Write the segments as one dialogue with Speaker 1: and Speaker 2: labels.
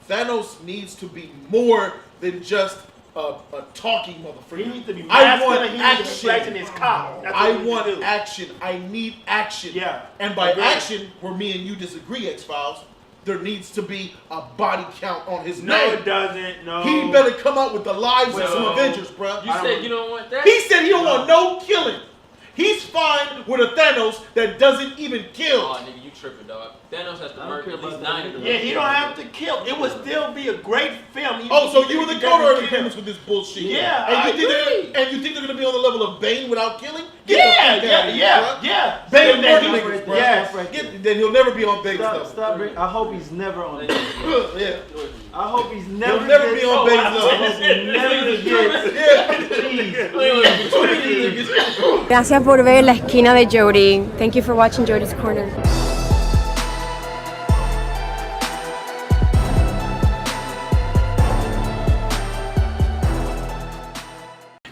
Speaker 1: Thanos needs to be more than just a talking motherfucker.
Speaker 2: He needs to be
Speaker 1: masculine.
Speaker 2: He needs to be flexing his cock.
Speaker 1: I want action. I need action.
Speaker 2: Yeah.
Speaker 1: And by action, where me and you disagree, X-Files, there needs to be a body count on his name.
Speaker 2: No, it doesn't. No.
Speaker 1: He better come out with the lives of some Avengers, bro.
Speaker 3: You said you don't want that?
Speaker 1: He said he don't want no killing. He's fine with a Thanos that doesn't even kill.
Speaker 3: Oh, nigga, you tripping, dog. Thanos has to murder at least 9 of them.
Speaker 2: Yeah, he don't have to kill. It would still be a great film.
Speaker 1: So you were the coder of with this bullshit.
Speaker 2: Yeah,
Speaker 1: and you think they're gonna be on the level of Bane without killing?
Speaker 2: Yeah.
Speaker 1: Bane niggas, bro.
Speaker 2: Yes.
Speaker 1: Then he'll never be on Bane's level.
Speaker 4: Stop. I hope he's never on.
Speaker 1: Yeah.
Speaker 4: I hope he's never.
Speaker 1: He'll never be on Bane's level.
Speaker 5: Gracias por ver la esquina de Jody. Thank you for watching Jody's Corner.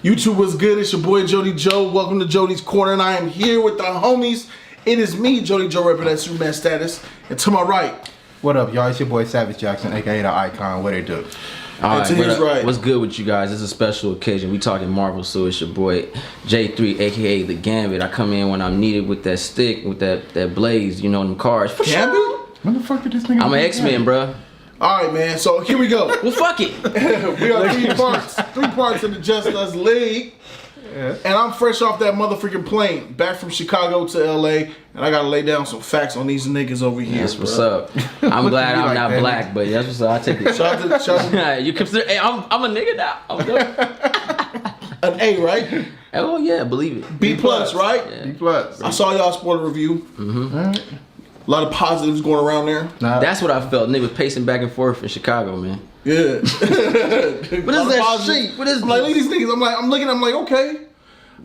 Speaker 1: YouTube was good. It's your boy Jody Joe. Welcome to Jody's Corner, and I am here with the homies. It is me, Jody Joe, repping that Superman status, and to my right.
Speaker 6: What up, y'all? It's your boy Savage Jackson, aka the Icon. What it do?
Speaker 3: Alright, to his right. What's good with you guys? It's a special occasion. We talking Marvel, so it's your boy J3, aka the Gambit. I come in when I'm needed with that stick, with that blaze, you know, them cards.
Speaker 1: Gambit?
Speaker 6: When the fuck did this nigga?
Speaker 3: I'm an X-Men, bro.
Speaker 1: Alright, man, so here we go.
Speaker 3: Well, fuck it.
Speaker 1: We are three parts in the Just Us League. Yeah. And I'm fresh off that motherfucking plane, back from Chicago to LA, and I gotta lay down some facts on these niggas over here.
Speaker 3: That's what's up. I'm glad I'm not black, but that's what's up. I take it.
Speaker 1: Shout out to
Speaker 3: you consider? Hey, I'm a nigga now. I'm good.
Speaker 1: An A, right?
Speaker 3: Oh yeah, believe it.
Speaker 1: B plus, right?
Speaker 3: Yeah.
Speaker 6: B plus.
Speaker 1: I saw y'all spoiler review.
Speaker 3: Mm-hmm.
Speaker 1: A lot of positives going around there.
Speaker 3: That's what I felt. Nigga was pacing back and forth in Chicago, man.
Speaker 1: Yeah.
Speaker 3: What is that shit? What is
Speaker 1: I'm like, look at these niggas. I'm looking, okay.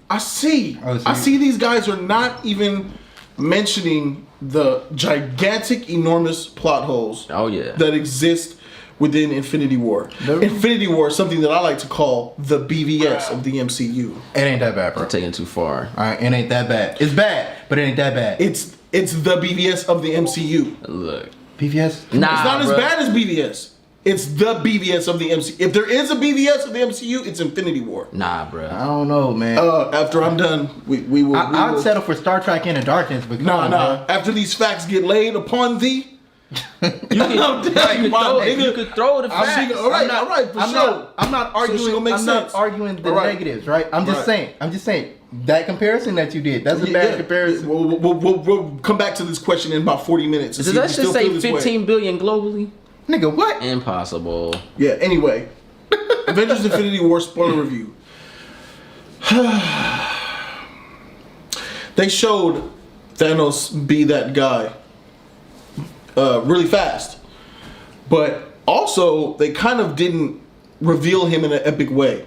Speaker 1: I see. I see these guys are not even mentioning the gigantic, enormous plot holes that exist within Infinity War. Infinity War is something that I like to call the BVS of the MCU.
Speaker 6: It ain't that bad, bro.
Speaker 3: I'm taking too far.
Speaker 6: Alright, it ain't that bad. It's bad, but it ain't that bad.
Speaker 1: It's the BVS of the MCU.
Speaker 3: Look.
Speaker 6: BVS?
Speaker 3: Nah,
Speaker 1: it's not as bad as BVS. It's the BVS of the MCU. If there is a BVS of the MCU, it's Infinity War.
Speaker 3: Nah, bro.
Speaker 6: I don't know, man.
Speaker 1: After I'm done, we will.
Speaker 6: I would settle for Star Trek Into Darkness, but
Speaker 1: nah. After these facts get laid upon thee,
Speaker 3: you could throw the facts.
Speaker 1: All right, for sure.
Speaker 6: I'm not arguing. I'm not arguing the negatives, right? I'm just saying. That comparison that you did, that's a bad comparison.
Speaker 1: We'll come back to this question in about 40 minutes.
Speaker 3: Does that just say 15 billion globally?
Speaker 6: Nigga, what?
Speaker 3: Impossible.
Speaker 1: Yeah, anyway. Avengers Infinity War spoiler review. They showed Thanos be that guy really fast. But also, they kind of didn't reveal him in an epic way.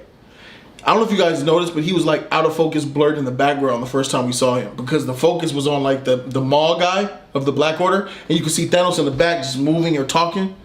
Speaker 1: I don't know if you guys noticed, but he was like out of focus, blurred in the background the first time we saw him, because the focus was on like the Maul guy of the Black Order, and you could see Thanos in the back just moving or talking.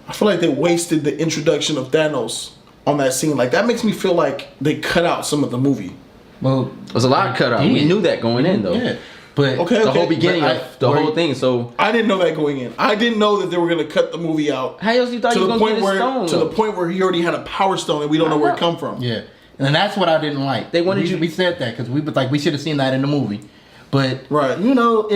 Speaker 1: I feel like they wasted the introduction of Thanos on that scene. Like, that makes me feel like they cut out some of the movie.
Speaker 6: Well,
Speaker 3: there's a lot cut out. We knew that going in though.
Speaker 6: Yeah. But
Speaker 3: the whole beginning of the whole thing. So
Speaker 1: I didn't know that going in. I didn't know that they were gonna cut the movie out.
Speaker 3: How else you thought you were gonna get a stone?
Speaker 1: To the point where he already had a power stone and we don't know where it come from.
Speaker 6: Yeah. And that's what I didn't like.
Speaker 3: They wanted
Speaker 6: we said that because we should have seen that in the movie. But you know,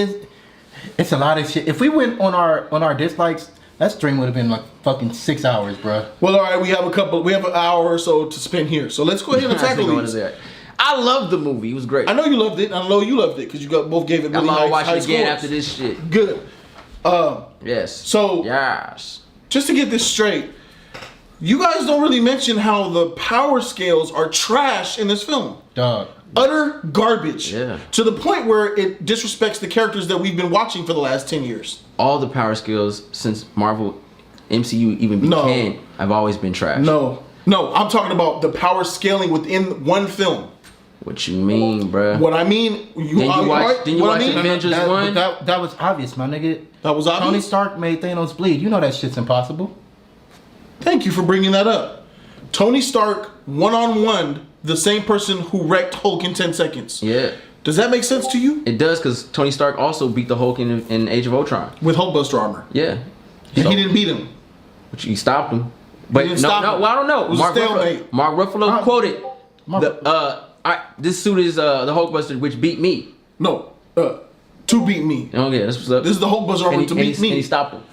Speaker 6: it's a lot of shit. If we went on our dislikes, that stream would have been like fucking 6 hours, bro.
Speaker 1: Well, all right, we have an hour or so to spend here. So let's go ahead and tackle these.
Speaker 3: I loved the movie. It was great.
Speaker 1: I know you loved it. I know you loved it because you both gave it really high scores. I'm gonna watch it again
Speaker 3: after this shit.
Speaker 1: Good.
Speaker 3: Yes.
Speaker 1: So just to get this straight, you guys don't really mention how the power scales are trash in this film.
Speaker 6: Dog.
Speaker 1: Utter garbage.
Speaker 3: Yeah.
Speaker 1: To the point where it disrespects the characters that we've been watching for the last 10 years.
Speaker 3: All the power scales since Marvel MCU even began have always been trash.
Speaker 1: No, I'm talking about the power scaling within one film.
Speaker 3: What you mean, bruh?
Speaker 1: What I mean,
Speaker 3: didn't you watch Avengers 1?
Speaker 6: That was obvious, my nigga.
Speaker 1: That was obvious?
Speaker 6: Tony Stark made Thanos bleed. You know that shit's impossible.
Speaker 1: Thank you for bringing that up. Tony Stark, one-on-one, the same person who wrecked Hulk in 10 seconds.
Speaker 3: Yeah.
Speaker 1: Does that make sense to you?
Speaker 3: It does, because Tony Stark also beat the Hulk in Age of Ultron.
Speaker 1: With Hulkbuster armor.
Speaker 3: Yeah.
Speaker 1: And he didn't beat him.
Speaker 3: But he stopped him. But
Speaker 1: didn't stop him.
Speaker 3: well, I don't know.
Speaker 1: It was a stalemate.
Speaker 3: Mark Ruffalo quoted, this suit is the Hulkbuster, which beat me.
Speaker 1: No, to beat me.
Speaker 3: Okay, that's what's up.
Speaker 1: This is the Hulkbuster armor to beat me.
Speaker 3: And he stopped him.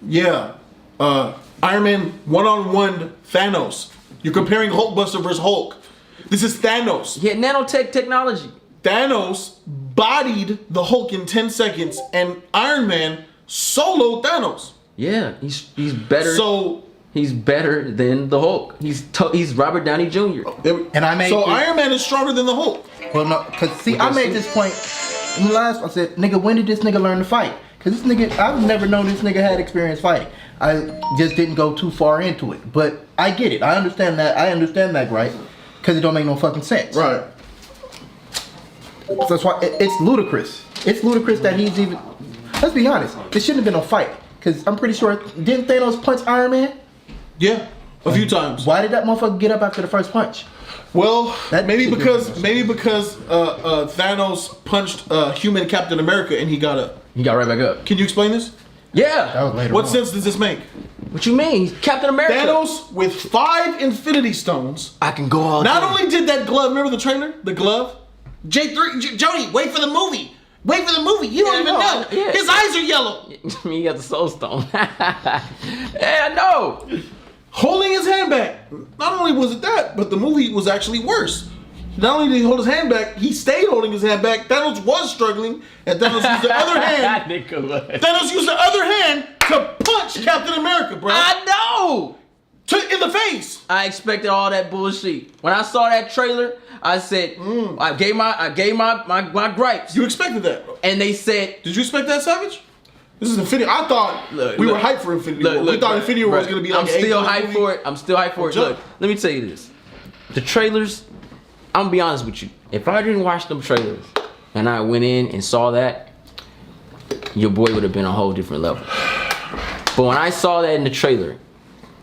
Speaker 1: Yeah. Iron Man one-on-one Thanos. You're comparing Hulkbuster versus Hulk. This is Thanos.
Speaker 3: He had nanotech technology.
Speaker 1: Thanos bodied the Hulk in 10 seconds, and Iron Man soloed Thanos.
Speaker 3: Yeah, he's better.
Speaker 1: So
Speaker 3: he's better than the Hulk. He's Robert Downey Jr.
Speaker 6: And I made
Speaker 1: Iron Man is stronger than the Hulk.
Speaker 6: Well, no, cause see, I made this point in the last. I said, nigga, when did this nigga learn to fight? Cause this nigga, I've never known this nigga had experience fighting. I just didn't go too far into it, but I get it. I understand that, right? Cause it don't make no fucking sense.
Speaker 1: Right.
Speaker 6: So that's why it's ludicrous. It's ludicrous that he's even. Let's be honest. It shouldn't have been no fight. Cause I'm pretty sure didn't Thanos punch Iron Man?
Speaker 1: Yeah, a few times.
Speaker 6: Why did that motherfucker get up after the first punch?
Speaker 1: Well, maybe because Thanos punched human Captain America and he got up.
Speaker 3: He got right back up.
Speaker 1: Can you explain this?
Speaker 3: Yeah.
Speaker 6: That was later
Speaker 1: What
Speaker 6: on.
Speaker 1: sense does this make?
Speaker 3: What you mean? He's Captain America.
Speaker 1: Thanos with 5 Infinity Stones.
Speaker 3: I can go all
Speaker 1: Not
Speaker 3: day.
Speaker 1: only did that glove, remember the trailer? The glove? Jody, wait for the movie. Wait for the movie. You don't even know.
Speaker 3: Yeah.
Speaker 1: His eyes are yellow.
Speaker 3: I mean, he got the Soul Stone. Yeah, no.
Speaker 1: Holding his hand back. Not only was it that, but the movie was actually worse. Not only did he hold his hand back, he stayed holding his hand back. Thanos was struggling, and Thanos used the other hand. Thanos used the other hand to punch Captain America, bro.
Speaker 3: I know.
Speaker 1: In the face.
Speaker 3: I expected all that bullshit. When I saw that trailer, I said, I gave my gripes.
Speaker 1: You expected that, bro.
Speaker 3: And they said,
Speaker 1: Did you expect that, Savage? This is Infinity. I thought we were hyped for Infinity War. We thought Infinity War was going to be like
Speaker 3: I'm still hyped for it. I'm still hyped for it. Look, let me tell you this. The trailers, I'm going to be honest with you. If I didn't watch them trailers and I went in and saw that, your boy would have been a whole different level. But when I saw that in the trailer,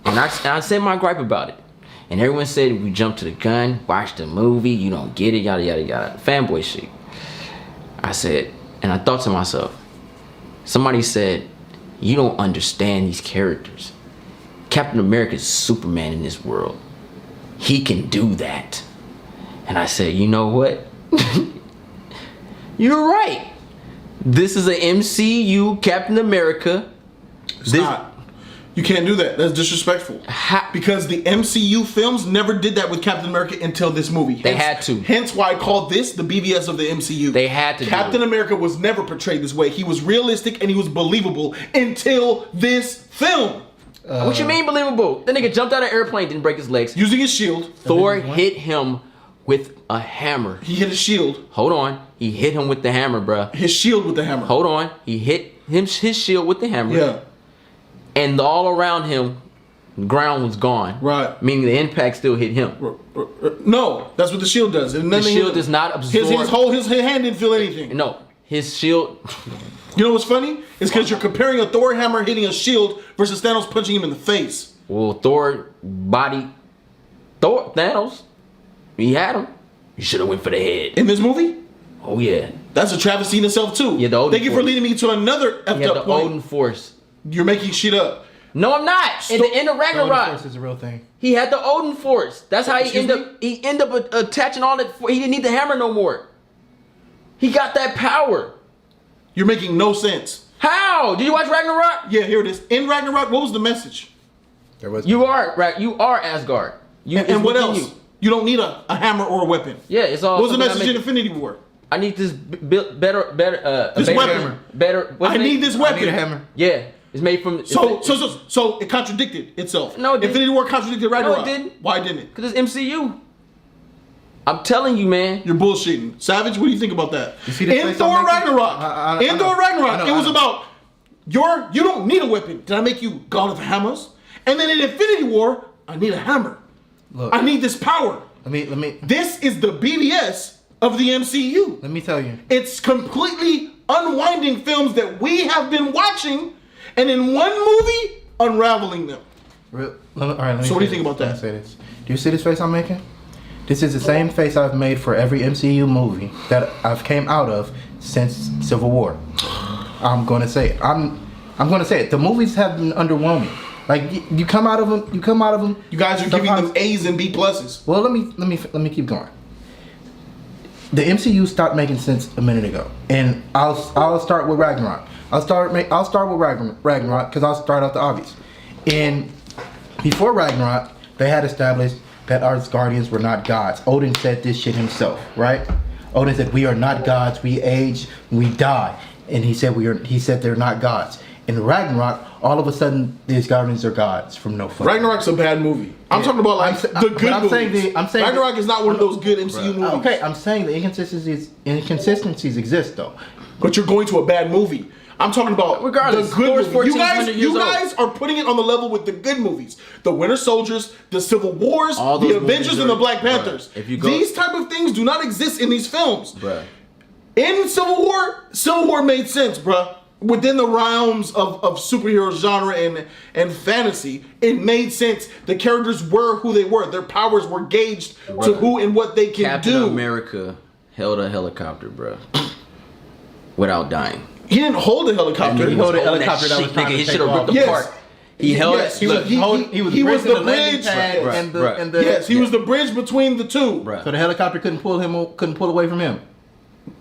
Speaker 3: and I said my gripe about it, and everyone said we jumped to the gun, watch the movie, you don't get it, yada yada yada, fanboy shit. I said, and I thought to myself, somebody said, you don't understand these characters. Captain America is Superman in this world. He can do that. And I said, you know what? You're right. This is an MCU Captain America.
Speaker 1: It's not. You can't do that. That's disrespectful. Because the MCU films never did that with Captain America until this movie.
Speaker 3: They had to.
Speaker 1: Hence why I called this the BVS of the MCU.
Speaker 3: They had to.
Speaker 1: Captain America was never portrayed this way. He was realistic and he was believable until this film.
Speaker 3: What you mean believable? The nigga jumped out of an airplane, didn't break his legs.
Speaker 1: Using his shield.
Speaker 3: Thor hit him with a hammer.
Speaker 1: He hit his shield.
Speaker 3: Hold on. He hit him with the hammer, bruh.
Speaker 1: His shield with the hammer.
Speaker 3: Hold on. He hit his shield with the hammer.
Speaker 1: Yeah.
Speaker 3: And all around him, the ground was gone.
Speaker 1: Right.
Speaker 3: Meaning the impact still hit him.
Speaker 1: No, that's what the shield does.
Speaker 3: The shield does not absorb.
Speaker 1: His hand didn't feel anything.
Speaker 3: No, his shield.
Speaker 1: You know what's funny? It's because you're comparing a Thor hammer hitting a shield versus Thanos punching him in the face.
Speaker 3: Well, Thanos, he had him. You should have went for the head.
Speaker 1: In this movie?
Speaker 3: Oh yeah.
Speaker 1: That's a travesty in itself too.
Speaker 3: Yeah, the Odin
Speaker 1: Thank you for
Speaker 3: Force.
Speaker 1: leading me to another effed
Speaker 3: He had
Speaker 1: up
Speaker 3: the
Speaker 1: point.
Speaker 3: Odin Force.
Speaker 1: You're making shit up.
Speaker 3: No, I'm not. In the end of
Speaker 6: Odin
Speaker 3: Ragnarok,
Speaker 6: Force is a real thing.
Speaker 3: he had the Odin Force. That's how
Speaker 1: Excuse
Speaker 3: he ended up attaching all that. He didn't need the hammer no more. He got that power.
Speaker 1: You're making no sense.
Speaker 3: How? Did you watch Ragnarok?
Speaker 1: Yeah, here it is. In Ragnarok, what was the message?
Speaker 3: You are Asgard.
Speaker 1: And what else? You don't need a hammer or a weapon.
Speaker 3: Yeah, it's all.
Speaker 1: What was the
Speaker 3: something
Speaker 1: message in Infinity War?
Speaker 3: I need this better.
Speaker 1: This weapon.
Speaker 3: Hammer. Better.
Speaker 1: I need this weapon.
Speaker 6: I need a hammer.
Speaker 3: Yeah, it's made from.
Speaker 1: So it contradicted itself.
Speaker 3: No, it didn't.
Speaker 1: Infinity War contradicted Ragnarok.
Speaker 3: No, it didn't.
Speaker 1: Why didn't it?
Speaker 3: Because it's MCU. I'm telling you, man.
Speaker 1: You're bullshitting. Savage, what do you think about that?
Speaker 6: You see the
Speaker 1: In
Speaker 6: face
Speaker 1: Thor
Speaker 6: I'm making?
Speaker 1: Ragnarok. In Thor Ragnarok, it was about you don't need a weapon. Did I make you God of Hammers? And then in Infinity War, I need a hammer.
Speaker 6: Look,
Speaker 1: I need this power.
Speaker 6: Let me.
Speaker 1: This is the BBS of the MCU.
Speaker 6: Let me tell you.
Speaker 1: It's completely unwinding films that we have been watching, and in one movie, unraveling them.
Speaker 6: All right, let me.
Speaker 1: So what do you think about that?
Speaker 6: Let me say this. Do you see this face I'm making? This is the same face I've made for every MCU movie that I've came out of since Civil War. I'm gonna say it. I'm gonna say it. The movies have been underwhelming. Like you come out of them. You come out of them.
Speaker 1: You guys are giving them A's and B pluses.
Speaker 6: Well, let me keep going. The MCU stopped making sense a minute ago, and I'll start with Ragnarok. I'll start with Ragnarok because I'll start out the obvious. And before Ragnarok, they had established that Asgardians were not gods. Odin said this shit himself, right? Odin said, "We are not gods. We age, we die." And he said they're not gods. In Ragnarok, all of a sudden, these Asgardians are gods from no fucking.
Speaker 1: Ragnarok's a bad movie. I'm talking about like the good movies.
Speaker 6: I'm saying
Speaker 1: Ragnarok is not one of those good MCU movies.
Speaker 6: Okay, I'm saying the inconsistencies exist though.
Speaker 1: But you're going to a bad movie. I'm talking about
Speaker 3: regardless,
Speaker 1: the good movies. You
Speaker 3: 1400
Speaker 1: guys are putting it on the level with the good movies. The Winter Soldiers, the Civil Wars,
Speaker 3: All those
Speaker 1: the Avengers, and the Black
Speaker 3: bruh,
Speaker 1: Panthers.
Speaker 3: if you go-
Speaker 1: These type of things do not exist in these films.
Speaker 3: Bruh.
Speaker 1: In Civil War made sense, bruh. Within the realms of superhero genre and fantasy, it made sense. The characters were who they were. Their powers were gauged to who and what they can
Speaker 3: Captain
Speaker 1: do.
Speaker 3: America held a helicopter, bro, without dying.
Speaker 1: He didn't hold a helicopter.
Speaker 6: He held a helicopter that was trying to
Speaker 3: He
Speaker 6: take
Speaker 3: should have ripped
Speaker 6: off.
Speaker 3: apart. He held
Speaker 1: Yes,
Speaker 3: it. Look,
Speaker 1: he was the bridge.
Speaker 6: Yes,
Speaker 1: He was the bridge between the two.
Speaker 3: bruh.
Speaker 6: So the helicopter couldn't pull away from him.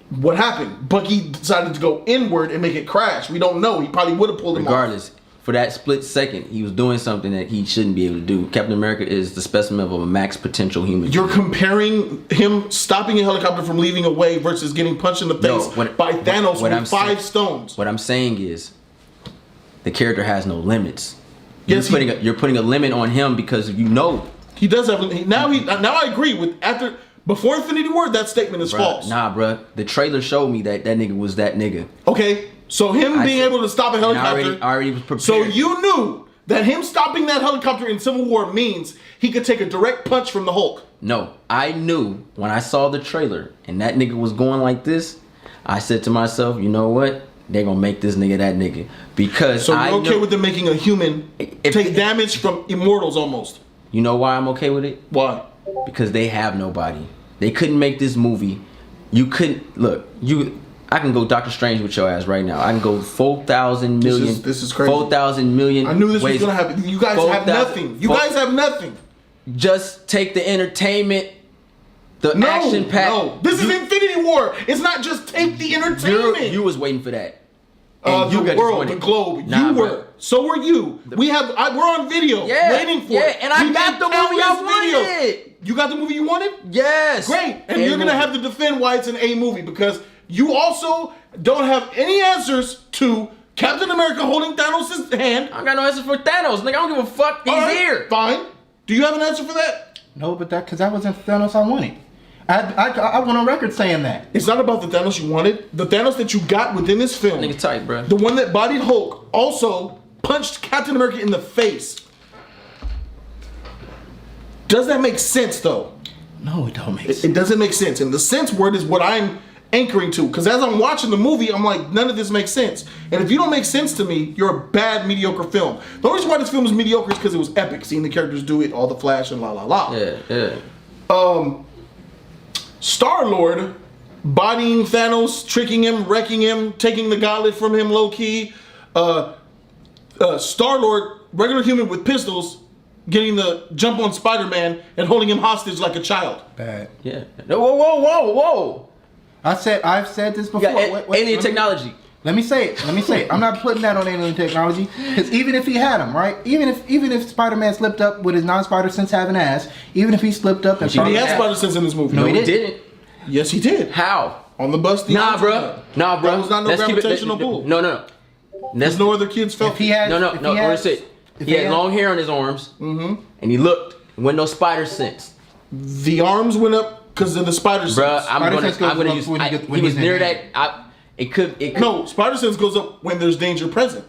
Speaker 1: What happened? Bucky decided to go inward and make it crash. We don't know. He probably would have pulled him
Speaker 3: Regardless, for that split second, he was doing something that he shouldn't be able to do. Captain America is the specimen of a max potential human.
Speaker 1: off. You're comparing him stopping a helicopter from leaving away versus getting punched in the face by Thanos with 5 stones.
Speaker 3: What I'm saying is, the character has no limits.
Speaker 1: Yes,
Speaker 3: You're putting a limit on him because you know.
Speaker 1: He does have. Now I agree with after. Before Infinity War, that statement is false.
Speaker 3: Nah, bruh. The trailer showed me that nigga was that nigga.
Speaker 1: Okay, so him being able to stop a helicopter.
Speaker 3: I already was prepared.
Speaker 1: So you knew that him stopping that helicopter in Civil War means he could take a direct punch from the Hulk.
Speaker 3: No, I knew when I saw the trailer and that nigga was going like this, I said to myself, you know what? They're gonna make this nigga that nigga. Because
Speaker 1: So you're okay with them making a human take damage from immortals almost?
Speaker 3: You know why I'm okay with it?
Speaker 1: Why?
Speaker 3: Because they have nobody. They couldn't make this movie. You couldn't look. I can go Doctor Strange with your ass right now. I can go 4,000 million.
Speaker 1: This is crazy.
Speaker 3: 4,000 million.
Speaker 1: I knew this was gonna happen. You guys have nothing. You guys have nothing.
Speaker 3: Just take the entertainment, the action pack.
Speaker 1: No, this is Infinity War. It's not just take the entertainment.
Speaker 3: You was waiting for that.
Speaker 1: The world, the globe.
Speaker 3: Nah,
Speaker 1: you
Speaker 3: bro.
Speaker 1: were. So were you. We're on video waiting for it.
Speaker 3: And I
Speaker 1: We
Speaker 3: got
Speaker 1: made
Speaker 3: the movie I
Speaker 1: countless videos.
Speaker 3: wanted.
Speaker 1: You got the movie you wanted?
Speaker 3: Yes.
Speaker 1: Great. And you're going to have to defend why it's an A movie because you also don't have any answers to Captain America holding Thanos' hand.
Speaker 3: I got no answer for Thanos. Nigga, I don't give a fuck. He's here.
Speaker 1: Fine. Do you have an answer for that?
Speaker 6: No, but because that wasn't the Thanos I wanted. I went on record saying that.
Speaker 1: It's not about the Thanos you wanted. The Thanos that you got within this film.
Speaker 3: Nigga tight, bro.
Speaker 1: The one that bodied Hulk also punched Captain America in the face. Does that make sense though?
Speaker 6: No, it don't make sense.
Speaker 1: It doesn't make sense. And the sense word is what I'm anchoring to. Because as I'm watching the movie, I'm like, none of this makes sense. And if you don't make sense to me, you're a bad, mediocre film. The only reason why this film is mediocre is because it was epic. Seeing the characters do it, all the flash and la la la.
Speaker 3: Yeah.
Speaker 1: Star-Lord bodying Thanos, tricking him, wrecking him, taking the gauntlet from him low-key. Star-Lord, regular human with pistols, getting the jump on Spider-Man and holding him hostage like a child.
Speaker 6: Bad.
Speaker 3: Yeah. Whoa.
Speaker 6: I've said this before.
Speaker 3: Alien technology.
Speaker 6: Let me say it. I'm not putting that on alien technology because even if he had him, right? Even if Spider-Man slipped up with his non-spider sense having ass, even if he slipped up and
Speaker 1: He had spider sense in this movie.
Speaker 6: No,
Speaker 3: He
Speaker 6: he
Speaker 3: didn't.
Speaker 1: Yes, he did.
Speaker 3: How?
Speaker 1: On the bus.
Speaker 3: Nah, bro.
Speaker 1: That was not no gravitational pull.
Speaker 3: No.
Speaker 1: There's no other kids felt.
Speaker 6: if he had
Speaker 3: No.
Speaker 6: if he had-
Speaker 3: That's it.
Speaker 6: if
Speaker 3: He had long hair on his arms, and he looked. When no spider sense,
Speaker 1: The arms went up because of the spider sense.
Speaker 3: bruh. I'm
Speaker 6: Spider
Speaker 3: gonna
Speaker 6: sense goes up
Speaker 3: use.
Speaker 6: when
Speaker 3: He was
Speaker 6: he's in
Speaker 3: near
Speaker 6: danger.
Speaker 3: that. It could.
Speaker 1: No, spider sense goes up when there's danger present.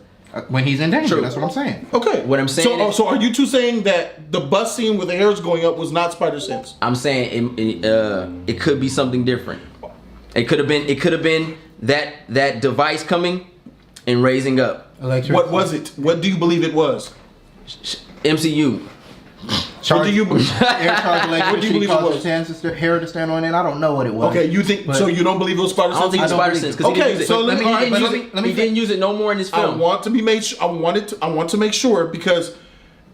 Speaker 6: when he's in danger.
Speaker 3: True.
Speaker 6: That's what I'm saying.
Speaker 1: Okay.
Speaker 3: What I'm saying is-
Speaker 1: So are you two saying that the bus scene with the hairs going up was not spider sense?
Speaker 3: I'm saying it could be something different. It could have been that device coming and raising up.
Speaker 1: What was it? What do you believe it was?
Speaker 3: MCU.
Speaker 1: What do you believe?
Speaker 6: Air charge
Speaker 1: What do you
Speaker 6: electricity
Speaker 1: believe it
Speaker 6: caused
Speaker 1: was?
Speaker 6: his hands to hair to stand on it. I don't know what it was.
Speaker 1: Okay, you think
Speaker 6: But-
Speaker 1: so? You don't believe it was spider
Speaker 3: I don't
Speaker 1: sense?
Speaker 3: think it's
Speaker 6: don't
Speaker 3: spider
Speaker 6: believe
Speaker 3: sense
Speaker 6: it.
Speaker 3: because
Speaker 1: Okay,
Speaker 3: he didn't use
Speaker 1: so
Speaker 3: it.
Speaker 1: let me-
Speaker 3: He
Speaker 1: all right,
Speaker 3: didn't
Speaker 1: but
Speaker 3: use
Speaker 1: let
Speaker 3: it.
Speaker 1: me-
Speaker 3: He didn't use it no more in this
Speaker 1: I
Speaker 3: film.
Speaker 1: want to be made sure. I want to make sure because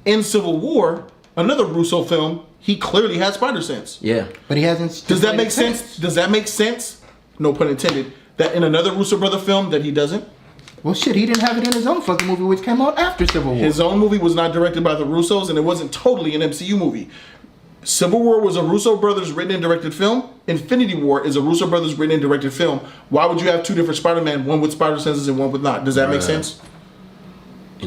Speaker 1: in Civil War, another Russo film, he clearly had spider sense.
Speaker 3: Yeah.
Speaker 6: But he hasn't.
Speaker 1: Does that make sense? Does that make sense? No pun intended. That in another Russo brother film that he doesn't?
Speaker 6: Well, shit, he didn't have it in his own fucking movie, which came out after Civil War.
Speaker 1: His own movie was not directed by the Russos, and it wasn't totally an MCU movie. Civil War was a Russo brothers written and directed film. Infinity War is a Russo brothers written and directed film. Why would you have two different Spider-Man, one with spider senses and one with not? Does that make sense?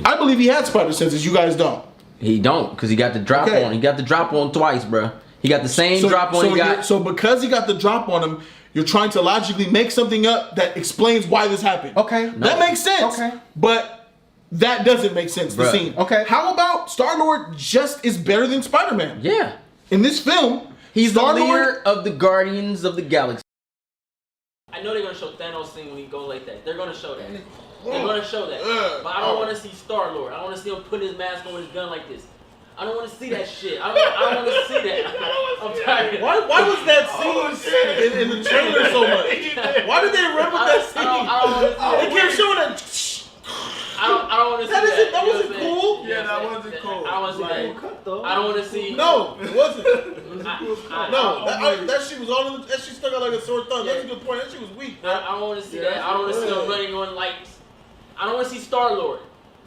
Speaker 1: I believe he had spider senses. You guys don't.
Speaker 3: He don't, because he got the drop on. He got the drop on twice, bro. He got the same drop on he got.
Speaker 1: So because he got the drop on him, you're trying to logically make something up that explains why this happened.
Speaker 6: Okay.
Speaker 1: That makes sense.
Speaker 6: Okay.
Speaker 1: But that doesn't make sense, the scene.
Speaker 6: Okay.
Speaker 1: How about Star-Lord just is better than Spider-Man?
Speaker 3: Yeah.
Speaker 1: In this film,
Speaker 3: He's the leader of the Guardians of the Galaxy. I know they're gonna show Thanos thing when he go like that. They're gonna show that. They're gonna show that. But I don't want to see Star-Lord. I don't want to see him put his mask on with his gun like this. I don't want to see that shit. I don't want to see that. I'm tired.
Speaker 2: Why was that scene in the trailer so much? Why did they run with that scene? They kept showing that.
Speaker 3: I don't want to see that.
Speaker 2: That wasn't cool.
Speaker 4: Yeah, that wasn't cool.
Speaker 3: I don't want to see that. I don't want to see.
Speaker 2: No, it wasn't.
Speaker 3: No,
Speaker 2: That shit was all. That shit stuck out like a sore thumb. That's a good point. That shit was weak.
Speaker 3: I don't want to see that. I don't want to see him running on lights. I don't want to see Star-Lord.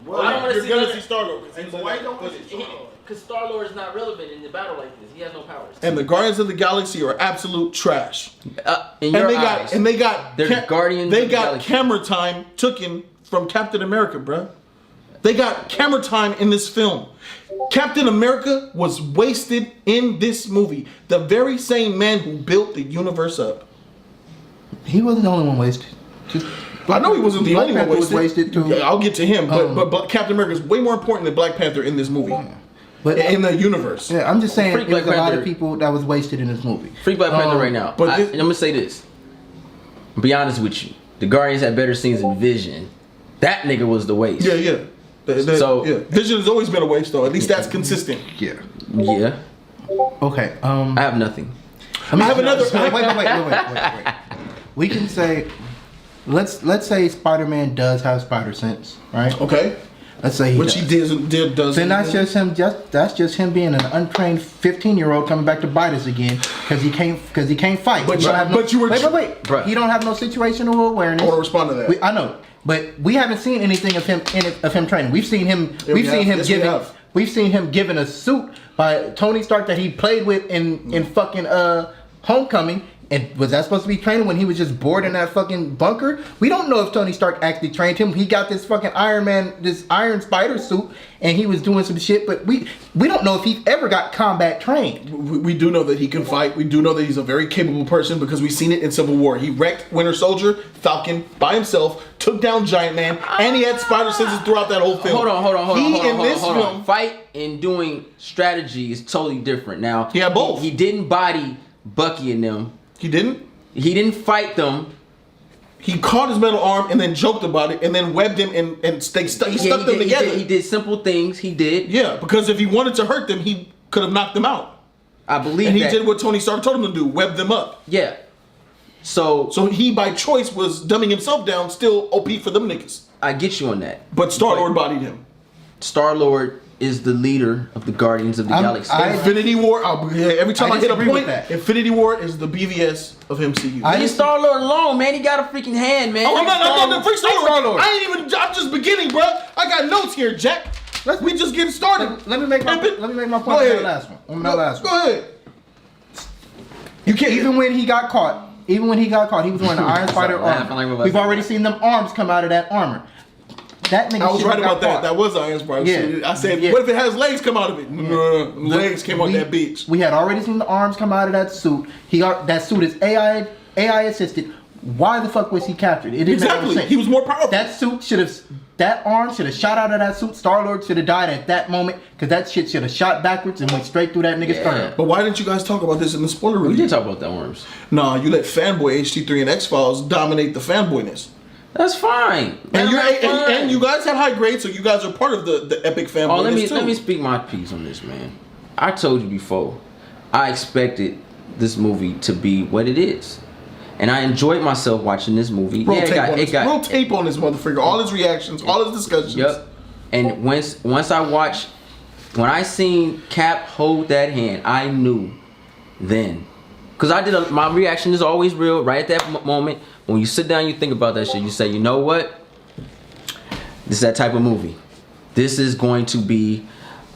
Speaker 2: Well,
Speaker 3: I don't want to see.
Speaker 2: You're gonna see Star-Lord.
Speaker 4: Why don't we see Star-Lord?
Speaker 3: Because Star-Lord is not relevant in the battle like this. He has no powers.
Speaker 1: And the Guardians of the Galaxy are absolute trash.
Speaker 3: In your eyes,
Speaker 1: they got
Speaker 3: they're Guardians
Speaker 1: They
Speaker 3: of the
Speaker 1: got
Speaker 3: Galaxy.
Speaker 1: camera time taken from Captain America, bruh. They got camera time in this film. Captain America was wasted in this movie. The very same man who built the universe up.
Speaker 6: He wasn't the only one wasted.
Speaker 1: I know he wasn't the
Speaker 6: Black
Speaker 1: only one
Speaker 6: Panther was
Speaker 1: wasted.
Speaker 6: wasted too.
Speaker 1: Yeah, I'll get to him, but Captain America is way more important than Black Panther in this movie.
Speaker 6: But
Speaker 1: In the universe.
Speaker 6: yeah, I'm just saying
Speaker 3: Freak
Speaker 6: there was
Speaker 3: Black
Speaker 6: a lot
Speaker 3: Panther.
Speaker 6: of people that was wasted in this movie.
Speaker 3: Free Black Panther right now.
Speaker 1: but
Speaker 3: I'm gonna say this. Be honest with you. The Guardians had better scenes than Vision. That nigga was the waste.
Speaker 1: Yeah. Vision has always been a waste, though. At least that's consistent.
Speaker 6: Yeah.
Speaker 3: Yeah.
Speaker 6: Okay.
Speaker 3: I have nothing.
Speaker 1: I have another.
Speaker 6: Wait. We can say, let's say Spider-Man does have spider sense, right?
Speaker 1: Okay.
Speaker 6: Let's say
Speaker 1: Which he does.
Speaker 6: Then that's just him. That's just him being an untrained 15-year-old coming back to bite us again because he can't fight.
Speaker 1: But
Speaker 6: He don't have no-
Speaker 1: but you were-
Speaker 6: wait.
Speaker 3: Bruh.
Speaker 6: He don't have no situational awareness.
Speaker 1: I want to respond to that.
Speaker 6: I know, but we haven't seen anything of him training. We've seen him.
Speaker 1: Yeah, we have. Yes, we have.
Speaker 6: We've seen him given a suit by Tony Stark that he played with in fucking Homecoming. And was that supposed to be training when he was just bored in that fucking bunker? We don't know if Tony Stark actually trained him. He got this fucking this Iron Spider suit, and he was doing some shit. But we don't know if he ever got combat trained.
Speaker 1: We do know that he can fight. We do know that he's a very capable person because we've seen it in Civil War. He wrecked Winter Soldier, Falcon by himself, took down Giant Man, and he had spider senses throughout that whole film.
Speaker 3: Hold on.
Speaker 1: In this film,
Speaker 3: Fight and doing strategy is totally different. Now,
Speaker 1: he had both.
Speaker 3: He didn't body Bucky and them.
Speaker 1: He didn't.
Speaker 3: He didn't fight them.
Speaker 1: He caught his metal arm and then joked about it and then webbed him and he stuck them together.
Speaker 3: He did simple things. He did.
Speaker 1: Yeah, because if he wanted to hurt them, he could have knocked them out.
Speaker 3: I believe
Speaker 1: And he
Speaker 3: that.
Speaker 1: did what Tony Stark told him to do, web them up.
Speaker 3: Yeah. So
Speaker 1: he, by choice, was dumbing himself down, still OP for them niggas.
Speaker 3: I get you on that.
Speaker 1: But Star-Lord bodied him.
Speaker 3: Star-Lord is the leader of the Guardians of the Galaxy.
Speaker 1: Infinity War, every time I hit a
Speaker 6: disagree with
Speaker 1: point,
Speaker 6: that.
Speaker 1: Infinity War is the BVS of MCU.
Speaker 3: Leave Star-Lord alone, man. He got a freaking hand, man.
Speaker 1: I'm not free Star-Lord.
Speaker 6: Star-Lord.
Speaker 1: I'm just beginning, bro. I got notes here, Jack. We just getting started.
Speaker 6: Let me make my point.
Speaker 1: Go
Speaker 6: On
Speaker 1: ahead.
Speaker 6: that last one. On that last one.
Speaker 1: Go ahead. You can't.
Speaker 6: Even when he got caught, he was wearing the Iron Spider
Speaker 3: laughing
Speaker 6: armor.
Speaker 3: like we're
Speaker 6: We've already seen them arms come out of that armor. That nigga
Speaker 1: I was
Speaker 6: should've
Speaker 1: right
Speaker 6: got
Speaker 1: about that.
Speaker 6: caught.
Speaker 1: That was Iron Spider.
Speaker 6: Yeah.
Speaker 1: I said,
Speaker 6: Yeah.
Speaker 1: what if it has legs come out of it? Legs came on that bitch.
Speaker 6: We had already seen the arms come out of that suit. That suit is AI assisted. Why the fuck was he captured? It didn't make no
Speaker 1: Exactly.
Speaker 6: sense.
Speaker 1: He was more powerful.
Speaker 6: That arm should have shot out of that suit. Star-Lord should have died at that moment because that shit should have shot backwards and went straight through that nigga's sternum.
Speaker 1: But why didn't you guys talk about this in the spoiler review?
Speaker 3: We did talk about that worms.
Speaker 1: Nah, you let fanboy HT3 and X-Files dominate the fanboyness.
Speaker 3: That's fine.
Speaker 1: And you guys had high grades, so you guys are part of the epic fanboyness
Speaker 3: let me
Speaker 1: too.
Speaker 3: speak my piece on this, man. I told you before, I expected this movie to be what it is. And I enjoyed myself watching this movie.
Speaker 1: Roll tape on this motherfucker. All his reactions, all his discussions.
Speaker 3: Yep. And once I watched When I seen Cap hold that hand, I knew then. Cause my reaction is always real. Right at that moment, when you sit down, you think about that shit. You say, you know what? This is that type of movie. This is going to be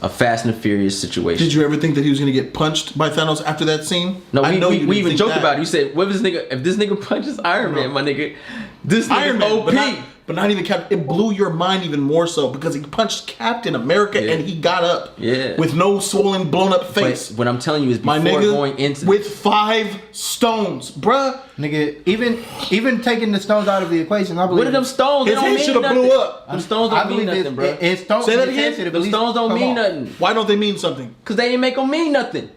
Speaker 3: a Fast and Furious situation.
Speaker 1: Did you ever think that he was going to get punched by Thanos after that scene?
Speaker 3: No, we even joked about it. You said, "What if this nigga punches Iron Man, my nigga? This
Speaker 1: Iron
Speaker 3: nigga
Speaker 1: Man,
Speaker 3: OP."
Speaker 1: but not even Captain. It blew your mind even more so because he punched Captain America and he got up with no swollen, blown up face.
Speaker 3: But what I'm telling you is before
Speaker 1: my nigga,
Speaker 3: going into
Speaker 1: with 5 stones, bruh.
Speaker 6: Nigga, even taking the stones out of the equation, I believe.
Speaker 3: What are them stones? They
Speaker 1: His
Speaker 3: don't
Speaker 1: head
Speaker 3: mean
Speaker 1: should have
Speaker 3: nothing.
Speaker 1: blew up.
Speaker 3: Them stones don't mean nothing, bro.
Speaker 6: It's stones.
Speaker 1: Say that again?
Speaker 3: Them stones don't mean nothing.
Speaker 1: Why don't they mean something?
Speaker 3: Cause they didn't make them mean nothing.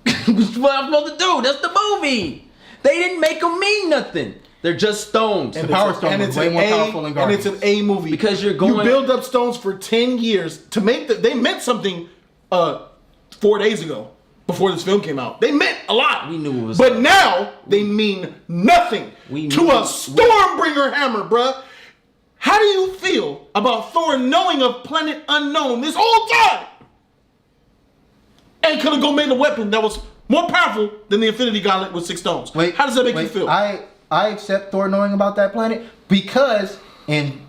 Speaker 3: That's what I'm supposed to do. That's the movie. They didn't make them mean nothing. They're just stones.
Speaker 6: And Power Stone was way more powerful than Guardians.
Speaker 1: And it's an A movie.
Speaker 3: Because you're going...
Speaker 1: You build up stones for 10 years to make they meant something 4 days ago before this film came out. They meant a lot.
Speaker 3: We knew it was...
Speaker 1: But now they mean nothing to a Stormbringer hammer, bruh. How do you feel about Thor knowing of Planet Unknown this whole time? And could have go made a weapon that was more powerful than the Infinity Gauntlet with 6 stones.
Speaker 6: Wait,
Speaker 1: how does that make you feel?
Speaker 6: I accept Thor knowing about that planet because in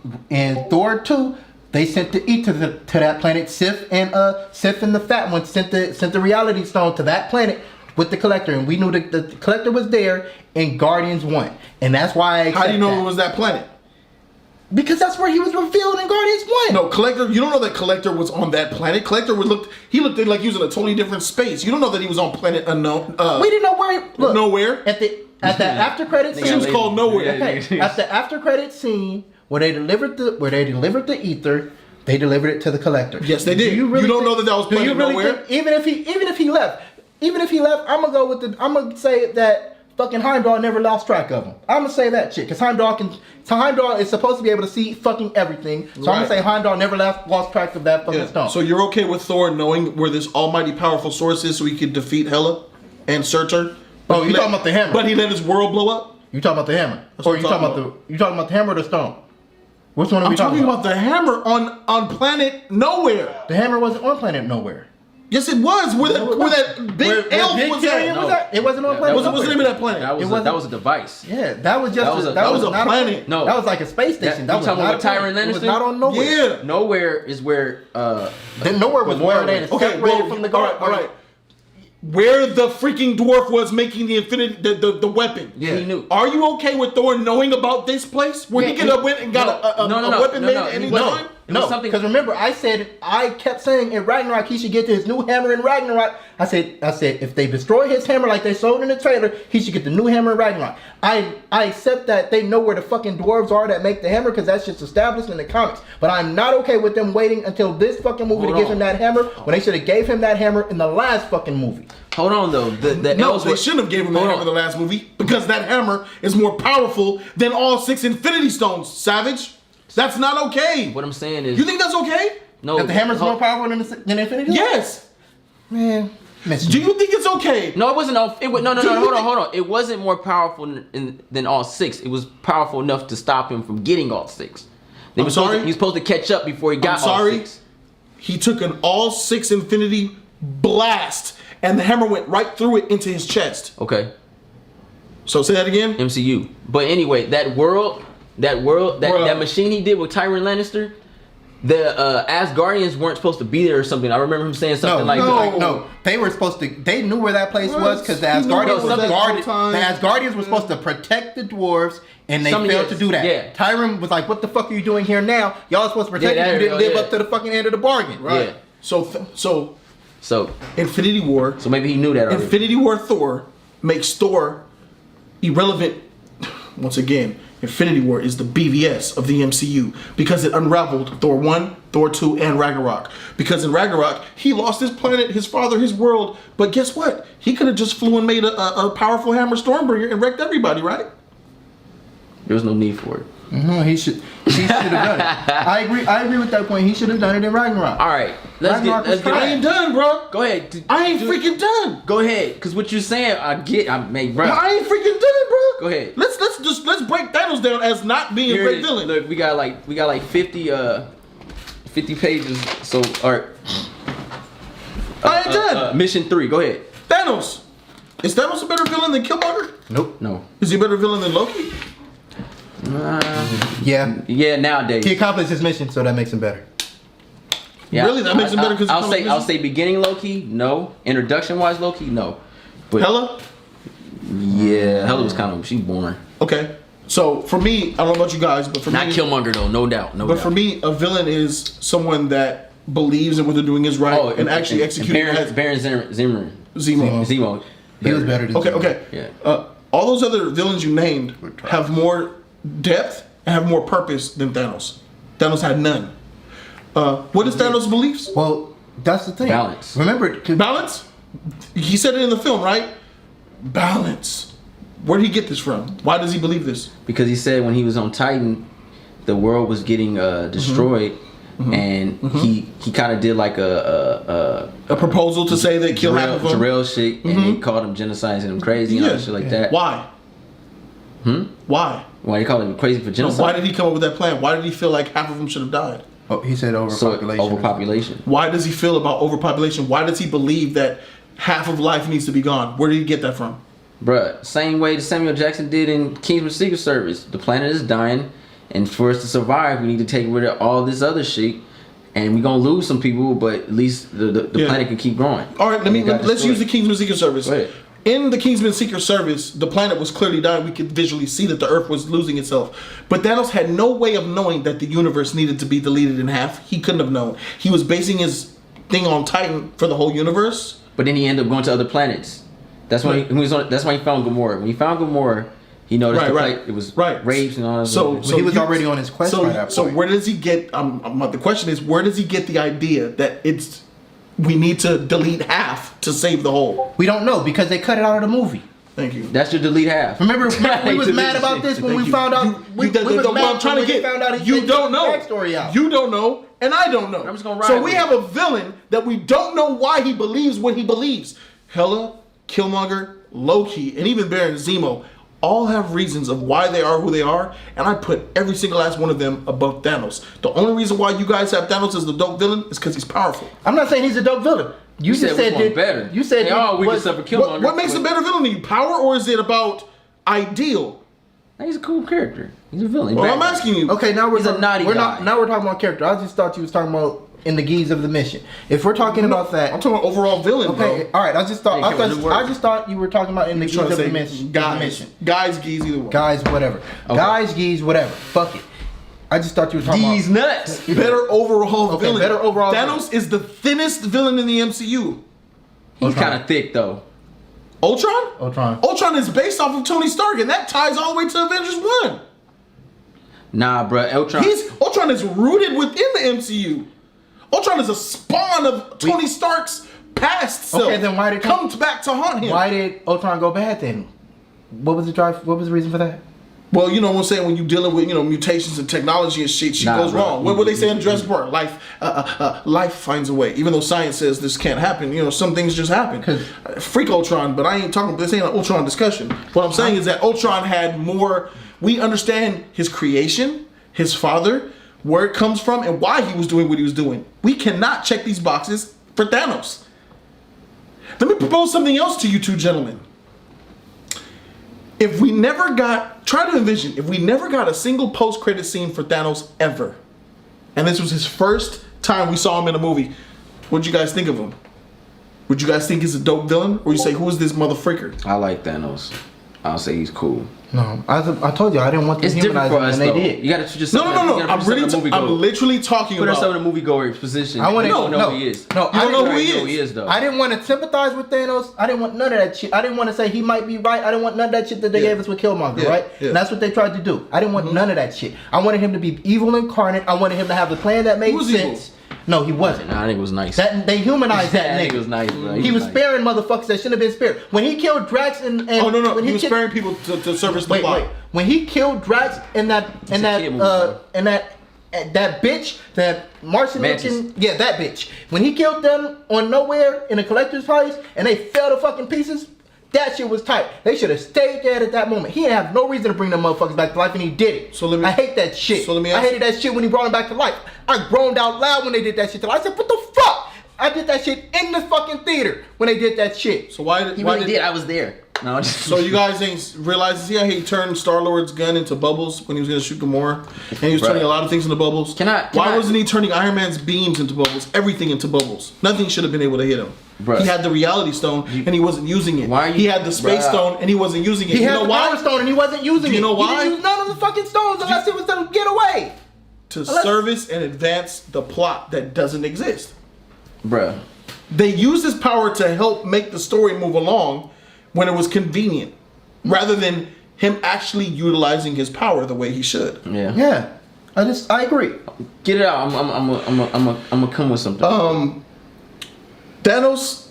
Speaker 6: Thor 2 they sent the Ether to that planet. Sif and the Fat One sent the Reality Stone to that planet with the Collector, and we knew the Collector was there in Guardians 1, and that's why I accept
Speaker 1: How do you know
Speaker 6: that.
Speaker 1: it was that planet?
Speaker 6: Because that's where he was revealed in Guardians 1.
Speaker 1: No, Collector, you don't know that Collector was on that planet. Collector looked like he was in a totally different space. You don't know that he was on Planet Unknown.
Speaker 6: We didn't know where. Look,
Speaker 1: nowhere.
Speaker 6: At the after credit scene,
Speaker 1: It was called Nowhere.
Speaker 6: okay, at the after credit scene where they delivered the Ether, they delivered it to the Collector.
Speaker 1: Yes, they did.
Speaker 6: Do you really
Speaker 1: don't know that was
Speaker 6: do you
Speaker 1: Planet
Speaker 6: really
Speaker 1: Nowhere?
Speaker 6: think, even if he left, I'm gonna say that fucking Heimdall never lost track of him. I'm gonna say that shit because Heimdall is supposed to be able to see fucking everything. So I'm gonna say Heimdall never lost track of that fucking stone.
Speaker 1: So you're okay with Thor knowing where this almighty powerful source is so he could defeat Hela and Surtur?
Speaker 6: Oh, you talking about the hammer?
Speaker 1: But he let his world blow up?
Speaker 6: You talking about the hammer?
Speaker 1: That's
Speaker 6: Or
Speaker 1: what
Speaker 6: you
Speaker 1: I'm
Speaker 6: talking about the hammer or the stone? Which one are we
Speaker 1: I'm talking about the hammer on Planet Nowhere.
Speaker 6: The hammer wasn't on Planet Nowhere.
Speaker 1: Yes, it was. Where that big elf was at.
Speaker 6: Was at. It wasn't on Planet
Speaker 1: What's
Speaker 6: Nowhere.
Speaker 1: the name of that planet?
Speaker 3: That was a device.
Speaker 6: Yeah, that was just
Speaker 1: that was a
Speaker 6: not
Speaker 1: planet.
Speaker 3: No.
Speaker 6: That was like a space station. That
Speaker 3: You
Speaker 6: was
Speaker 3: talking
Speaker 6: not
Speaker 3: about Tyrion
Speaker 6: It was
Speaker 3: Lannister?
Speaker 6: not on Nowhere.
Speaker 1: Yeah.
Speaker 3: Nowhere is where
Speaker 6: Nowhere was where they separated from the guard.
Speaker 1: All right. Where the freaking dwarf was making the the weapon.
Speaker 3: Yeah. He knew.
Speaker 1: Are you okay with Thor knowing about this place? Where he went and got a weapon made at any time?
Speaker 6: No, because remember, I kept saying in Ragnarok he should get to his new hammer in Ragnarok. I said if they destroy his hammer like they showed in the trailer, he should get the new hammer in Ragnarok. I accept that they know where the fucking dwarves are that make the hammer because that's just established in the comics. But I'm not okay with them waiting until this fucking movie to give him that hammer when they should have gave him that hammer in the last fucking movie.
Speaker 3: Hold on though.
Speaker 1: No, they shouldn't have gave him that hammer in the last movie because that hammer is more powerful than all 6 Infinity Stones, Savage. That's not okay.
Speaker 3: What I'm saying is,
Speaker 1: you think that's okay?
Speaker 3: No.
Speaker 6: That the hammer's more powerful than Infinity?
Speaker 1: Yes.
Speaker 6: Man.
Speaker 1: Do you think it's okay?
Speaker 3: No, it wasn't. No. Hold on. It wasn't more powerful than all 6. It was powerful enough to stop him from getting all 6. He was supposed to catch up before he got all 6.
Speaker 1: He took an all 6 Infinity blast, and the hammer went right through it into his chest.
Speaker 3: Okay.
Speaker 1: So say that again.
Speaker 3: MCU. But anyway, that machine he did with Tyrion Lannister, the Asgardians weren't supposed to be there or something. I remember him saying something
Speaker 6: No. They were supposed to. They knew where that place was because the Asgardians were guarded. The Asgardians were supposed to protect the dwarves, and they failed to do that.
Speaker 3: Yeah.
Speaker 6: Tyrion was like, "What the fuck are you doing here now? Y'all are supposed to protect me. You didn't live up to the fucking end of the bargain."
Speaker 1: Right.
Speaker 3: Yeah.
Speaker 1: So Infinity War.
Speaker 3: So maybe he knew that already.
Speaker 1: Infinity War Thor makes Thor irrelevant. Once again, Infinity War is the BVS of the MCU because it unraveled Thor 1, Thor 2, and Ragnarok. Because in Ragnarok, he lost his planet, his father, his world. But guess what? He could have just flew and made a powerful hammer Stormbringer and wrecked everybody, right?
Speaker 3: There was no need for it.
Speaker 6: No, he should have done it. I agree with that point. He should have done it in Ragnarok.
Speaker 3: All right, let's get.
Speaker 1: I ain't done, bro.
Speaker 3: Go ahead.
Speaker 1: I ain't freaking done.
Speaker 3: Go ahead, cause what you're saying, bro.
Speaker 1: I ain't freaking done, bro.
Speaker 3: Go ahead.
Speaker 1: Let's break Thanos down as not being a great villain.
Speaker 3: Look, we got like 50 pages. So, all right.
Speaker 1: I ain't done.
Speaker 3: Mission 3. Go ahead.
Speaker 1: Thanos. Is Thanos a better villain than Killmonger?
Speaker 6: Nope.
Speaker 3: No.
Speaker 1: Is he a better villain than Loki?
Speaker 6: Yeah.
Speaker 3: Yeah, nowadays.
Speaker 6: He accomplished his mission, so that makes him better.
Speaker 3: Yeah,
Speaker 1: Really? That makes him better 'cause he comes
Speaker 3: I'll
Speaker 1: with
Speaker 3: say beginning Loki, no. Introduction wise Loki, no. But
Speaker 1: Hela?
Speaker 3: yeah, Hela was kind of she's boring.
Speaker 1: Okay. So for me, I don't know about you guys, but for
Speaker 3: Not
Speaker 1: me,
Speaker 3: Killmonger though, no doubt, no
Speaker 1: but
Speaker 3: doubt.
Speaker 1: for me, a villain is someone that believes in what they're doing is right and actually executing it.
Speaker 3: Baron Zimmerman.
Speaker 1: Zemo.
Speaker 6: He was better than
Speaker 1: Okay,
Speaker 6: Zemo.
Speaker 1: okay.
Speaker 3: Yeah.
Speaker 1: All those other villains you named have more depth and have more purpose than Thanos. Thanos had none. What is Thanos' beliefs?
Speaker 6: Well, that's the thing.
Speaker 3: Balance.
Speaker 6: Remember,
Speaker 1: Balance? He said it in the film, right? Balance. Where did he get this from? Why does he believe this?
Speaker 3: Because he said when he was on Titan, the world was getting destroyed, and he kind of did like a
Speaker 1: proposal to say that kill half of them?
Speaker 3: Jarrell shit, and they called him genocide and him crazy and all that shit like that.
Speaker 1: Why? Why?
Speaker 3: Why they called him crazy for
Speaker 1: No,
Speaker 3: genocide?
Speaker 1: why did he come up with that plan? Why did he feel like half of them should have died?
Speaker 6: oh, he said overpopulation.
Speaker 3: Overpopulation.
Speaker 1: Why does he feel about overpopulation? Why does he believe that half of life needs to be gone? Where did he get that from?
Speaker 3: Bruh, same way that Samuel Jackson did in Kingsman Secret Service. The planet is dying, and for us to survive, we need to take rid of all this other shit. And we're gonna lose some people, but at least the planet can keep growing.
Speaker 1: All right, let's use the Kingsman Secret Service.
Speaker 3: Go ahead.
Speaker 1: In the Kingsman Secret Service, the planet was clearly dying. We could visually see that the Earth was losing itself. But Thanos had no way of knowing that the universe needed to be deleted in half. He couldn't have known. He was basing his thing on Titan for the whole universe.
Speaker 3: But then he ended up going to other planets. That's why that's why he found Gamora. When he found Gamora, he noticed it was rapes and all that.
Speaker 1: So
Speaker 6: he was already on his quest by that point.
Speaker 1: So where does he get? The question is, where does he get the idea that we need to delete half to save the whole?
Speaker 6: We don't know because they cut it out of the movie.
Speaker 1: Thank you.
Speaker 3: That's your delete half.
Speaker 6: Remember we was mad about this when we found out. We was mad
Speaker 1: I'm trying to get.
Speaker 6: found out
Speaker 1: You don't know.
Speaker 6: Backstory out.
Speaker 1: You don't know, and I don't know.
Speaker 3: I'm just gonna ride
Speaker 1: so
Speaker 3: with
Speaker 1: we
Speaker 3: it.
Speaker 1: have a villain that we don't know why he believes what he believes. Hela, Killmonger, Loki, and even Baron Zemo all have reasons of why they are who they are, and I put every single last one of them above Thanos. The only reason why you guys have Thanos as the dope villain is because he's powerful.
Speaker 6: I'm not saying he's a dope villain. You just said
Speaker 3: which one better.
Speaker 6: You said
Speaker 3: they all weak except for Killmonger.
Speaker 1: What makes a better villain to you? Power, or is it about ideal?
Speaker 3: He's a cool character. He's a villain.
Speaker 1: Well, I'm asking you.
Speaker 6: Okay, now
Speaker 3: He's a naughty guy.
Speaker 6: Now we're talking about character. I just thought you was talking about in the guise of the mission. If we're talking about that,
Speaker 1: I'm talking about overall villain.
Speaker 6: okay,
Speaker 1: bro.
Speaker 6: all right. I just thought
Speaker 3: Hey,
Speaker 6: I just thought you were talking about in the guise
Speaker 1: Trying to
Speaker 6: of the
Speaker 1: say
Speaker 6: mission.
Speaker 1: guys, geese, either one.
Speaker 6: Guys, whatever.
Speaker 3: Okay.
Speaker 6: Guys, geese, whatever. Fuck it. I just thought you were talking
Speaker 3: These
Speaker 6: about
Speaker 3: nuts.
Speaker 1: Better overall
Speaker 6: Okay,
Speaker 1: villain.
Speaker 6: better overall
Speaker 1: Thanos is the thinnest villain in the MCU.
Speaker 3: He's kind of thick though.
Speaker 1: Ultron?
Speaker 6: Ultron.
Speaker 1: Ultron is based off of Tony Stark, and that ties all the way to Avengers 1.
Speaker 3: Nah, bruh.
Speaker 1: Ultron is rooted within the MCU. Ultron is a spawn of Tony Stark's past self.
Speaker 6: Okay, then why did
Speaker 1: comes back to haunt him?
Speaker 6: Why did Ultron go bad then? What was the drive? What was the reason for that?
Speaker 1: Well, you know what I'm saying, when you're dealing with, mutations and technology and shit goes
Speaker 3: bro.
Speaker 1: wrong. What they say in Jurassic Park? Life finds a way. Even though science says this can't happen, some things just happen. Freak Ultron, but I ain't talking, this ain't an Ultron discussion. What I'm saying is that Ultron had more, we understand his creation, his father, where it comes from, and why he was doing what he was doing. We cannot check these boxes for Thanos. Let me propose something else to you two gentlemen. If we never got, try to envision, if we never got a single post-credit scene for Thanos ever, and this was his first time we saw him in a movie, what'd you guys think of him? Would you guys think he's a dope villain? Or you say, who is this motherfreaker?
Speaker 3: I like Thanos. I'll say he's cool.
Speaker 6: No, I told you I didn't want to
Speaker 3: It's different
Speaker 6: humanize
Speaker 3: for
Speaker 6: him,
Speaker 3: us
Speaker 6: and they
Speaker 3: though.
Speaker 6: did.
Speaker 3: You gotta put yourself.
Speaker 1: No. I'm literally talking
Speaker 3: Put
Speaker 1: about.
Speaker 3: yourself in a moviegoer position.
Speaker 6: I want to
Speaker 3: You don't know who he is.
Speaker 6: No,
Speaker 1: You don't know who he
Speaker 3: You know
Speaker 1: is.
Speaker 3: he is though.
Speaker 6: I didn't want to sympathize with Thanos. I didn't want none of that shit. I didn't want to say he might be right. I didn't want none of that shit that they gave us with Killmonger, right?
Speaker 1: Yeah.
Speaker 6: And that's what they tried to do. I didn't want none of that shit. I wanted him to be evil incarnate. I wanted him to have the plan that made
Speaker 1: was
Speaker 6: sense. No, he wasn't.
Speaker 3: Nah, I think it was nice.
Speaker 6: That they humanized that
Speaker 3: I think
Speaker 6: nigga.
Speaker 3: it was nice, bro.
Speaker 6: He was
Speaker 3: nice.
Speaker 6: sparing motherfuckers that shouldn't have been spared. When he killed Drax and
Speaker 1: Oh no,
Speaker 6: when
Speaker 1: he was
Speaker 6: killed-
Speaker 1: sparing people to service the plot.
Speaker 6: Wait. When he killed Drax and that bitch, that Martian
Speaker 3: Mantis.
Speaker 6: looking, yeah, that bitch. When he killed them on nowhere in a collector's place and they fell to fucking pieces, that shit was tight. They should have stayed dead at that moment. He didn't have no reason to bring them motherfuckers back to life, and he did it. I hate that shit.
Speaker 1: So let me
Speaker 6: I
Speaker 1: ask
Speaker 6: hated that shit when he brought them back to life. I groaned out loud when they did that shit. I said, "What the fuck?" I did that shit in the fucking theater when they did that shit.
Speaker 1: So why did
Speaker 3: He
Speaker 1: why
Speaker 3: really
Speaker 1: did
Speaker 3: did. I was there. No, I'm just,
Speaker 1: So you guys ain't realize, see how he turned Star-Lord's gun into bubbles when he was gonna shoot Gamora? And he was turning a lot of things into bubbles. Why wasn't he turning Iron Man's beams into bubbles? Everything into bubbles. Nothing should have been able to hit him.
Speaker 3: Bruh.
Speaker 1: He had the reality stone and he wasn't using it.
Speaker 3: Why are you-
Speaker 1: He had the space stone and he wasn't using it.
Speaker 6: He
Speaker 1: You
Speaker 6: had
Speaker 1: know
Speaker 6: the
Speaker 1: why?
Speaker 6: power stone and he wasn't using it.
Speaker 1: You know why?
Speaker 6: He didn't use none of the fucking stones unless it was to get away.
Speaker 1: To service and advance the plot that doesn't exist.
Speaker 3: bruh.
Speaker 1: They used his power to help make the story move along when it was convenient, rather than him actually utilizing his power the way he should.
Speaker 3: Yeah.
Speaker 6: Yeah. I agree.
Speaker 3: Get it out. I'm gonna come with something.
Speaker 1: Thanos,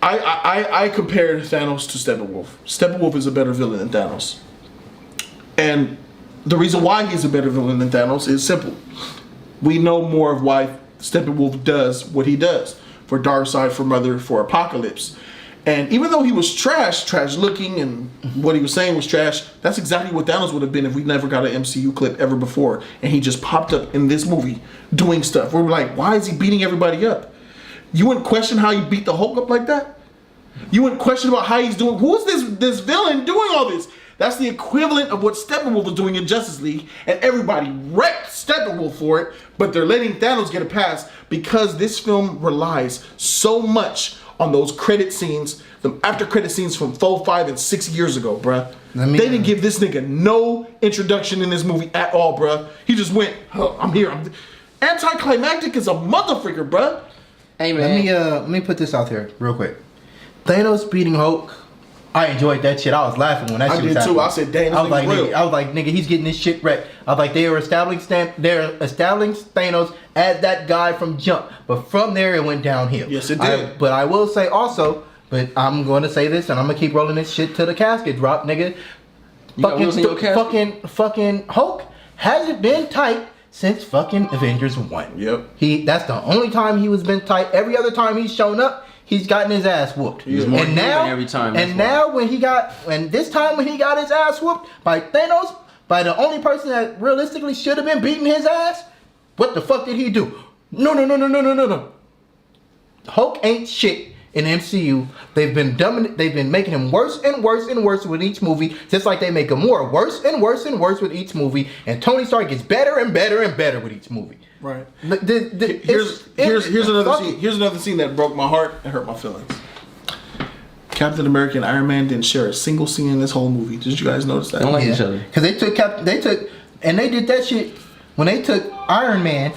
Speaker 1: I compared Thanos to Steppenwolf. Steppenwolf is a better villain than Thanos. And the reason why he's a better villain than Thanos is simple. We know more of why Steppenwolf does what he does. For Darkseid, for Mother, for Apocalypse. And even though he was trash looking, and what he was saying was trash, that's exactly what Thanos would have been if we never got an MCU clip ever before. And he just popped up in this movie doing stuff. We're like, why is he beating everybody up? You wouldn't question how he beat the Hulk up like that? You wouldn't question about how he's doing. Who is this villain doing all this? That's the equivalent of what Steppenwolf was doing in Justice League, and everybody wrecked Steppenwolf for it, but they're letting Thanos get a pass because this film relies so much on those credit scenes, the after credit scenes from 4, 5, and 6 years ago, bruh. They didn't give this nigga no introduction in this movie at all, bruh. He just went, oh, I'm here. Anticlimactic is a motherfucker, bruh.
Speaker 3: Hey man.
Speaker 6: Let me put this out there real quick. Thanos beating Hulk. I enjoyed that shit. I was laughing when that shit was happening.
Speaker 1: too. I said, damn, this nigga's real.
Speaker 6: I was like, nigga, he's getting this shit wrecked. I was like, they're establishing Thanos as that guy from Jump. But from there, it went downhill.
Speaker 1: Yes, it did.
Speaker 6: But I will say also, but I'm going to say this, and I'm going to keep rolling this shit till the casket drop, nigga.
Speaker 3: You got wheels in your casket?
Speaker 6: Fucking Hulk hasn't been tight since fucking Avengers 1.
Speaker 1: Yep.
Speaker 6: That's the only time he was been tight. Every other time he's shown up, he's gotten his ass whooped.
Speaker 3: He was more human every time.
Speaker 6: This time when he got his ass whooped by Thanos, by the only person that realistically should have been beating his ass, what the fuck did he do? No. Hulk ain't shit in MCU. They've been making him worse and worse and worse with each movie, just like they make him worse and worse and worse with each movie. And Tony Stark gets better and better and better with each movie.
Speaker 1: Right.
Speaker 6: Here's
Speaker 1: another scene that broke my heart and hurt my feelings. Captain America and Iron Man didn't share a single scene in this whole movie. Did you guys notice that?
Speaker 3: Don't like each other.
Speaker 6: Because they did that shit when they took Iron Man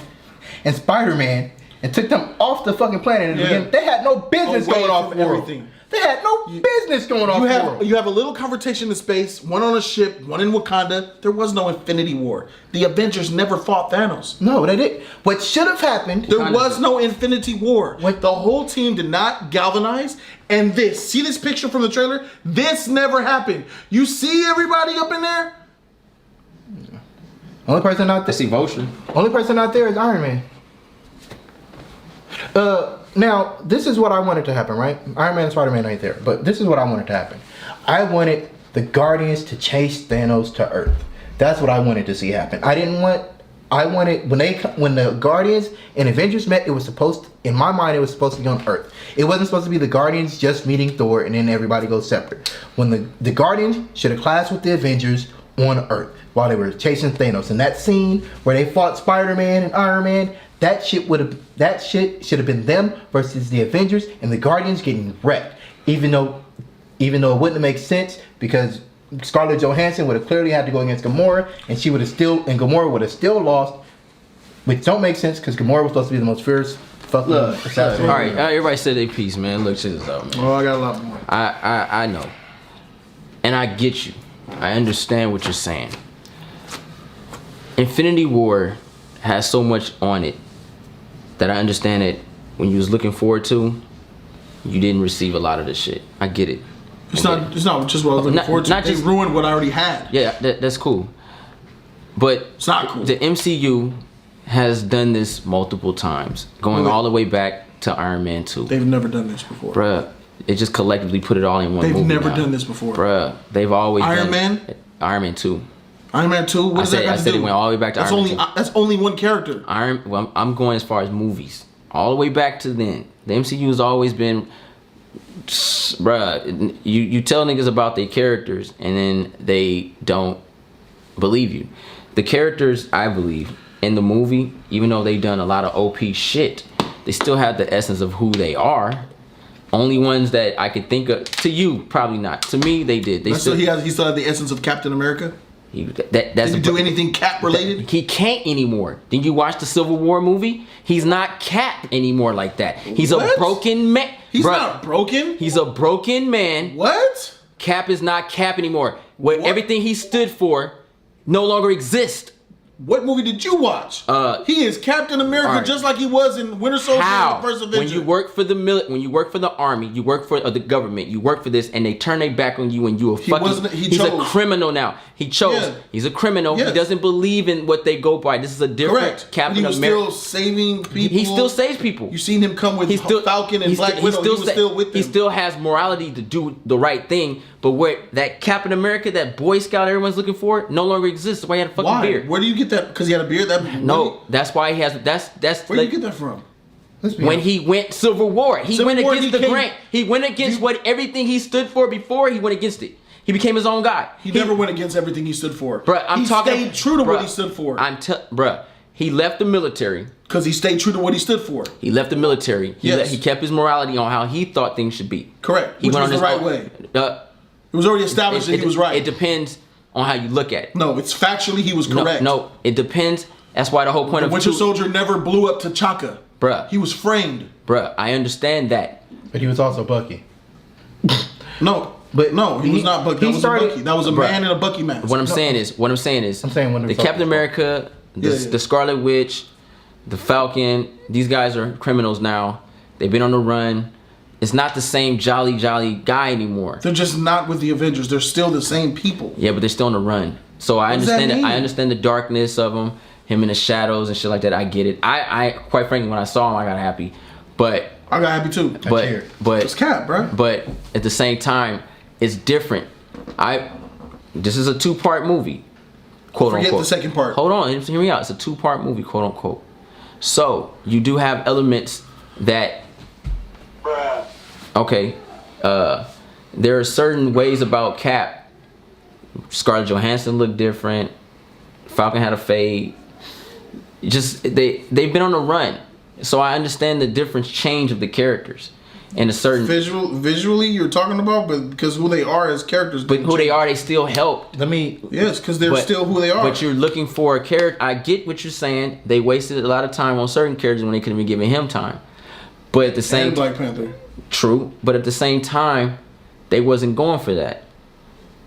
Speaker 6: and Spider-Man and took them off the fucking planet in the beginning. They had no business going off everything. They had no business going off world.
Speaker 1: You have a little conversation in space, one on a ship, one in Wakanda. There was no Infinity War. The Avengers never fought Thanos.
Speaker 6: No, they did. What should have happened?
Speaker 1: There was no Infinity War. The whole team did not galvanize. And see this picture from the trailer? This never happened. You see everybody up in there?
Speaker 6: Only person out there.
Speaker 3: That's emotion.
Speaker 6: Only person out there is Iron Man. Now, this is what I wanted to happen, right? Iron Man and Spider-Man ain't there, but this is what I wanted to happen. I wanted the Guardians to chase Thanos to Earth. That's what I wanted to see happen. I wanted when the Guardians and Avengers met, it was supposed to, in my mind, it was supposed to be on Earth. It wasn't supposed to be the Guardians just meeting Thor and then everybody goes separate. When the Guardians should have clashed with the Avengers on Earth while they were chasing Thanos. And that scene where they fought Spider-Man and Iron Man, that shit should have been them versus the Avengers and the Guardians getting wrecked. Even though it wouldn't have made sense because Scarlett Johansson would have clearly had to go against Gamora and Gamora would have still lost, which don't make sense because Gamora was supposed to be the most fierce fucking assassin.
Speaker 3: All right, everybody said their piece, man. Look, check this out, man.
Speaker 1: Oh, I got a lot more.
Speaker 3: I know, and I get you. I understand what you're saying. Infinity War has so much on it that I understand that when you was looking forward to, you didn't receive a lot of the shit. I get it.
Speaker 1: It's not just what I was looking forward to. They ruined what I already had.
Speaker 3: Yeah, that's cool. But
Speaker 1: it's not cool.
Speaker 3: The MCU has done this multiple times, going all the way back to Iron Man 2.
Speaker 1: They've never done this before.
Speaker 3: Bruh, it just collectively put it all in one movie.
Speaker 1: They've never done this before.
Speaker 3: Bruh, they've always
Speaker 1: Iron Man
Speaker 3: 2.
Speaker 1: Iron Man 2? What does that got to do?
Speaker 3: I said it went all the way back to Iron Man 2.
Speaker 1: That's only one character.
Speaker 3: I'm going as far as movies. all the way back to then. The MCU has always been, bruh, you tell niggas about their characters and then they don't believe you. The characters, I believe, in the movie, even though they done a lot of OP shit, they still have the essence of who they are. Only ones that I could think of, to you, probably not. To me, they did. He still had the essence of Captain America? Did he do anything Cap related? He can't anymore. Did you watch the Civil War movie? He's not Cap anymore like that. He's a broken man. He's not broken? He's a broken man. What? Cap is not Cap anymore. Everything he stood for no longer exists. What movie did you watch? He is Captain America just like he was in Winter Soldier and the first Avengers. When you work for the when you work for the army, you work for the government, you work for this, and they turn their back on you and you a fucking... He's a criminal now. He chose. Yeah. He's a criminal. Yes. He doesn't believe in what they go by. This is a different Captain America. He was still saving people. He still saves people. You seen him come with Falcon and Black Widow. He was still with them. He still has morality to do the right thing. But where that Captain America, that Boy Scout everyone's looking for, no longer exists. That's why he had a fucking beard. Where do you get that? Because he had a beard? That's why he has... That's where do you get that from? When he went Civil War. He went against the Grant. He went against everything he stood for before. He went against it. He became his own guy. He never went against everything he stood for. Bruh, he stayed true to what he stood for. Bruh, he left the military. Because he stayed true to what he stood for. He left the military. He kept his morality on how he thought things should be. Correct. Which was the right way. It was already established that he was right. It depends on how you look at it. No, it's factually he was correct. No, it depends. That's why the whole point of Winter Soldier never blew up T'Chaka. Bruh. He was framed. Bruh, I understand that.
Speaker 6: But he was also Bucky.
Speaker 3: No.
Speaker 6: But
Speaker 3: no,
Speaker 1: he was not Bucky. That was a Bucky. That was a man in a Bucky mask.
Speaker 3: What I'm saying is the Captain America, the Scarlet Witch, the Falcon, these guys are criminals now. They've been on the run. It's not the same jolly guy anymore. They're just not with the Avengers. They're still the same people. Yeah, but they're still on the run. So I understand that. I understand the darkness of him in the shadows and shit like that. I get it. I quite frankly, when I saw him, I got happy. But I got happy too. But it's Cap, bro. But at the same time, it's different. This is a 2-part movie, quote unquote. Forget the second part. Hold on, hear me out. It's a 2-part movie, quote unquote. So you do have elements that, okay, there are certain ways about Cap. Scarlett Johansson looked different. Falcon had a fade. Just they've been on the run, so I understand the different change of the characters. In a certain visually you're talking about, but because who they are as characters, but who they are, they still help. Yes, because they're still who they are. But you're looking for a character. I get what you're saying. They wasted a lot of time on certain characters when they could have been giving him time. But at the same Black Panther. True, but at the same time, they wasn't going for that.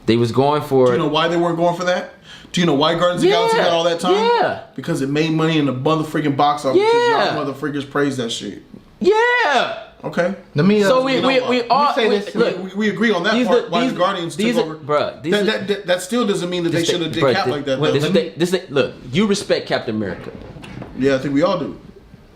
Speaker 3: They was going for. Do you know why they weren't going for that? Do you know why Guardians of the Galaxy got all that time? Yeah. Because it made money in the motherfucking box office. Yeah. Because y'all motherfuckers praised that shit. Yeah. Okay. So we agree on that part. Why the Guardians took over? Bruh, that still doesn't mean that they should have did Cap like that. Look, you respect Captain America. Yeah, I think we all do.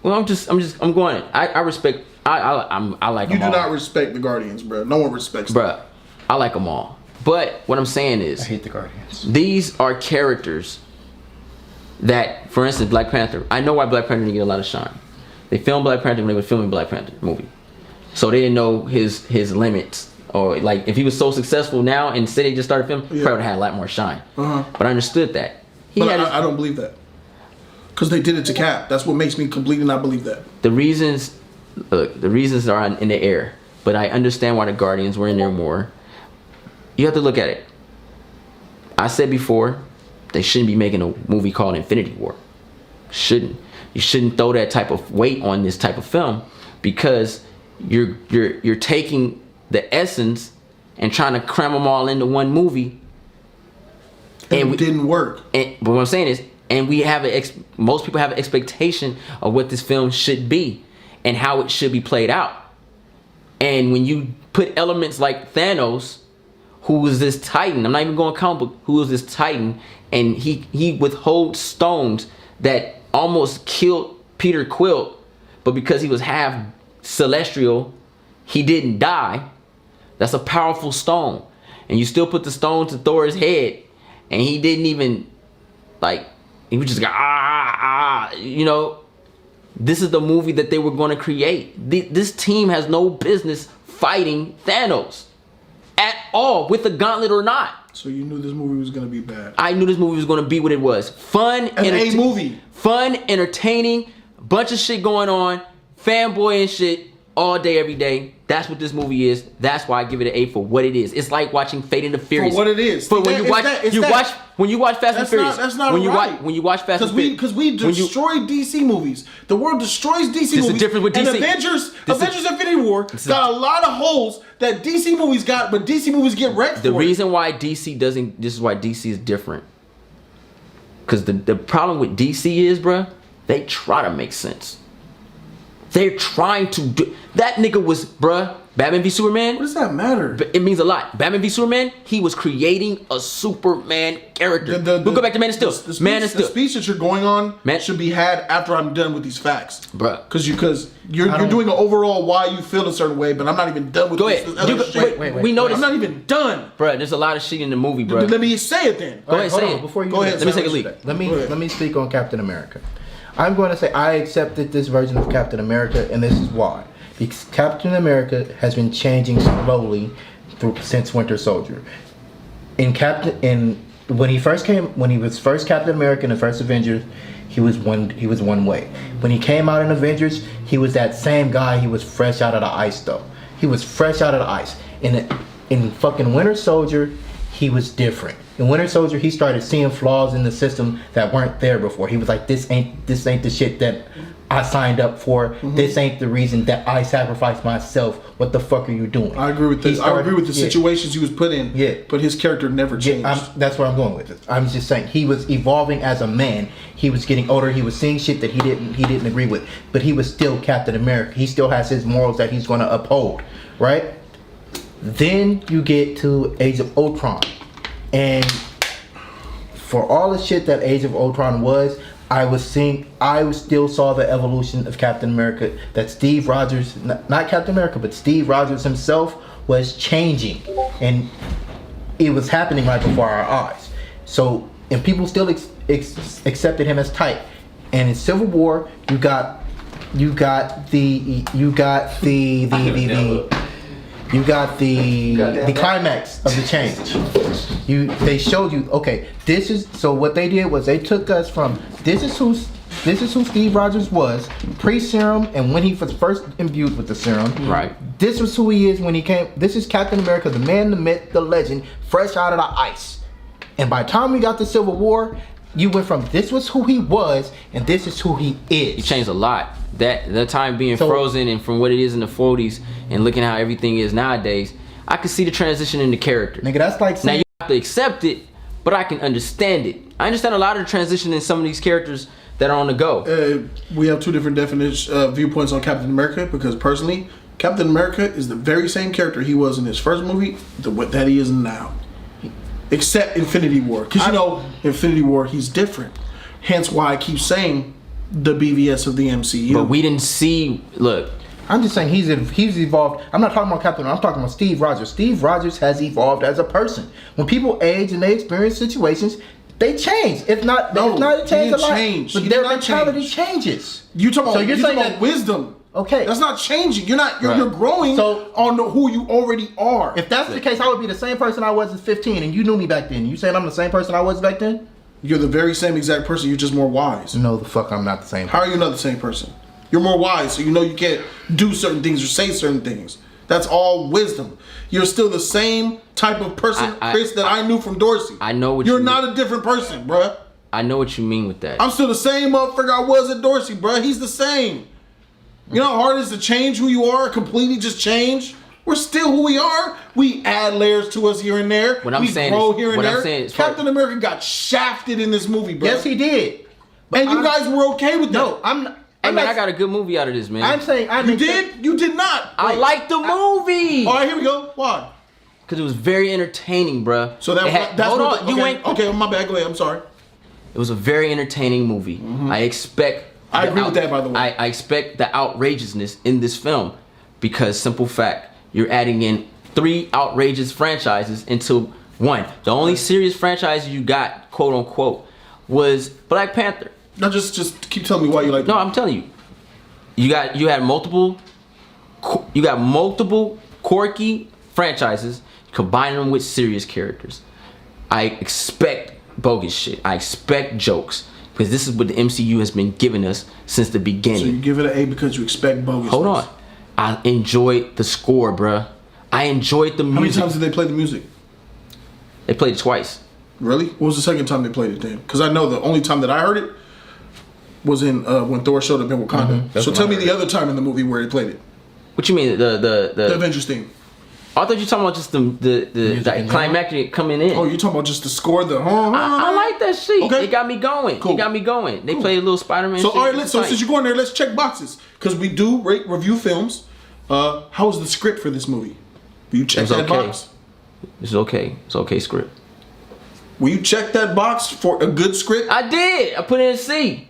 Speaker 3: Well, I'm going. I respect. I like. You do not respect the Guardians, bro. No one respects. Bruh, I like them all. But what I'm saying is, I hate the Guardians. These are characters that, for instance, Black Panther. I know why Black Panther didn't get a lot of shine. They filmed Black Panther when they were filming Black Panther movie, so they didn't know his limits, or like if he was so successful now and said he just started filming, he probably would have had a lot more shine. But I understood that. I don't believe that, because they did it to Cap. That's what makes me completely not believe that. The reasons are in the air, but I understand why the Guardians were in there more. You have to look at it. I said before, they shouldn't be making a movie called Infinity War. Shouldn't. You shouldn't throw that type of weight on this type of film, because you're taking the essence and trying to cram them all into one movie. And it didn't work. But what I'm saying is, and we have most people have an expectation of what this film should be and how it should be played out. And when you put elements like Thanos, who is this Titan, I'm not even going comic book, who is this Titan, and he withholds stones that almost killed Peter Quill, but because he was half celestial, he didn't die. That's a powerful stone. And you still put the stone to Thor's head, and he didn't even, like, he was just you know, This is the movie that they were going to create. This team has no business fighting Thanos at all, with the gauntlet or not.
Speaker 1: So you knew this movie was gonna be bad.
Speaker 3: I knew this movie was going to be what it was. Fun,
Speaker 1: A movie.
Speaker 3: Fun, entertaining, bunch of shit going on, fanboy and shit all day, every day. That's what this movie is. That's why I give it an A for what it is. It's like watching Fate and the Furious.
Speaker 1: For what it is.
Speaker 3: But when you watch Fast and Furious.
Speaker 1: That's not
Speaker 3: when
Speaker 1: right.
Speaker 3: When you watch Fast and Furious.
Speaker 1: Because we destroy DC movies. The world destroys DC movies.
Speaker 3: This is the difference with DC.
Speaker 1: And Avengers Infinity War got a lot of holes that DC movies got, but DC movies get wrecked
Speaker 3: The
Speaker 1: for
Speaker 3: reason why DC doesn't, this is why DC is different. Because the problem with DC is, bruh, they try to make sense. They're trying to do, that nigga was, bruh, Batman v Superman.
Speaker 1: What does that matter?
Speaker 3: It means a lot. Batman v Superman, he was creating a Superman character. We'll go back to Man of Steel. Man of Steel.
Speaker 1: The speech that you're going on should be had after I'm done with these facts.
Speaker 3: Bruh.
Speaker 1: Because you're doing an overall why you feel a certain way, but I'm not even done with
Speaker 3: Go
Speaker 1: this.
Speaker 3: ahead. Wait. We know this.
Speaker 1: I'm not even done.
Speaker 3: Bruh, there's a lot of shit in the movie, bruh.
Speaker 1: Let me say it then.
Speaker 3: Go ahead, say it.
Speaker 6: Before you
Speaker 1: Go ahead.
Speaker 3: Let me take a leak.
Speaker 6: Let me speak on Captain America. I'm going to say I accepted this version of Captain America, and this is why. Because Captain America has been changing slowly since Winter Soldier. When he was first Captain America in the first Avengers, he was one way. When he came out in Avengers, he was that same guy. He was fresh out of the ice though. He was fresh out of the ice. In fucking Winter Soldier, he was different. In Winter Soldier, he started seeing flaws in the system that weren't there before. He was like, this ain't the shit that I signed up for. Mm-hmm. This ain't the reason that I sacrificed myself. What the fuck are you doing?
Speaker 1: I agree with this. I agree with the situations he was put in.
Speaker 6: Yeah.
Speaker 1: But his character never changed.
Speaker 6: That's where I'm going with it. I'm just saying he was evolving as a man. He was getting older. He was seeing shit that he didn't agree with. But he was still Captain America. He still has his morals that he's going to uphold, right? Then you get to Age of Ultron, and for all the shit that Age of Ultron was, I still saw the evolution of Captain America, that Steve Rogers, not Captain America, but Steve Rogers himself was changing, and it was happening right before our eyes. So, and people still accepted him as tight. And in Civil War, you got the climax of the change. They showed you, okay, this is, so what they did was they took us from this is who Steve Rogers was pre-serum and when he was first imbued with the serum.
Speaker 3: Right.
Speaker 6: This was who he is when he came. This is Captain America, the man, the myth, the legend, fresh out of the ice. And by the time we got to Civil War, you went from this was who he was and this is who he is.
Speaker 3: He changed a lot. The time being frozen and from what it is in the 40s and looking how everything is nowadays, I could see the transition in the character.
Speaker 6: Nigga, that's like saying,
Speaker 3: now you have to accept it, but I can understand it. I understand a lot of the transition in some of these characters that are on the go.
Speaker 1: We have two different viewpoints on Captain America, because personally, Captain America is the very same character he was in his first movie that he is now. Except Infinity War. Because Infinity War, he's different. Hence why I keep saying the BVS of the MCU.
Speaker 3: But we didn't see, look.
Speaker 6: I'm just saying he's evolved. I'm not talking about Captain America, I'm talking about Steve Rogers. Steve Rogers has evolved as a person. When people age and they experience situations, they change. If not, it change a lot. But their mentality changes.
Speaker 1: You're talking about wisdom.
Speaker 6: Okay.
Speaker 1: That's not changing. You're growing on who you already are.
Speaker 6: If that's the case, I would be the same person I was at 15 and you knew me back then. You saying I'm the same person I was back then?
Speaker 1: You're the very same exact person, you're just more wise.
Speaker 6: No, the fuck I'm not the same person.
Speaker 1: How are you not the same person? You're more wise, so you know you can't do certain things or say certain things. That's all wisdom. You're still the same type of person, Chris, that I knew from Dorsey.
Speaker 3: I know what
Speaker 1: you're not a different person, bruh.
Speaker 3: I know what you mean with that.
Speaker 1: I'm still the same motherfucker I was at Dorsey, bruh. He's the same. You know how hard it is to change who you are, completely just change? We're still who we are. We add layers to us here and there.
Speaker 3: What I'm saying is,
Speaker 1: Captain America got shafted in this movie, bro.
Speaker 6: Yes, he did.
Speaker 1: But you guys were okay with that.
Speaker 6: No, I'm not.
Speaker 3: Hey man, I got a good movie out of this, man.
Speaker 6: I'm saying
Speaker 1: you did. You did not.
Speaker 3: I liked the movie.
Speaker 1: All right, here we go. Why?
Speaker 3: Because it was very entertaining, bruh.
Speaker 1: So that's
Speaker 3: hold on.
Speaker 1: You went. Okay, my bad. Go ahead. I'm sorry.
Speaker 3: It was a very entertaining movie.
Speaker 1: Mm-hmm.
Speaker 3: I
Speaker 1: agree with that, by the way.
Speaker 3: I expect the outrageousness in this film because simple fact, you're adding in 3 outrageous franchises into one. The only serious franchise you got, quote unquote, was Black Panther.
Speaker 1: Now just keep telling me why you like.
Speaker 3: No, I'm telling you. you had multiple quirky franchises, combining them with serious characters. I expect bogus shit. I expect jokes. Because this is what the MCU has been giving us since the beginning.
Speaker 1: So you give it an A because you expect bogus.
Speaker 3: Hold on. I enjoyed the score, bruh. I enjoyed the music.
Speaker 1: How many times did they play the music?
Speaker 3: They played it twice.
Speaker 1: Really? What was the second time they played it then? Because I know the only time that I heard it was in when Thor showed up in Wakanda. So tell me the other time in the movie where they played it.
Speaker 3: What you mean?
Speaker 1: The Avengers theme.
Speaker 3: I thought you were talking about just the climactic coming in.
Speaker 1: Oh, you talking about just the score?
Speaker 3: I like that shit.
Speaker 1: Okay.
Speaker 3: It got me going.
Speaker 1: Cool.
Speaker 3: It got me going. They played a little Spider-Man
Speaker 1: So
Speaker 3: shit.
Speaker 1: all right, so since you're going there, let's check boxes because we do review films. How was the script for this movie? Will you check that box?
Speaker 3: It's okay. It's okay script.
Speaker 1: Will you check that box for a good script?
Speaker 3: I did. I put it in C.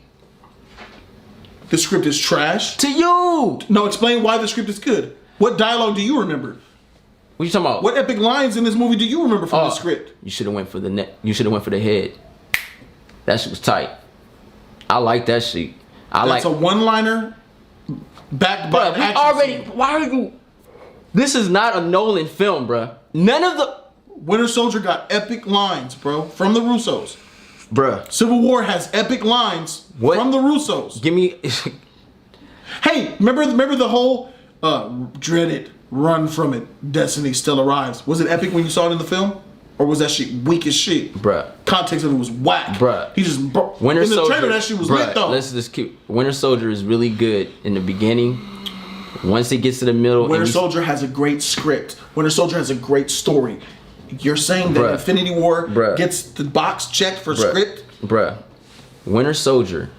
Speaker 1: The script is trash.
Speaker 3: To you.
Speaker 1: No, explain why the script is good. What dialogue do you remember?
Speaker 3: What you talking about?
Speaker 1: What epic lines in this movie do you remember from the script?
Speaker 3: You should have went for the neck. You should have went for the head. That shit was tight. I like that shit.
Speaker 1: That's a one-liner backed by an action scene.
Speaker 3: Why are you? This is not a Nolan film, bruh. None of the.
Speaker 1: Winter Soldier got epic lines, bro, from the Russos.
Speaker 3: Bruh.
Speaker 1: Civil War has epic lines from the Russos.
Speaker 3: Give me.
Speaker 1: Hey, remember the whole dreaded run from it, Destiny still arrives. Was it epic when you saw it in the film? Or was that shit weak as shit?
Speaker 3: Bruh.
Speaker 1: Context of it was whack.
Speaker 3: Bruh.
Speaker 1: He just...
Speaker 3: Winter
Speaker 1: in the
Speaker 3: Soldier,
Speaker 1: trailer, that shit was lit, though.
Speaker 3: Let's just keep... Winter Soldier is really good in the beginning. Once it gets to the middle...
Speaker 1: Winter Soldier has a great script. Winter Soldier has a great story. You're saying that Infinity War gets the box checked for script?
Speaker 3: Bruh. Winter Soldier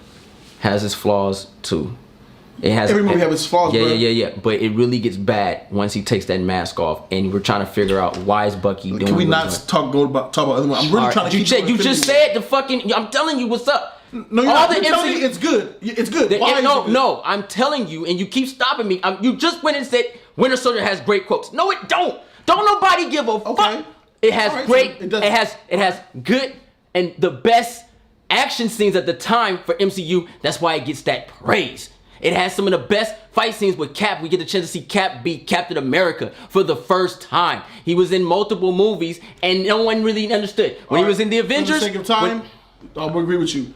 Speaker 3: has its flaws, too. It has
Speaker 1: every movie has its flaws, bro.
Speaker 3: Yeah. But it really gets bad once he takes that mask off, and we're trying to figure out why is Bucky doing.
Speaker 1: Can we not talk about other ones? I'm really trying to keep.
Speaker 3: You just said the fucking. I'm telling you what's up.
Speaker 1: No, you're not. You're telling me it's good. It's good. Why is it good?
Speaker 3: No. I'm telling you, and you keep stopping me. You just went and said Winter Soldier has great quotes. No, it don't. Don't nobody give a fuck. It has great. So it has good and the best action scenes at the time for MCU. That's why it gets that praise. It has some of the best fight scenes with Cap. We get the chance to see Cap beat Captain America for the first time. He was in multiple movies, and no one really understood. When he was in the Avengers...
Speaker 1: For the sake of time, I'll agree with you.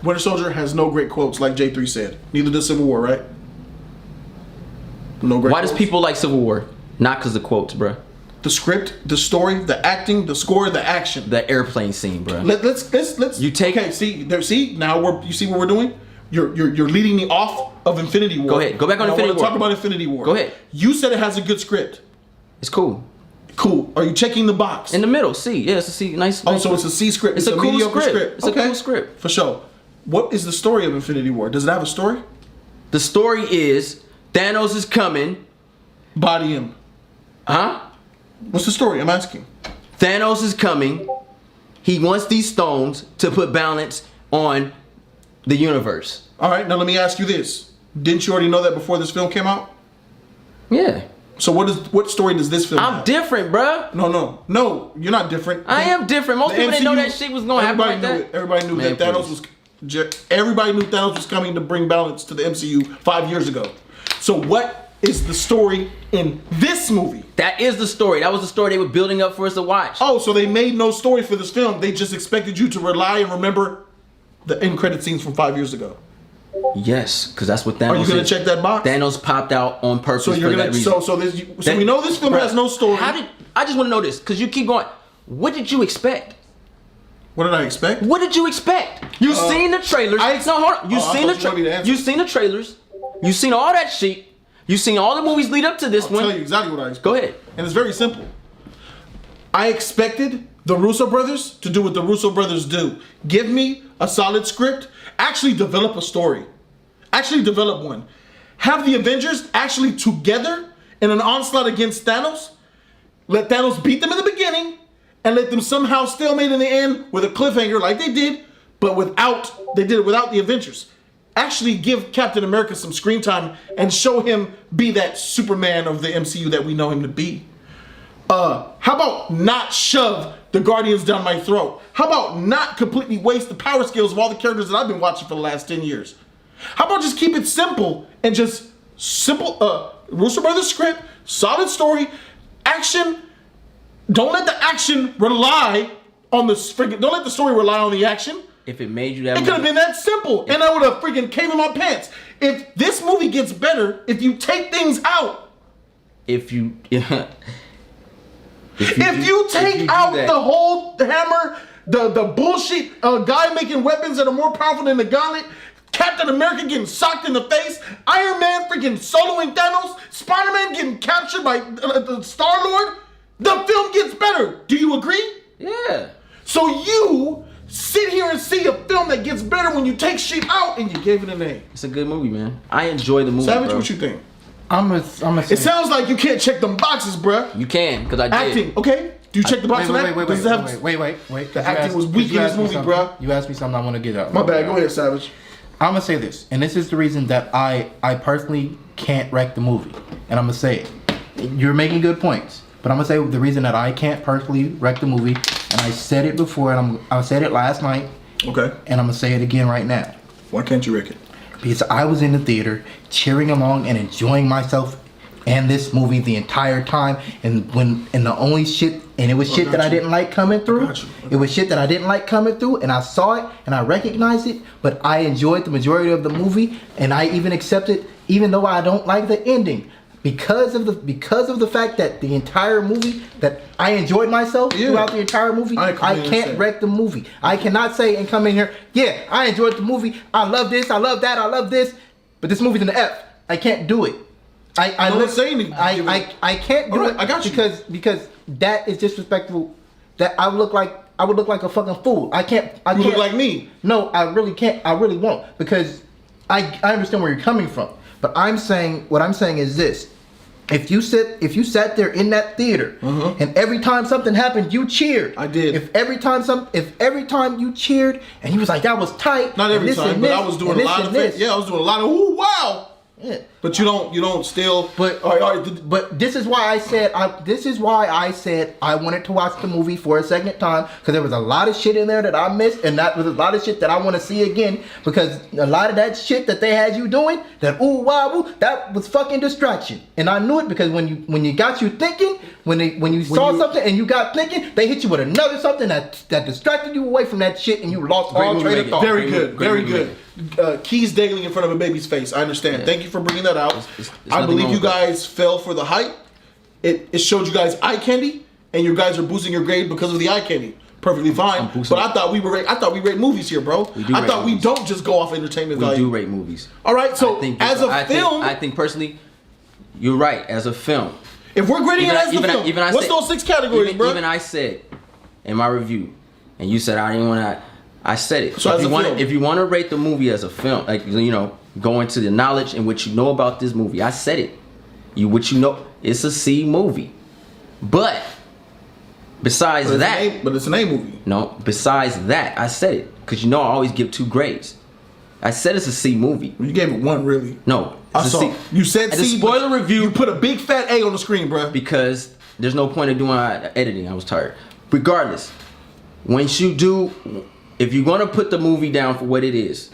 Speaker 1: Winter Soldier has no great quotes, like J3 said. Neither does Civil War, right? No great
Speaker 3: Why
Speaker 1: quotes.
Speaker 3: does people like Civil War? Not because of quotes, bruh.
Speaker 1: The script, the story, the acting, the score, the action.
Speaker 3: The airplane scene, bruh.
Speaker 1: Let's...
Speaker 3: You take...
Speaker 1: Okay, see? Now you see what we're doing? You're leading me off of Infinity War.
Speaker 3: Go ahead. Go back on Infinity War.
Speaker 1: Talk about Infinity War.
Speaker 3: Go ahead.
Speaker 1: You said it has a good script.
Speaker 3: It's cool.
Speaker 1: Cool. Are you checking the box?
Speaker 3: In the middle, C. Yeah, it's a C. Nice.
Speaker 1: Oh, so it's a C script.
Speaker 3: It's a cool
Speaker 1: mediocre
Speaker 3: script. It's a cool script.
Speaker 1: For sure. What is the story of Infinity War? Does it have a story?
Speaker 3: The story is Thanos is coming.
Speaker 1: Body him.
Speaker 3: Huh?
Speaker 1: What's the story? I'm asking.
Speaker 3: Thanos is coming. He wants these stones to put balance on the universe.
Speaker 1: All right, now let me ask you this. Didn't you already know that before this film came out?
Speaker 3: Yeah.
Speaker 1: So what story does this film have?
Speaker 3: I'm different, bruh.
Speaker 1: No, you're not different.
Speaker 3: I am different. Most people didn't know that shit was gonna happen like that.
Speaker 1: Everybody knew that Thanos was. Everybody knew Thanos was coming to bring balance to the MCU 5 years ago. So what is the story in this movie?
Speaker 3: That is the story. That was the story they were building up for us to watch.
Speaker 1: Oh, so they made no story for this film. They just expected you to rely and remember the end credit scenes from 5 years ago.
Speaker 3: Yes, because that's what Thanos.
Speaker 1: Are you gonna check that box?
Speaker 3: Thanos popped out on purpose
Speaker 1: so
Speaker 3: for that reason.
Speaker 1: So we know this film has no story.
Speaker 3: I just want to know this because you keep going. What did you expect?
Speaker 1: What did I expect?
Speaker 3: What did you expect? You seen the trailers? Hold on. You seen the trailers? You seen the trailers? You seen all that shit? You seen all the movies lead up to this one?
Speaker 1: I'll tell you exactly what I expected.
Speaker 3: Go ahead.
Speaker 1: And it's very simple. I expected the Russo brothers to do what the Russo brothers do. Give me a solid script. Actually develop a story. Actually develop one. Have the Avengers actually together in an onslaught against Thanos. Let Thanos beat them in the beginning and let them somehow stalemate in the end with a cliffhanger like they did, but they did it without the Avengers. Actually give Captain America some screen time and show him be that Superman of the MCU that we know him to be. How about not shove the Guardians down my throat? How about not completely waste the power skills of all the characters that I've been watching for the last 10 years? How about just keep it simple and just simple? Russo Brothers script, solid story, action. Don't let the action rely on the freaking. Don't let the story rely on the action.
Speaker 3: If it made you that,
Speaker 1: It could have been that simple, and I would have freaking came in my pants. If this movie gets better, if you take things out,
Speaker 3: if you
Speaker 1: take out the whole hammer, the bullshit guy making weapons that are more powerful than the gauntlet, Captain America getting socked in the face, Iron Man freaking soloing Thanos, Spider-Man getting captured by the Star-Lord, the film gets better. Do you agree?
Speaker 3: Yeah.
Speaker 1: So you sit here and see a film that gets better when you take shit out and you gave it a name.
Speaker 3: It's a good movie, man. I enjoy the movie,
Speaker 1: Savage,
Speaker 3: bro.
Speaker 1: what you think?
Speaker 6: I'm a
Speaker 1: It sounds like you can't check them boxes, bruh.
Speaker 3: You can, because I did.
Speaker 1: Acting, okay? Do you check the box on that?
Speaker 6: Wait.
Speaker 1: The acting was weak in this movie, bruh.
Speaker 6: You asked me something I want to get out.
Speaker 1: My bad, go ahead, Savage.
Speaker 6: I'm gonna say this, and this is the reason that I personally can't wreck the movie, and I'm gonna say it. You're making good points, but I'm gonna say the reason that I can't personally wreck the movie, and I said it before, and I said it last night,
Speaker 1: Okay.
Speaker 6: and I'm gonna say it again right now.
Speaker 1: Why can't you wreck it?
Speaker 6: Because I was in the theater cheering along and enjoying myself and this movie the entire time, and the only shit, and it was shit that I didn't like coming through. It was shit that I didn't like coming through, and I saw it and I recognized it, but I enjoyed the majority of the movie, and I even accepted, even though I don't like the ending, because of the fact that the entire movie, that I enjoyed myself throughout the entire movie. I can't wreck the movie. I cannot say and come in here, yeah, I enjoyed the movie. I love this. I love that. I love this. But this movie's an F. I can't do it. I can't do it.
Speaker 1: I got you.
Speaker 6: because that is disrespectful. That I would look like a fucking fool. I can't.
Speaker 1: You look like me.
Speaker 6: No, I really can't. I really won't, because I understand where you're coming from. But what I'm saying is this: if you sat there in that theater and every time something happened, you cheered.
Speaker 1: I did.
Speaker 6: If every time you cheered and you was like, that was tight.
Speaker 1: Not every time, but I was doing a lot of it. Yeah, I was doing a lot of ooh wow.
Speaker 6: Yeah.
Speaker 1: But you don't still.
Speaker 6: But but this is why I said I wanted to watch the movie for a second time, because there was a lot of shit in there that I missed, and that was a lot of shit that I want to see again, because a lot of that shit that they had you doing, that ooh wow woo, that was fucking distraction, and I knew it, because when you got you thinking, when you saw something and you got thinking, they hit you with another something that distracted you away from that shit, and you lost all train of thought.
Speaker 1: Very good. Keys dangling in front of a baby's face. I understand.
Speaker 3: Yeah.
Speaker 1: Thank you for bringing that out.
Speaker 3: It's
Speaker 1: I believe you guys fell for the hype. It showed you guys eye candy, and you guys are boosting your grade because of the eye candy. Perfectly fine. But I thought we rate movies here, bro. I thought we don't just go off entertainment value.
Speaker 3: We do rate movies.
Speaker 1: All right. So
Speaker 3: I think personally, you're right. As a film,
Speaker 1: if we're grading it as the film, what's those 6 categories, bro?
Speaker 3: Even I said in my review, and you said I didn't want to. I said it.
Speaker 1: So
Speaker 3: if you want to rate the movie as a film, like, go into the knowledge and what you know about this movie, I said it. It's a C movie. But besides
Speaker 1: but it's an A movie.
Speaker 3: No, besides that, I said it, because I always give 2 grades. I said it's a C movie.
Speaker 1: You gave it 1, really.
Speaker 3: No,
Speaker 1: I saw.
Speaker 3: C.
Speaker 1: You said
Speaker 3: At
Speaker 1: C.
Speaker 3: the spoiler review,
Speaker 1: You put a big fat A on the screen, bro.
Speaker 3: Because there's no point in doing editing. I was tired. Regardless, if you're gonna put the movie down for what it is,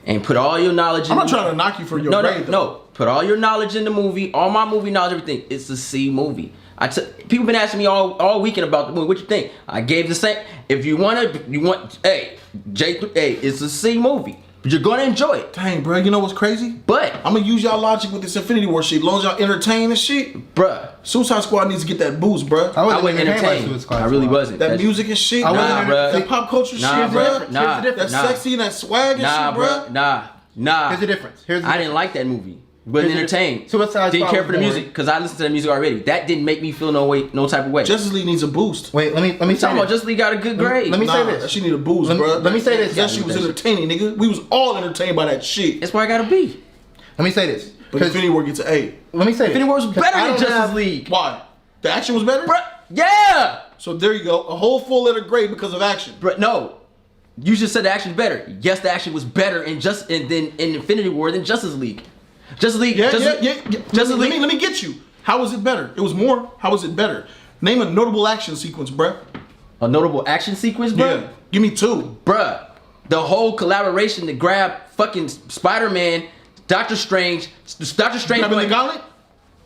Speaker 3: and put all your knowledge in
Speaker 1: I'm not trying to knock you for your grade.
Speaker 3: No. Put all your knowledge in the movie, all my movie knowledge, everything. It's a C movie. People been asking me all weekend about the movie. What you think? I gave the same. If you want, it's a C movie. But you're gonna enjoy it.
Speaker 1: Dang, bro, you know what's crazy?
Speaker 3: But
Speaker 1: I'm gonna use y'all logic with this Infinity War shit. As long as y'all entertain and shit,
Speaker 3: bruh,
Speaker 1: Suicide Squad needs to get that boost, bruh.
Speaker 3: I wasn't entertained. I really wasn't.
Speaker 1: That music and shit,
Speaker 3: bruh.
Speaker 1: That pop culture shit, bruh. That sexy and that swag and shit, bruh.
Speaker 3: Nah.
Speaker 6: Here's the difference.
Speaker 3: I didn't like that movie. Wasn't entertained.
Speaker 6: Suicide
Speaker 3: Didn't
Speaker 6: Squad
Speaker 3: care for the
Speaker 6: was
Speaker 3: music, because I listened to the music already. That didn't make me feel no type of way.
Speaker 1: Justice League needs a boost.
Speaker 6: Wait, let me say this.
Speaker 3: Justice League got a good grade.
Speaker 6: Let me say this.
Speaker 1: She need a boost, bro.
Speaker 6: Let me say this.
Speaker 1: That shit was entertaining, nigga. We was all entertained by that shit.
Speaker 3: That's why I got a B.
Speaker 6: Let me say this.
Speaker 1: But Infinity War gets an A.
Speaker 6: Let me say this.
Speaker 3: Infinity War was better than Justice League.
Speaker 1: Why? The action was better?
Speaker 3: Bruh, yeah!
Speaker 1: So there you go. A whole full letter grade because of action.
Speaker 3: Bruh, no. You just said the action's better. Yes, the action was better in Infinity War than Justice League. Justice League.
Speaker 1: Let me get you. How was it better? It was more. How was it better? Name a notable action sequence, bruh.
Speaker 3: A notable action sequence, bruh?
Speaker 1: Yeah. Give me 2.
Speaker 3: Bruh. the whole collaboration to grab fucking Spider-Man, Doctor Strange
Speaker 1: Grabbing the gauntlet?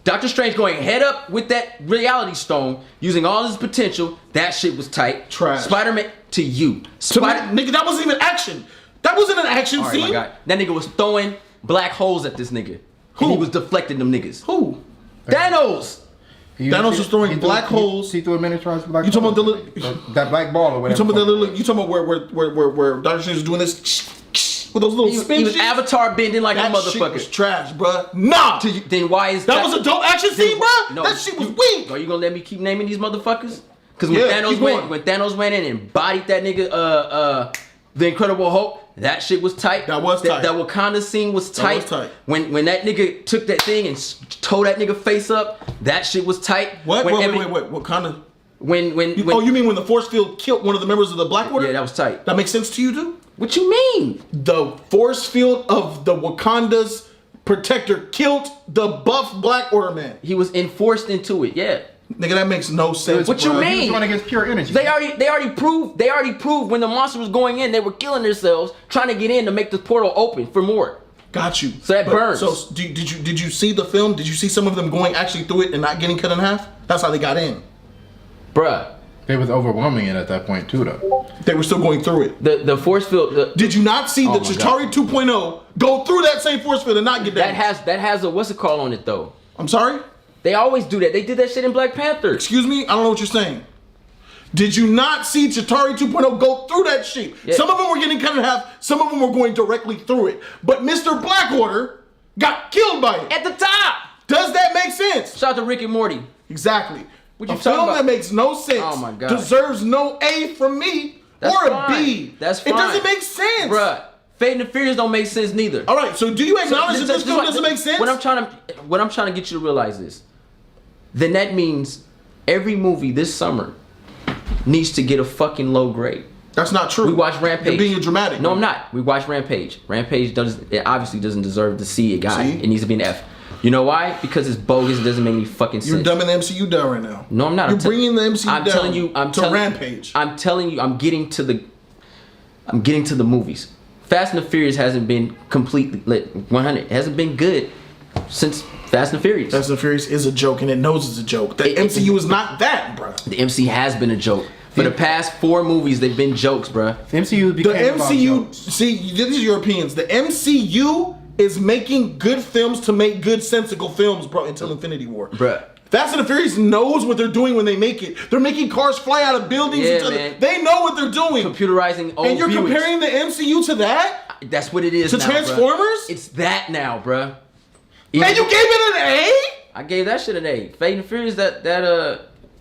Speaker 3: Doctor Strange going head up with that reality stone, using all his potential. That shit was tight.
Speaker 1: Trash.
Speaker 3: Spider-Man to you.
Speaker 1: To me, nigga, that wasn't even action. That wasn't an action
Speaker 3: Alright,
Speaker 1: scene.
Speaker 3: my God. That nigga was throwing black holes at this nigga.
Speaker 1: Who?
Speaker 3: And he was deflecting them niggas.
Speaker 1: Who?
Speaker 3: Thanos!
Speaker 1: Thanos was throwing black holes.
Speaker 6: He threw a miniaturized black
Speaker 1: You talking about the
Speaker 6: hole.
Speaker 1: little?
Speaker 6: That black ball or
Speaker 1: You
Speaker 6: whatever.
Speaker 1: talking about that little? You talking about where Doctor Strange was doing this with those little spin
Speaker 3: He was
Speaker 1: shits?
Speaker 3: avatar bending like
Speaker 1: That
Speaker 3: a
Speaker 1: shit was
Speaker 3: motherfucker.
Speaker 1: trash, bruh. Nah.
Speaker 3: Then why is
Speaker 1: That was a dope action scene, bruh.
Speaker 3: No,
Speaker 1: That shit was weak.
Speaker 3: Are you gonna let me keep naming these motherfuckers? Because when
Speaker 1: Yeah, keep going.
Speaker 3: Thanos went in and bodied that nigga, the Incredible Hulk, that shit was tight.
Speaker 1: That was tight.
Speaker 3: That Wakanda scene was tight.
Speaker 1: was tight.
Speaker 3: When that nigga took that thing and tore that nigga face up, that shit was tight.
Speaker 1: What?
Speaker 3: When
Speaker 1: Wait. What kind of?
Speaker 3: When
Speaker 1: You mean when the force field killed one of the members of the Black Order?
Speaker 3: yeah, that was tight.
Speaker 1: That makes sense to you, dude?
Speaker 3: What you mean?
Speaker 1: The force field of the Wakanda's protector killed the buff Black Order man.
Speaker 3: He was enforced into it. Yeah.
Speaker 1: Nigga, that makes no sense.
Speaker 3: What you
Speaker 1: bruh.
Speaker 3: mean?
Speaker 6: He was going against pure energy.
Speaker 3: They already proved when the monster was going in, they were killing themselves trying to get in to make the portal open for more.
Speaker 1: Got you.
Speaker 3: So that burns.
Speaker 1: So did you see the film? Did you see some of them going actually through it and not getting cut in half? That's how they got in.
Speaker 3: Bruh.
Speaker 6: They was overwhelming it at that point too, though.
Speaker 1: They were still going through it.
Speaker 3: The force field.
Speaker 1: Did you not see the
Speaker 3: my
Speaker 1: Chitauri 2.0 go through that same force field and not get damaged?
Speaker 3: that has a what's it called on it though?
Speaker 1: I'm sorry?
Speaker 3: They always do that. They did that shit in Black Panther.
Speaker 1: Excuse me? I don't know what you're saying. Did you not see Chitauri 2.0 go through that shit?
Speaker 3: Yeah.
Speaker 1: Some of them were getting cut in half. Some of them were going directly through it. But Mr. Black Order got killed by it.
Speaker 3: At the top.
Speaker 1: Does that make sense?
Speaker 3: Shout out to Rick and Morty.
Speaker 1: Exactly.
Speaker 3: What you
Speaker 1: A
Speaker 3: talking
Speaker 1: film
Speaker 3: about?
Speaker 1: that makes no sense
Speaker 3: Oh my God.
Speaker 1: deserves no A from me
Speaker 3: That's
Speaker 1: or a
Speaker 3: fine.
Speaker 1: B.
Speaker 3: That's
Speaker 1: It
Speaker 3: fine.
Speaker 1: doesn't make sense.
Speaker 3: Bruh. Fate and the Furious don't make sense neither.
Speaker 1: All right, so do you acknowledge that this
Speaker 3: is
Speaker 1: film
Speaker 3: what-
Speaker 1: doesn't make sense?
Speaker 3: What I'm trying to get you to realize is, then that means every movie this summer needs to get a fucking low grade.
Speaker 1: That's not true.
Speaker 3: We watched Rampage.
Speaker 1: You're being dramatic.
Speaker 3: No, I'm not. We watched Rampage. Rampage obviously doesn't deserve to see a guy.
Speaker 1: See?
Speaker 3: It needs to be an F. You know why? Because it's bogus. It doesn't make any fucking sense.
Speaker 1: You're dumbing the MCU down right now.
Speaker 3: No, I'm not.
Speaker 1: You're bringing the MCU
Speaker 3: I'm
Speaker 1: down
Speaker 3: telling you.
Speaker 1: to Rampage.
Speaker 3: I'm telling you. I'm getting to the movies. Fast and the Furious hasn't been completely lit. 100. It hasn't been good since Fast and the Furious.
Speaker 1: Fast and the Furious is a joke, and it knows it's a joke. The MCU is not that, bro.
Speaker 3: The MC has been a joke. For the past 4 movies, they've been jokes, bruh.
Speaker 6: The MCU
Speaker 1: The
Speaker 6: became about
Speaker 1: MCU,
Speaker 6: jokes.
Speaker 1: see, this is your opinions. The MCU is making good films to make good, sensical films, bro, until Infinity War.
Speaker 3: Bruh.
Speaker 1: Fast and the Furious knows what they're doing when they make it. They're making cars fly out of buildings.
Speaker 3: Yeah,
Speaker 1: until
Speaker 3: man.
Speaker 1: They know what they're doing.
Speaker 3: Computerizing old
Speaker 1: And you're
Speaker 3: Buicks.
Speaker 1: comparing the MCU to that?
Speaker 3: That's what it is
Speaker 1: To
Speaker 3: now, bruh.
Speaker 1: Transformers?
Speaker 3: It's that now, bruh.
Speaker 1: And you gave it an A?
Speaker 3: I gave that shit an A. Fate and the Furious,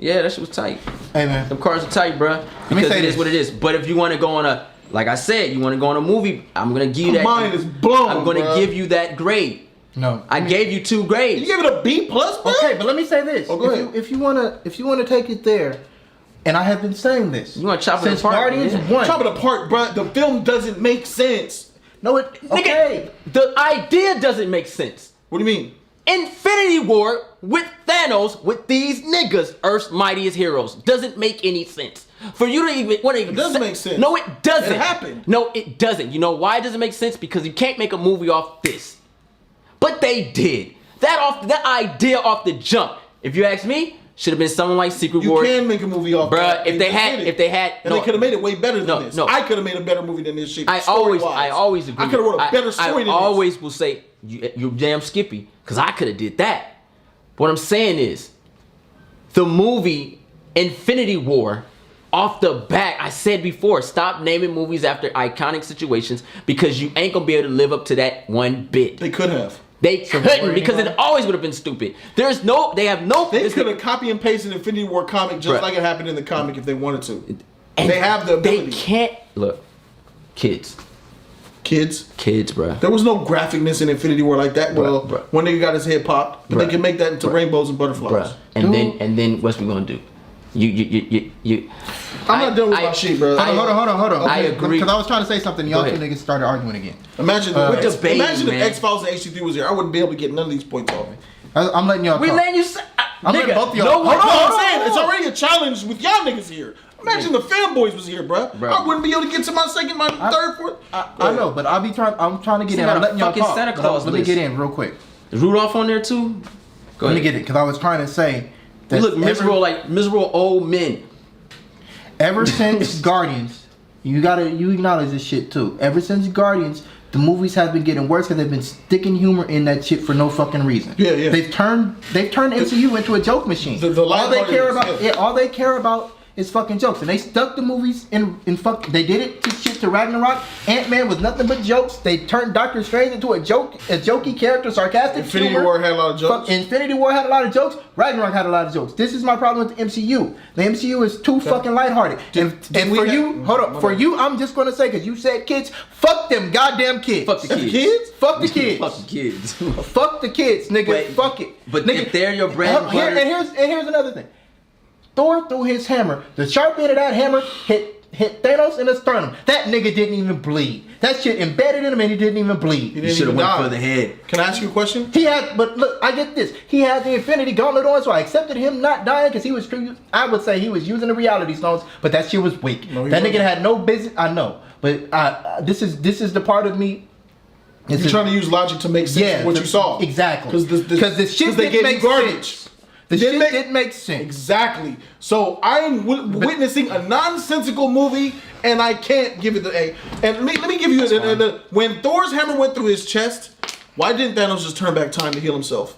Speaker 3: yeah, that shit was tight.
Speaker 6: Hey man,
Speaker 3: Them cars are tight, bruh.
Speaker 6: me
Speaker 3: Because
Speaker 6: say
Speaker 3: it is
Speaker 6: this.
Speaker 3: what it is. But if you want to go on a, like I said, you want to go on a movie, I'm gonna give you that.
Speaker 1: Mine is blown,
Speaker 3: I'm gonna
Speaker 1: bruh.
Speaker 3: give you that grade.
Speaker 6: no.
Speaker 3: I gave you 2 grades.
Speaker 1: You gave it a B plus, bro?
Speaker 6: Okay, but let me say this:
Speaker 1: Oh, go ahead.
Speaker 6: if you wanna take it there, and I have been saying this,
Speaker 3: You wanna chop it
Speaker 6: since
Speaker 3: apart?
Speaker 6: Guardians
Speaker 3: Yeah.
Speaker 6: 1.
Speaker 1: Chop it apart, bro. The film doesn't make sense.
Speaker 6: No, it okay.
Speaker 3: Nigga, the idea doesn't make sense.
Speaker 1: What do you mean?
Speaker 3: Infinity War with Thanos with these niggas, Earth's mightiest heroes, doesn't make any sense. For you to even want to even,
Speaker 1: It does make sense.
Speaker 3: No, it doesn't.
Speaker 1: It happened.
Speaker 3: No, it doesn't. You know why it doesn't make sense? Because you can't make a movie off this. But they did. That idea off the jump. If you ask me, should have been something like Secret
Speaker 1: You
Speaker 3: War.
Speaker 1: can make a movie off
Speaker 3: Bruh,
Speaker 1: that.
Speaker 3: if they had,
Speaker 1: and
Speaker 3: no,
Speaker 1: they could have made it way better than
Speaker 3: No,
Speaker 1: this.
Speaker 3: no.
Speaker 1: I could have made a better movie than this shit.
Speaker 3: I
Speaker 1: story-wise.
Speaker 3: always agree.
Speaker 1: I could have wrote a better story than
Speaker 3: I always will say you're damn Skippy because I could have did that. But what I'm saying is, the movie Infinity War, off the back, I said before, stop naming movies after iconic situations because you ain't gonna be able to live up to that one bit.
Speaker 1: They could have.
Speaker 3: They couldn't because it always would have been stupid. They have no.
Speaker 1: They could have copy and pasted Infinity War comic just
Speaker 3: Bruh.
Speaker 1: like it happened in the comic if they wanted to.
Speaker 3: and
Speaker 1: They have the ability.
Speaker 3: They can't look, kids,
Speaker 1: Kids.
Speaker 3: bruh.
Speaker 1: There was no graphicness in Infinity War like that. Well,
Speaker 3: Bruh.
Speaker 1: one nigga got his head popped, but they
Speaker 3: Bruh.
Speaker 1: can make that into rainbows and butterflies.
Speaker 3: Bruh. And then what's we gonna do? You.
Speaker 1: I'm not done with my shit, bro.
Speaker 6: Hold on.
Speaker 3: I agree.
Speaker 6: Because I was trying to say something, y'all
Speaker 3: Go
Speaker 6: two
Speaker 3: ahead.
Speaker 6: niggas started arguing again.
Speaker 1: Imagine,
Speaker 3: We're debating,
Speaker 1: imagine if
Speaker 3: man.
Speaker 1: X-Files and HC3 was here. I wouldn't be able to get none of these points off.
Speaker 6: I'm letting y'all
Speaker 3: We
Speaker 6: talk.
Speaker 3: letting you say.
Speaker 6: I'm letting both of y'all-
Speaker 3: No,
Speaker 1: Hold on, I'm
Speaker 3: hold
Speaker 1: saying
Speaker 3: on.
Speaker 1: it's already a challenge with y'all niggas here. Imagine the fanboys was here, bro. I wouldn't be able to get to my third, fourth.
Speaker 6: I know, but I'm trying to get in.
Speaker 3: got
Speaker 6: I'm
Speaker 3: a
Speaker 6: letting y'all
Speaker 3: fucking
Speaker 6: talk.
Speaker 3: Santa Claus
Speaker 6: Let me
Speaker 3: list.
Speaker 6: get in real quick.
Speaker 3: Is Rudolph on there too? Go
Speaker 6: Let me
Speaker 3: ahead.
Speaker 6: get it because I was trying to say that
Speaker 3: We look miserable, like miserable old men.
Speaker 6: ever since Guardians, you acknowledge this shit too. Ever since Guardians, the movies have been getting worse because they've been sticking humor in that shit for no fucking reason.
Speaker 1: Yeah, yeah.
Speaker 6: They've turned MCU into a joke machine.
Speaker 1: The
Speaker 6: all they care about,
Speaker 1: lightheartedness,
Speaker 6: all they care about is fucking jokes, and they stuck the movies in fuck. They did it to shit to Ragnarok. Ant-Man was nothing but jokes. They turned Doctor Strange into a jokey character, sarcastic.
Speaker 1: Infinity
Speaker 6: humor.
Speaker 1: War had a lot of jokes.
Speaker 6: Infinity War had a lot of jokes. Ragnarok had a lot of jokes. This is my problem with the MCU. The MCU is too fucking lighthearted. And for you, hold up. For you, I'm just gonna say because you said kids. Fuck them goddamn kids.
Speaker 3: Fuck the kids.
Speaker 1: Kids?
Speaker 6: Fuck the kids.
Speaker 3: Fuck the kids.
Speaker 6: Fuck the kids, nigga.
Speaker 3: But-
Speaker 6: Fuck it.
Speaker 3: but
Speaker 6: nigga,
Speaker 3: if they're your bread and butter-
Speaker 6: and here's another thing. Thor threw his hammer. The sharp end of that hammer hit Thanos in the sternum. That nigga didn't even bleed. That shit embedded in him and he didn't even bleed.
Speaker 1: He
Speaker 3: You should have
Speaker 1: even
Speaker 3: went
Speaker 1: die.
Speaker 3: for the head.
Speaker 1: Can I ask you a question?
Speaker 6: He had, but look, I get this. He had the Infinity Gauntlet on, so I accepted him not dying because he was. I would say he was using the Reality Stones, but that shit was weak.
Speaker 1: No, he
Speaker 6: that nigga
Speaker 1: wasn't.
Speaker 6: had no business. I know, but this is the part of me.
Speaker 1: You're trying to use logic to make sense of what you saw.
Speaker 6: Exactly.
Speaker 1: Because
Speaker 6: the shit
Speaker 1: they
Speaker 6: didn't
Speaker 1: gave
Speaker 6: make
Speaker 1: you garbage.
Speaker 6: sense. The shit didn't make sense.
Speaker 1: Exactly. So I'm witnessing a nonsensical movie, and I can't give it the A. And let me give you when Thor's hammer went through his chest. Why didn't Thanos just turn back time to heal himself?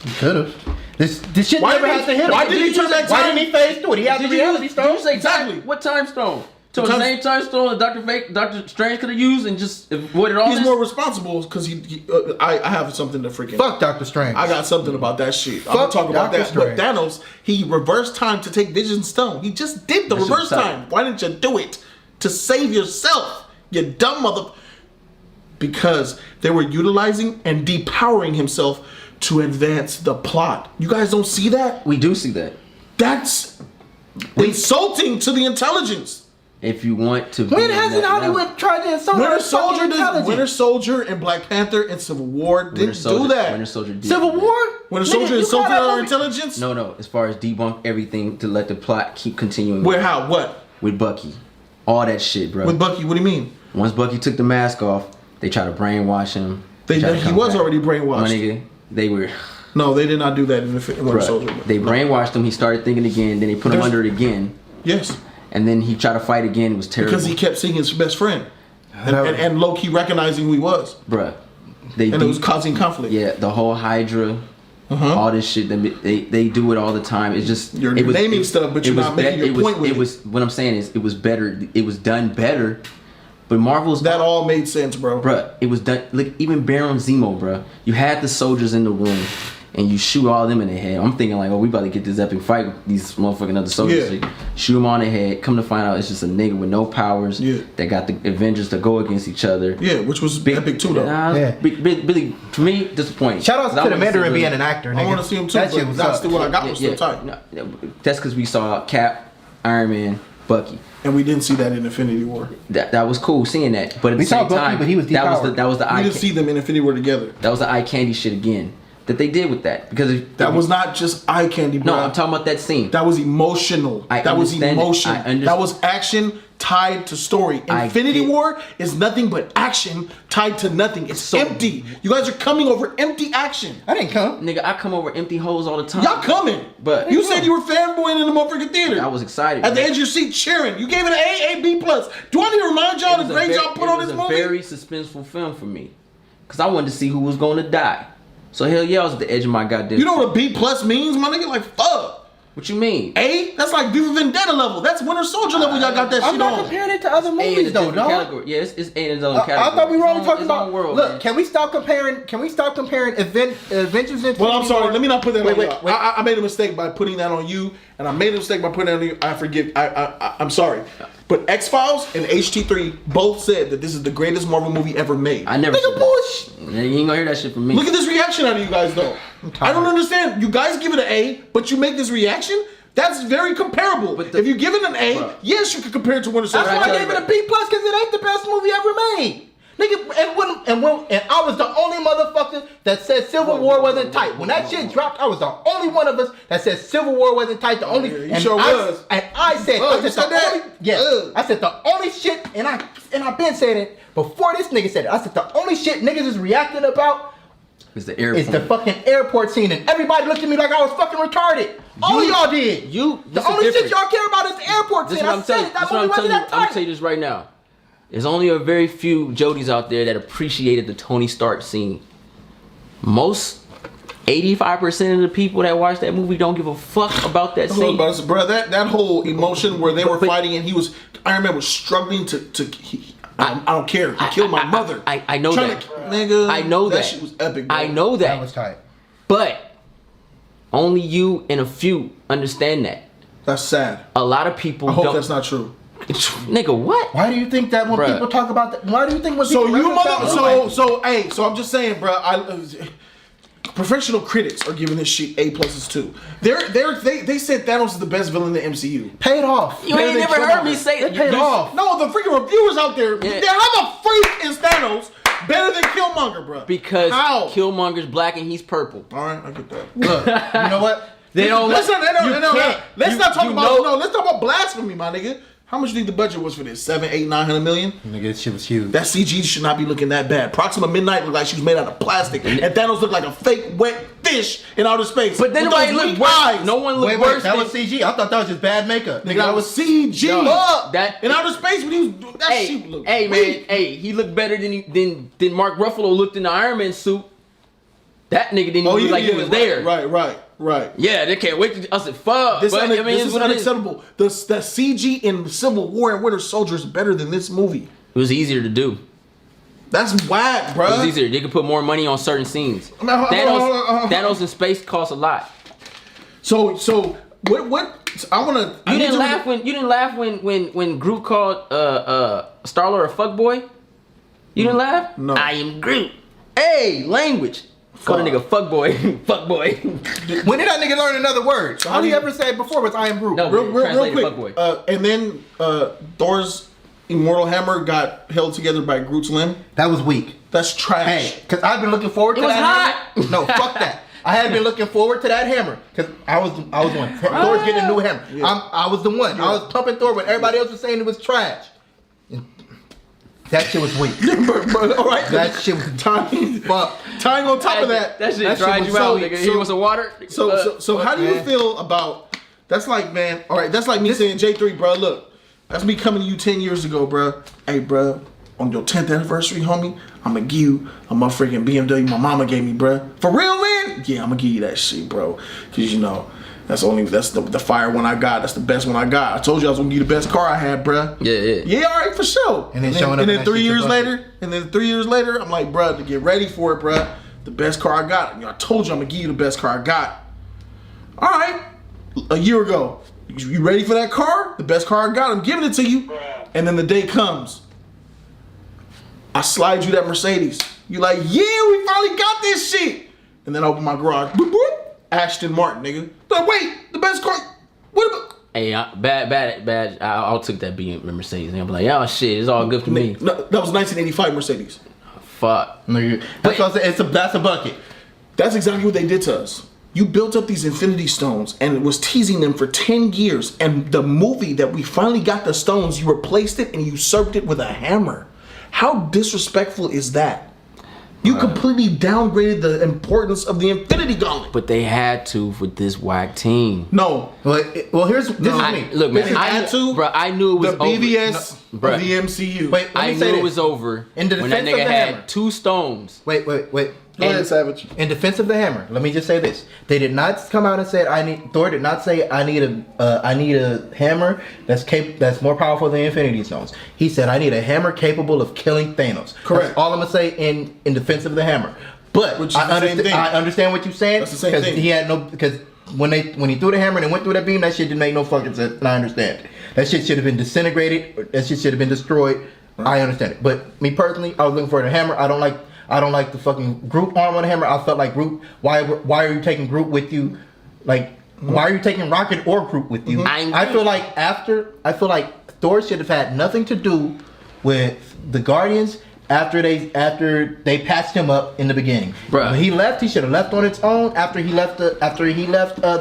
Speaker 6: He could have. This shit
Speaker 1: Why
Speaker 6: never
Speaker 1: did
Speaker 6: had to
Speaker 1: he-
Speaker 6: hit him.
Speaker 1: why did he turn back
Speaker 6: Why
Speaker 1: time?
Speaker 6: didn't he phase through it? He had the Reality
Speaker 3: Did
Speaker 6: Stone.
Speaker 3: you say
Speaker 1: Exactly.
Speaker 3: what time stone? So the
Speaker 1: time-
Speaker 3: same time stone that Doctor Strange could have used and just avoided all
Speaker 1: He's
Speaker 3: this?
Speaker 1: more responsible because I have something to freaking.
Speaker 6: Fuck Doctor Strange.
Speaker 1: I got something about that shit. I'm gonna
Speaker 6: Fuck
Speaker 1: talk about
Speaker 6: Doctor
Speaker 1: that. But
Speaker 6: Strange.
Speaker 1: Thanos, he reversed time to take Vision's stone. He just did the
Speaker 3: That shit
Speaker 1: reverse
Speaker 3: was tight.
Speaker 1: time. Why didn't you do it to save yourself? You dumb mother. Because they were utilizing and depowering himself to advance the plot. You guys don't see that?
Speaker 3: We do see that.
Speaker 1: That's insulting to the intelligence.
Speaker 3: If you want to.
Speaker 6: When
Speaker 3: be
Speaker 6: hasn't
Speaker 3: that
Speaker 6: Hollywood tried to insult
Speaker 1: Winter
Speaker 6: our
Speaker 1: Soldier
Speaker 6: fucking
Speaker 1: did.
Speaker 6: intelligence?
Speaker 1: Winter Soldier and Black Panther and Civil War didn't do that.
Speaker 3: Winter Soldier did.
Speaker 6: Civil
Speaker 3: that.
Speaker 6: War?
Speaker 1: Winter
Speaker 6: Nigga,
Speaker 1: Soldier
Speaker 6: you
Speaker 1: insulted
Speaker 6: call that
Speaker 1: our
Speaker 6: movie-
Speaker 1: intelligence.
Speaker 3: No. As far as debunk everything to let the plot keep continuing.
Speaker 1: Where? How? What?
Speaker 3: With Bucky, all that shit, bro.
Speaker 1: With Bucky? What do you mean?
Speaker 3: Once Bucky took the mask off, they tried to brainwash him.
Speaker 1: He
Speaker 3: tried to come
Speaker 1: was
Speaker 3: back.
Speaker 1: already brainwashed.
Speaker 3: My nigga, they were.
Speaker 1: No, they did not do that in the Winter
Speaker 3: Bruh,
Speaker 1: Soldier.
Speaker 3: they brainwashed him. He started thinking again. Then they put him
Speaker 1: There's-
Speaker 3: under it again.
Speaker 1: Yes,
Speaker 3: And then he tried to fight again. It was terrible.
Speaker 1: because he kept seeing his best friend, and low-key recognizing who he was,
Speaker 3: Bruh.
Speaker 1: and it was causing conflict.
Speaker 3: Yeah, the whole Hydra, all this shit. They do it all the time. It's just
Speaker 1: You're naming stuff, but you're not making your point with
Speaker 3: it. Was what I'm saying is it was better. It was done better. But Marvel's
Speaker 1: That all made sense, bro.
Speaker 3: bruh, it was done. Like even Baron Zemo, bruh. You had the soldiers in the room, and you shoot all them in the head. I'm thinking like, oh, we about to get this epic fight with these motherfucking other soldiers.
Speaker 1: Yeah.
Speaker 3: So shoot them on the head. Come to find out, it's just a nigga with no powers.
Speaker 1: Yeah.
Speaker 3: That got the Avengers to go against each other.
Speaker 1: Yeah, which was epic too, though.
Speaker 3: Nah,
Speaker 6: Yeah.
Speaker 3: Really, for me, disappointing.
Speaker 6: Shout out
Speaker 3: 'Cause I
Speaker 6: to the
Speaker 3: wanna see
Speaker 6: Mandarin
Speaker 3: the-
Speaker 6: being an actor.
Speaker 1: I
Speaker 6: nigga.
Speaker 1: want to see him too,
Speaker 6: That shit
Speaker 1: but
Speaker 6: was
Speaker 1: that's
Speaker 6: up.
Speaker 1: still what I got was still tight.
Speaker 3: No, that's because we saw Cap, Iron Man, Bucky.
Speaker 1: And we didn't see that in Infinity War.
Speaker 3: That was cool seeing that, but at
Speaker 6: We
Speaker 3: the
Speaker 6: saw
Speaker 3: same
Speaker 6: Bucky,
Speaker 3: time,
Speaker 6: but he was
Speaker 3: that
Speaker 6: depowered.
Speaker 3: was the
Speaker 1: We
Speaker 3: eye
Speaker 1: didn't see them in Infinity War together.
Speaker 3: that was the eye candy shit again that they did with that because
Speaker 1: That was not just eye candy, bro.
Speaker 3: no. I'm talking about that scene.
Speaker 1: That was emotional.
Speaker 3: I
Speaker 1: That was
Speaker 3: understand it.
Speaker 1: emotion.
Speaker 3: I understand.
Speaker 1: That was action tied to story.
Speaker 3: I
Speaker 1: Infinity
Speaker 3: get-
Speaker 1: War is nothing but action tied to nothing. It's
Speaker 3: So-
Speaker 1: empty. You guys are coming over empty action.
Speaker 6: I didn't come.
Speaker 3: Nigga, I come over empty holes all the time.
Speaker 1: Y'all coming.
Speaker 3: But-
Speaker 1: you said you were fanboying in the motherfucking theater.
Speaker 3: I was excited.
Speaker 1: At the
Speaker 3: man.
Speaker 1: edge of your seat cheering. You gave it an A, B plus. Do I need to remind y'all
Speaker 3: It
Speaker 1: the
Speaker 3: was a
Speaker 1: grades
Speaker 3: very-
Speaker 1: y'all put on this
Speaker 3: It was
Speaker 1: movie?
Speaker 3: a very suspenseful film for me because I wanted to see who was going to die. So hell yeah, I was at the edge of my goddamn.
Speaker 1: You know what a B plus means, my nigga? Like fuck.
Speaker 3: what you mean?
Speaker 1: A? That's like V for Vendetta level. That's Winter Soldier level. Y'all got that
Speaker 6: I'm
Speaker 1: shit
Speaker 6: not
Speaker 1: on.
Speaker 6: comparing it to other
Speaker 3: A in a
Speaker 6: movies though,
Speaker 3: different
Speaker 6: dog.
Speaker 3: category. Yeah, it's A in its own
Speaker 6: I
Speaker 3: category.
Speaker 6: thought we were only
Speaker 3: It's
Speaker 6: talking
Speaker 3: its own
Speaker 6: about.
Speaker 3: world,
Speaker 6: Look,
Speaker 3: man.
Speaker 6: can we stop comparing? Avengers?
Speaker 1: Well, I'm sorry. Let me not put that
Speaker 6: Wait,
Speaker 1: on
Speaker 6: wait,
Speaker 1: you.
Speaker 6: wait.
Speaker 1: I made a mistake by putting that on you, and I made a mistake by putting that on you. I forgive. I'm sorry. But X-Files and HT3 both said that this is the greatest Marvel movie ever made.
Speaker 3: I never.
Speaker 6: Nigga,
Speaker 3: said that.
Speaker 6: bullshit.
Speaker 3: You ain't gonna hear that shit from me.
Speaker 1: Look at this reaction out of you guys, though. I don't understand. You guys give it an A, but you make this reaction? That's very comparable.
Speaker 3: But the-
Speaker 1: if you give it an A,
Speaker 3: Bruh.
Speaker 1: yes, you can compare it to Winter
Speaker 6: That's
Speaker 1: Soldier.
Speaker 6: why I gave it a B plus because it ain't the best movie ever made. Nigga, and I was the only motherfucker that said Civil War wasn't tight. When that shit dropped, I was the only one of us that said Civil War wasn't tight. The only,
Speaker 1: you sure was.
Speaker 6: And I said,
Speaker 1: You said that?
Speaker 6: I said the only shit, and I've been saying it before this nigga said it. I said the only shit niggas is reacting about
Speaker 3: It's the airport.
Speaker 6: is the fucking airport scene, and everybody looked at me like I was fucking retarded. All of y'all did. The only shit y'all care about is the airport scene. I said it. That movie wasn't that
Speaker 3: I'm gonna
Speaker 6: tight.
Speaker 3: tell you this right now. There's only a very few Jodys out there that appreciated the Tony Stark scene. Most 85% of the people that watch that movie don't give a fuck about that scene.
Speaker 1: Bro, that whole emotion where they were fighting and he was, Iron Man was struggling I don't care. He killed my mother.
Speaker 3: I know that.
Speaker 1: Nigga,
Speaker 3: I know that.
Speaker 1: That shit was epic, bro.
Speaker 3: I know that.
Speaker 6: That was tight.
Speaker 3: But only you and a few understand that.
Speaker 1: That's sad.
Speaker 3: A lot of people
Speaker 1: I hope
Speaker 3: don't.
Speaker 1: that's not true.
Speaker 3: Nigga, what?
Speaker 6: Why do you think that when
Speaker 3: Bruh.
Speaker 6: people talk about that? Why do you think when
Speaker 1: So
Speaker 6: people
Speaker 1: you
Speaker 6: reference that,
Speaker 1: mother, so I'm just saying, bro. Professional critics are giving this shit A pluses too. They said Thanos is the best villain in the MCU.
Speaker 6: paid off.
Speaker 3: You ain't never heard me say
Speaker 6: It paid off.
Speaker 1: No, the freaking reviewers out there,
Speaker 3: Yeah.
Speaker 1: they have a freak in Thanos better than Killmonger, bro.
Speaker 3: Because
Speaker 1: How?
Speaker 3: Killmonger's black and he's purple.
Speaker 1: All right, I get that.
Speaker 6: Look, you know what?
Speaker 3: They don't.
Speaker 1: Let's not talk about
Speaker 3: know-
Speaker 1: let's talk about blasphemy, my nigga. How much do you think the budget was for this? 7, 8, 900 million?
Speaker 6: Nigga, this shit was huge.
Speaker 1: That CG should not be looking that bad. Proxima Midnight looked like she was made out of plastic, and Thanos looked like a fake wet fish in outer space.
Speaker 3: But then
Speaker 1: with
Speaker 3: nobody
Speaker 1: those
Speaker 3: looked
Speaker 1: weak
Speaker 3: worse.
Speaker 1: eyes.
Speaker 3: No one looked
Speaker 6: Wait,
Speaker 3: worse.
Speaker 6: that
Speaker 3: than-
Speaker 6: was CG. I thought that was just bad makeup.
Speaker 1: Nigga, that was CG.
Speaker 3: No, that-
Speaker 1: in outer space when he was that
Speaker 3: Hey,
Speaker 1: shit looked
Speaker 3: hey, man,
Speaker 1: weak.
Speaker 3: hey, he looked better than Mark Ruffalo looked in the Iron Man suit. That nigga didn't even look like he was there.
Speaker 1: Right.
Speaker 3: Yeah, they can't wait to. I said, fuck.
Speaker 1: This,
Speaker 3: But, I mean,
Speaker 1: this
Speaker 3: it's
Speaker 1: is
Speaker 3: what it is.
Speaker 1: unacceptable. The CG in Civil War and Winter Soldier is better than this movie.
Speaker 3: It was easier to do.
Speaker 1: That's whack, bro.
Speaker 3: It was easier. They could put more money on certain scenes.
Speaker 1: I mean, hold on.
Speaker 3: Thanos in space costs a lot.
Speaker 1: So what? I want to.
Speaker 3: You didn't laugh when Groot called Star-Lord a fuckboy? You didn't laugh?
Speaker 1: No.
Speaker 3: I am Groot. Hey, language. Call a nigga fuckboy. Fuckboy.
Speaker 6: When did that nigga learn another word? How do you ever say it before? It's I am Groot.
Speaker 3: No.
Speaker 1: Real
Speaker 3: Translate
Speaker 1: quick.
Speaker 3: fuckboy.
Speaker 1: And then Thor's immortal hammer got held together by Groot's limb.
Speaker 6: That was weak.
Speaker 1: That's trash.
Speaker 6: Hey, because I've been looking forward to
Speaker 3: It was
Speaker 6: that
Speaker 3: hot.
Speaker 6: hammer. No, fuck that. I had been looking forward to that hammer because I was one. Thor's getting a new hammer.
Speaker 1: Yeah.
Speaker 6: I was the one. I was pumping Thor when everybody else was saying it was trash. That shit was weak.
Speaker 1: But, all right.
Speaker 6: That shit was
Speaker 1: Tying
Speaker 6: fuck.
Speaker 1: on top of that.
Speaker 3: That shit
Speaker 6: that shit
Speaker 3: dried
Speaker 6: was
Speaker 3: you out,
Speaker 1: so-
Speaker 3: nigga.
Speaker 1: so-
Speaker 3: You want some water?
Speaker 1: So how do you
Speaker 6: man.
Speaker 1: feel about? That's like, man. All right, that's like me saying J3, bro. Look, that's me coming to you 10 years ago, bro. Hey, bro, on your 10th anniversary, homie, I'm gonna give you a motherfucking BMW my mama gave me, bro. For real, man? Yeah, I'm gonna give you that shit, bro. Cause you know, that's the fire one I got. That's the best one I got. I told you I was gonna give you the best car I had, bro.
Speaker 3: Yeah.
Speaker 1: Yeah, all right, for sure.
Speaker 6: And then showing up
Speaker 1: and
Speaker 6: and
Speaker 1: then
Speaker 6: that
Speaker 1: 3
Speaker 6: shit's a
Speaker 1: years
Speaker 6: bucket.
Speaker 1: later, I'm like, bro, to get ready for it, bro. The best car I got. You know, I told you I'm gonna give you the best car I got. All right. A year ago, you ready for that car? The best car I got. I'm giving it to you. And then the day comes, I slide you that Mercedes. You like, yeah, we finally got this shit. And then I open my garage. Boop, boop. Ashton Martin, nigga. Like, wait, the best car. What about?
Speaker 3: Hey, bad. I'll took that being Mercedes. And I'm like, oh shit, it's all good for me.
Speaker 1: No, that was 1985 Mercedes.
Speaker 3: Fuck.
Speaker 6: Nigga, that's what I said. That's a bucket.
Speaker 1: That's exactly what they did to us. You built up these Infinity Stones and it was teasing them for 10 years. And the movie that we finally got the stones, you replaced it and you usurped it with a hammer. How disrespectful is that? You completely downgraded the importance of the Infinity Gauntlet.
Speaker 3: But they had to with this whack team.
Speaker 1: No.
Speaker 6: Well, here's this is me.
Speaker 3: Look, man,
Speaker 1: They had to.
Speaker 3: bro, I knew it was
Speaker 1: The
Speaker 3: over.
Speaker 1: BVS
Speaker 3: Bruh.
Speaker 1: of the MCU.
Speaker 6: Wait, let
Speaker 3: I
Speaker 6: me say
Speaker 3: knew it
Speaker 6: this.
Speaker 3: was over
Speaker 6: In the
Speaker 3: when that
Speaker 6: defense of
Speaker 3: nigga
Speaker 6: the
Speaker 3: had
Speaker 6: hammer.
Speaker 3: 2 stones.
Speaker 6: Wait.
Speaker 1: Go ahead, Savage.
Speaker 6: In defense of the hammer, let me just say this: they did not come out and say Thor did not say I need a hammer that's more powerful than Infinity Stones. He said I need a hammer capable of killing Thanos.
Speaker 1: Correct.
Speaker 6: That's all I'm gonna say in defense of the hammer. But
Speaker 1: Which is the same thing.
Speaker 6: I understand what you're saying.
Speaker 1: That's the same thing.
Speaker 6: He had because when he threw the hammer and it went through that beam, that shit didn't make no fucking sense. And I understand. That shit should have been disintegrated. That shit should have been destroyed. I understand it. But me personally, I was looking for the hammer. I don't like the fucking Groot arm on the hammer. I felt like Groot. Why are you taking Groot with you? Like, why are you taking Rocket or Groot with you? I feel like Thor should have had nothing to do with the Guardians after they patched him up in the beginning.
Speaker 3: Bruh.
Speaker 6: When he left, he should have left on its own. After he left the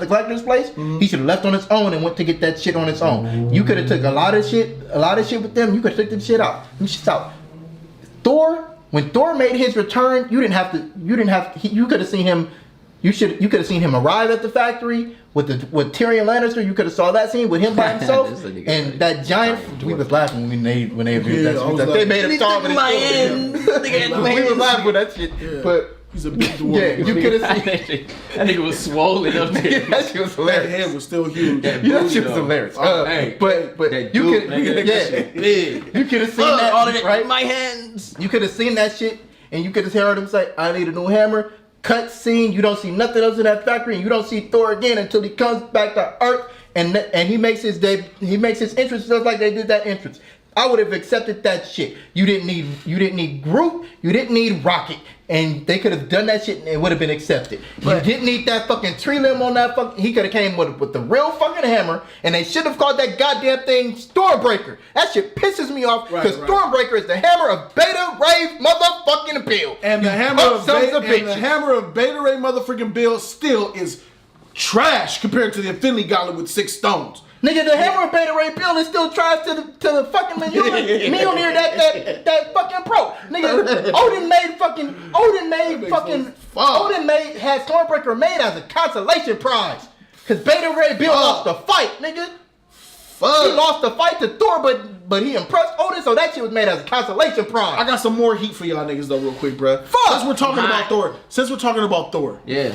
Speaker 6: collector's place, he should have left on its own and went to get that shit on its own. You could have took a lot of shit with them. You could have took them shit out. Thor, when Thor made his return, you could have seen him. You could have seen him arrive at the factory with Tyrion Lannister. You could have saw that scene with him by himself and that giant. We was laughing when they viewed that shit. They made him tall, but we was laughing with that shit.
Speaker 1: Yeah.
Speaker 6: But
Speaker 1: He's a big dwarf.
Speaker 6: yeah, you could have seen
Speaker 3: that nigga was swollen up there.
Speaker 6: that shit was
Speaker 1: That
Speaker 6: hilarious.
Speaker 1: head was still huge.
Speaker 6: That shit was hilarious.
Speaker 3: Hey,
Speaker 6: but
Speaker 3: that
Speaker 6: you
Speaker 3: dude,
Speaker 6: could,
Speaker 3: nigga, that shit big.
Speaker 6: you could have seen that,
Speaker 3: all of it,
Speaker 6: right?
Speaker 3: my hands.
Speaker 6: You could have seen that shit, and you could have heard him say, "I need a new hammer." Cut scene. You don't see nothing else in that factory, and you don't see Thor again until he comes back to Earth, and he makes his entrance just like they did that entrance. I would have accepted that shit. You didn't need Groot. You didn't need Rocket, and they could have done that shit and it would have been accepted. You didn't need that fucking tree limb on that fucking. He could have came with the real fucking hammer, and they should have called that goddamn thing Stormbreaker. That shit pisses me off because Stormbreaker is the hammer of Beta Ray motherfucking Bill.
Speaker 1: And the hammer of Beta Ray motherfucking Bill still is trash compared to the Infinity Gauntlet with 6 stones.
Speaker 6: Nigga, the hammer of Beta Ray Bill is still trash to the fucking millionaire that fucking pro. Nigga, Odin had Stormbreaker made as a consolation prize. Cause Beta Ray Bill lost the fight, nigga. He lost the fight to Thor, but he impressed Odin, so that shit was made as a consolation prize.
Speaker 1: I got some more heat for y'all niggas though, real quick, bruh. Since we're talking about Thor.
Speaker 3: Yeah.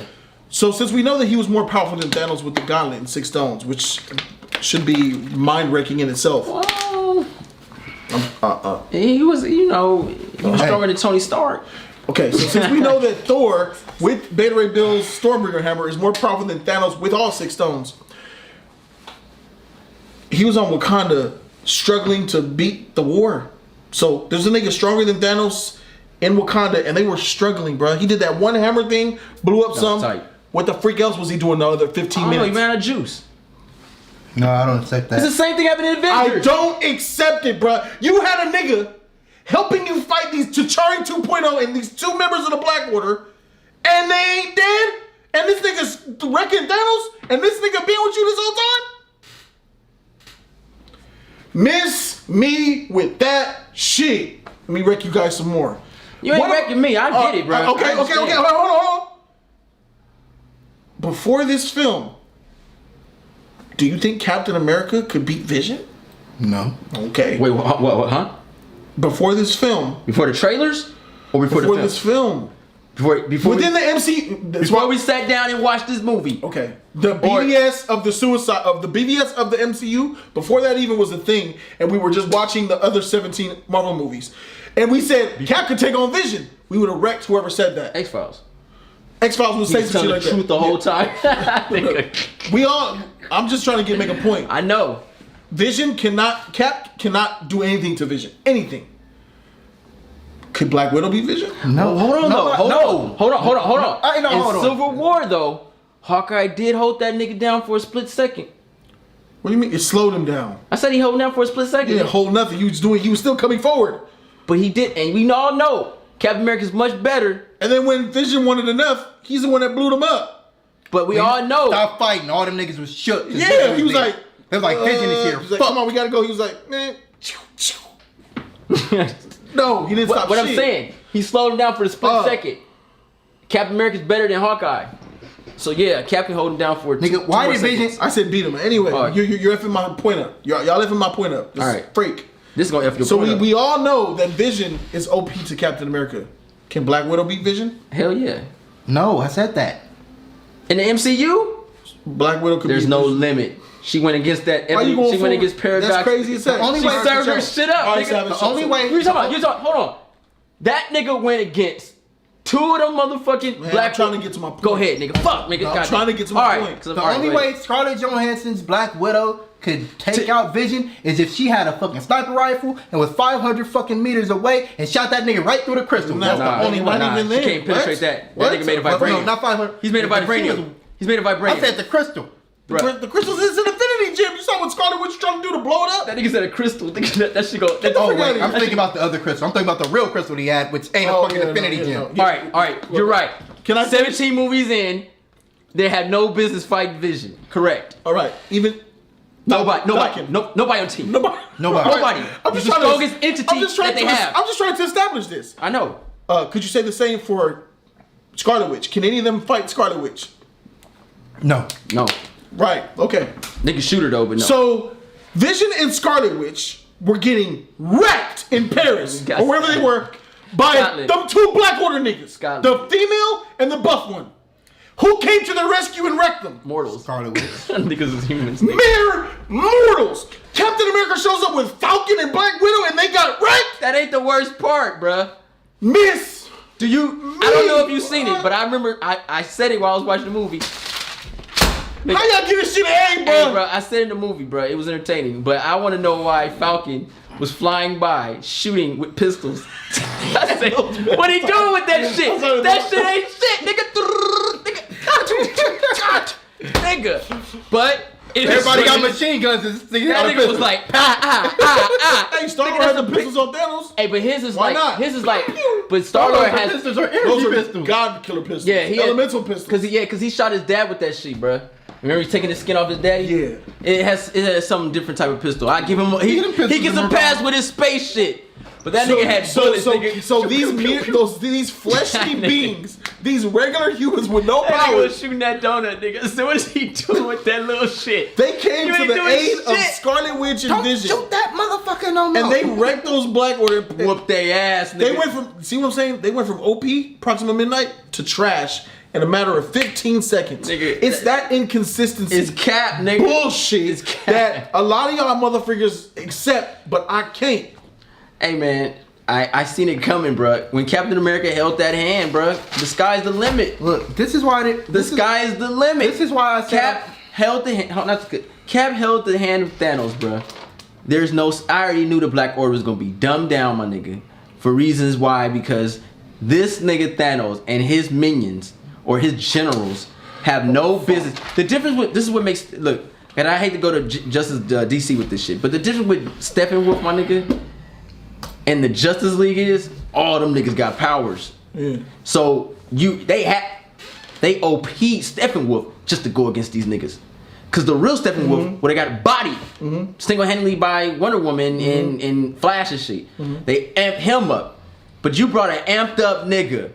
Speaker 1: So since we know that he was more powerful than Thanos with the gauntlet and 6 stones, which should be mind-wrecking in itself.
Speaker 3: Well, he was stronger than Tony Stark.
Speaker 1: Okay, so since we know that Thor with Beta Ray Bill's Stormbreaker hammer is more powerful than Thanos with all 6 stones, he was on Wakanda struggling to beat the war. So there's a nigga stronger than Thanos in Wakanda, and they were struggling, bro. He did that one hammer thing, blew up some.
Speaker 3: Tight.
Speaker 1: What the freak else was he doing the other 15 minutes?
Speaker 3: He ran out of juice.
Speaker 6: No, I don't accept that.
Speaker 3: It's the same thing happened in
Speaker 1: I
Speaker 3: Avengers.
Speaker 1: don't accept it, bro. You had a nigga helping you fight these T'Chari 2.0 and these 2 members of the Black Order, and they ain't dead? And this nigga's wrecking Thanos? And this nigga being with you this whole time? Miss me with that shit. Let me wreck you guys some more.
Speaker 3: You ain't wrecking me. I get it, bro.
Speaker 1: Okay. Hold on. Before this film, do you think Captain America could beat Vision?
Speaker 6: No.
Speaker 1: Okay.
Speaker 3: Wait, what, huh?
Speaker 1: Before this film.
Speaker 3: Before the trailers? Or before the film?
Speaker 1: This film.
Speaker 3: Before
Speaker 1: Within the MCU.
Speaker 3: Before we sat down and watched this movie.
Speaker 1: Okay. The BVS of the BVS of the MCU, before that even was a thing, and we were just watching the other 17 Marvel movies. And we said, Cap could take on Vision. We would have wrecked whoever said that.
Speaker 3: X-Files.
Speaker 1: X-Files would say some shit like that.
Speaker 3: He was telling the truth the whole time.
Speaker 1: I'm just trying to make a point.
Speaker 3: I know.
Speaker 1: Cap cannot do anything to Vision. Anything. Could Black Widow be Vision?
Speaker 6: No.
Speaker 3: Hold on. Hold on.
Speaker 6: I know, hold
Speaker 3: In
Speaker 6: on.
Speaker 3: Civil War, though, Hawkeye did hold that nigga down for a split second.
Speaker 1: What do you mean? It slowed him down.
Speaker 3: I said he held him down for a split second.
Speaker 1: He didn't hold nothing. He was still coming forward.
Speaker 3: But he did, and we all know Captain America's much better.
Speaker 1: And then when Vision wanted enough, he's the one that blew them up.
Speaker 3: But we all know.
Speaker 6: Stop fighting. All them niggas was shook.
Speaker 1: Yeah, he was like,
Speaker 6: they was like, Vision is here.
Speaker 1: He's like, come on, we gotta go. He was like, man. No, he didn't stop
Speaker 3: What
Speaker 1: shit.
Speaker 3: I'm saying, he slowed him down for a split second. Captain America's better than Hawkeye. So yeah, Cap can hold him down for
Speaker 6: Nigga, why did Vision?
Speaker 1: I said beat him. Anyway,
Speaker 3: Right.
Speaker 1: you're effing my point up. Y'all effing my point up. This
Speaker 3: All
Speaker 1: is
Speaker 3: right.
Speaker 1: freak.
Speaker 3: This is gonna F your
Speaker 1: So
Speaker 3: point up.
Speaker 1: we all know that Vision is OP to Captain America. Can Black Widow beat Vision?
Speaker 3: Hell yeah.
Speaker 6: No, I said that.
Speaker 3: In the MCU,
Speaker 1: Black Widow could
Speaker 3: there's
Speaker 1: beat
Speaker 3: no
Speaker 1: Vision.
Speaker 3: limit. She went against that.
Speaker 1: Why you going
Speaker 3: She went
Speaker 1: forward?
Speaker 3: against Paradox.
Speaker 1: That's crazy as heck.
Speaker 6: The only
Speaker 3: She
Speaker 6: way-
Speaker 3: served her shit up.
Speaker 1: All right,
Speaker 3: Nigga.
Speaker 1: Savage,
Speaker 6: The only way.
Speaker 3: You talking? Hold on. That nigga went against 2 of them motherfucking
Speaker 1: Man,
Speaker 3: black.
Speaker 1: I'm trying to get to my point.
Speaker 3: Go ahead, nigga. Fuck, nigga.
Speaker 1: I'm
Speaker 3: God
Speaker 1: trying
Speaker 3: damn.
Speaker 1: to get to my
Speaker 3: All right,
Speaker 1: point.
Speaker 3: 'cause
Speaker 6: The
Speaker 3: all right,
Speaker 6: only
Speaker 3: go ahead.
Speaker 6: way Scarlett Johansson's Black Widow could take out Vision is if she had a fucking sniper rifle and was 500 fucking meters away and shot that nigga right through the crystal.
Speaker 1: Nah,
Speaker 6: That's the only way.
Speaker 1: not even
Speaker 3: she
Speaker 1: then.
Speaker 3: can't penetrate
Speaker 1: What?
Speaker 3: that.
Speaker 1: What?
Speaker 3: That nigga made a
Speaker 6: No,
Speaker 3: vibranium.
Speaker 6: not 500.
Speaker 3: He's made a
Speaker 6: But if she
Speaker 3: vibranium.
Speaker 6: was-
Speaker 3: He's made a vibranium.
Speaker 6: I said the crystal.
Speaker 1: The crystals is an Infinity Jim. You saw what Scarlet Witch trying to do to blow it up?
Speaker 3: That nigga said a crystal. That shit go.
Speaker 6: Oh wait, I'm thinking about the other crystal. I'm thinking about the real crystal he had, which ain't a fucking infinity gem.
Speaker 3: All right. You're right.
Speaker 1: Can I
Speaker 3: 17 movies in, they had no business fighting Vision. Correct.
Speaker 1: All right, even
Speaker 3: Nobody on team.
Speaker 1: nobody.
Speaker 3: I'm just the strongest entity that they have.
Speaker 1: I'm just trying to establish this.
Speaker 3: I know.
Speaker 1: Could you say the same for Scarlet Witch? Can any of them fight Scarlet Witch?
Speaker 6: No.
Speaker 1: Right. Okay.
Speaker 3: They can shoot her though, but no.
Speaker 1: So Vision and Scarlet Witch were getting wrecked in Paris or wherever they were by
Speaker 3: Scotland.
Speaker 1: them two Black Order niggas,
Speaker 3: Scotland.
Speaker 1: the female and the buff one. Who came to their rescue and wrecked them?
Speaker 3: Mortals.
Speaker 6: Scarlet Witch.
Speaker 3: Niggas is humans.
Speaker 1: Mere mortals. Captain America shows up with Falcon and Black Widow and they got wrecked.
Speaker 3: That ain't the worst part, bruh.
Speaker 1: Miss.
Speaker 3: I don't know if you've seen it, but I remember I said it while I was watching the movie.
Speaker 1: How y'all give this shit an A, bro?
Speaker 3: Hey, bro, I said in the movie, bro, it was entertaining, but I want to know why Falcon was flying by shooting with pistols. I said, what he doing with that shit? That shit ain't shit, nigga. Nigga. But
Speaker 6: Everybody got machine guns. That
Speaker 3: nigga was like,
Speaker 1: Hey, Star-Lord had the pistols on Thanos.
Speaker 3: Hey, but his is
Speaker 1: Why
Speaker 3: like,
Speaker 1: not?
Speaker 3: but Star-Lord has,
Speaker 6: pistols are
Speaker 1: Those
Speaker 6: energy
Speaker 1: are
Speaker 6: pistols.
Speaker 1: God killer pistols.
Speaker 3: yeah, he
Speaker 1: elemental pistols.
Speaker 3: Cause he shot his dad with that shit, bruh. Remember he's taking the skin off his daddy?
Speaker 1: Yeah.
Speaker 3: It has some different type of pistol. I give him he gets a pass with his space shit. But that nigga had bullets. nigga.
Speaker 1: So these fleshly beings, these regular humans with no
Speaker 3: That nigga
Speaker 1: power,
Speaker 3: was shooting that donut, nigga. So what is he doing with that little shit?
Speaker 1: they came
Speaker 3: You
Speaker 1: to
Speaker 3: ain't
Speaker 1: the
Speaker 3: doing
Speaker 1: aid of
Speaker 3: shit.
Speaker 1: Scarlet Witch and
Speaker 6: Don't
Speaker 1: Vision,
Speaker 6: shoot that motherfucker no more.
Speaker 1: and they wrecked those Black Order.
Speaker 3: Whoop their ass, nigga.
Speaker 1: They went from, see what I'm saying? They went from OP, Proxima Midnight, to trash in a matter of 15 seconds.
Speaker 3: Nigga,
Speaker 1: it's that inconsistency.
Speaker 3: It's cap, nigga.
Speaker 1: bullshit
Speaker 3: It's cap.
Speaker 1: that a lot of y'all motherfuckers accept, but I can't.
Speaker 3: Hey man, I seen it coming, bruh. When Captain America held that hand, bruh, the sky's the limit.
Speaker 6: Look, this is why
Speaker 3: The sky is the limit.
Speaker 6: This is why I said
Speaker 3: Cap held the hand. Cap held the hand of Thanos, bruh. There's no. I already knew the Black Order was gonna be dumbed down, my nigga, for reasons why. Because this nigga Thanos and his minions or his generals have no business. The difference with this is what makes look. And I hate to go to Justice DC with this shit, but the difference with Steppenwolf, my nigga, and the Justice League is all them niggas got powers.
Speaker 1: Yeah.
Speaker 3: So they OP Steppenwolf just to go against these niggas. Cause the real Steppenwolf, where they got bodied single-handedly by Wonder Woman and Flash and shit. They amped him up. But you brought an amped up nigga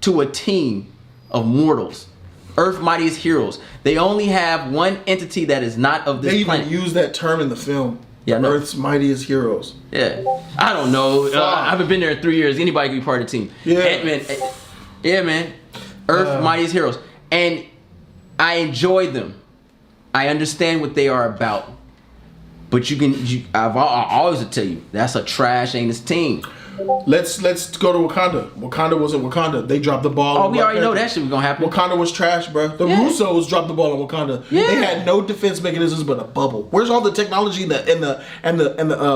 Speaker 3: to a team of mortals. Earth's mightiest heroes. They only have one entity that is not of this
Speaker 1: They
Speaker 3: planet.
Speaker 1: even use that term in the film.
Speaker 3: Yeah, I know.
Speaker 1: Earth's mightiest heroes.
Speaker 3: Yeah, I don't know. I haven't been there in 3 years. Anybody can be part of the team.
Speaker 1: Yeah.
Speaker 3: Man. Earth mightiest heroes, and I enjoy them. I understand what they are about, but I always tell you that's a trash ain't his team.
Speaker 1: Let's go to Wakanda. Wakanda wasn't Wakanda. They dropped the ball.
Speaker 3: Oh,
Speaker 1: on
Speaker 3: we
Speaker 1: Black
Speaker 3: already know
Speaker 1: Panther.
Speaker 3: that shit was gonna happen.
Speaker 1: Wakanda was trash, bro. The Russos dropped the ball on Wakanda.
Speaker 3: Yeah.
Speaker 1: They had no defense mechanisms but a bubble. Where's all the technology and the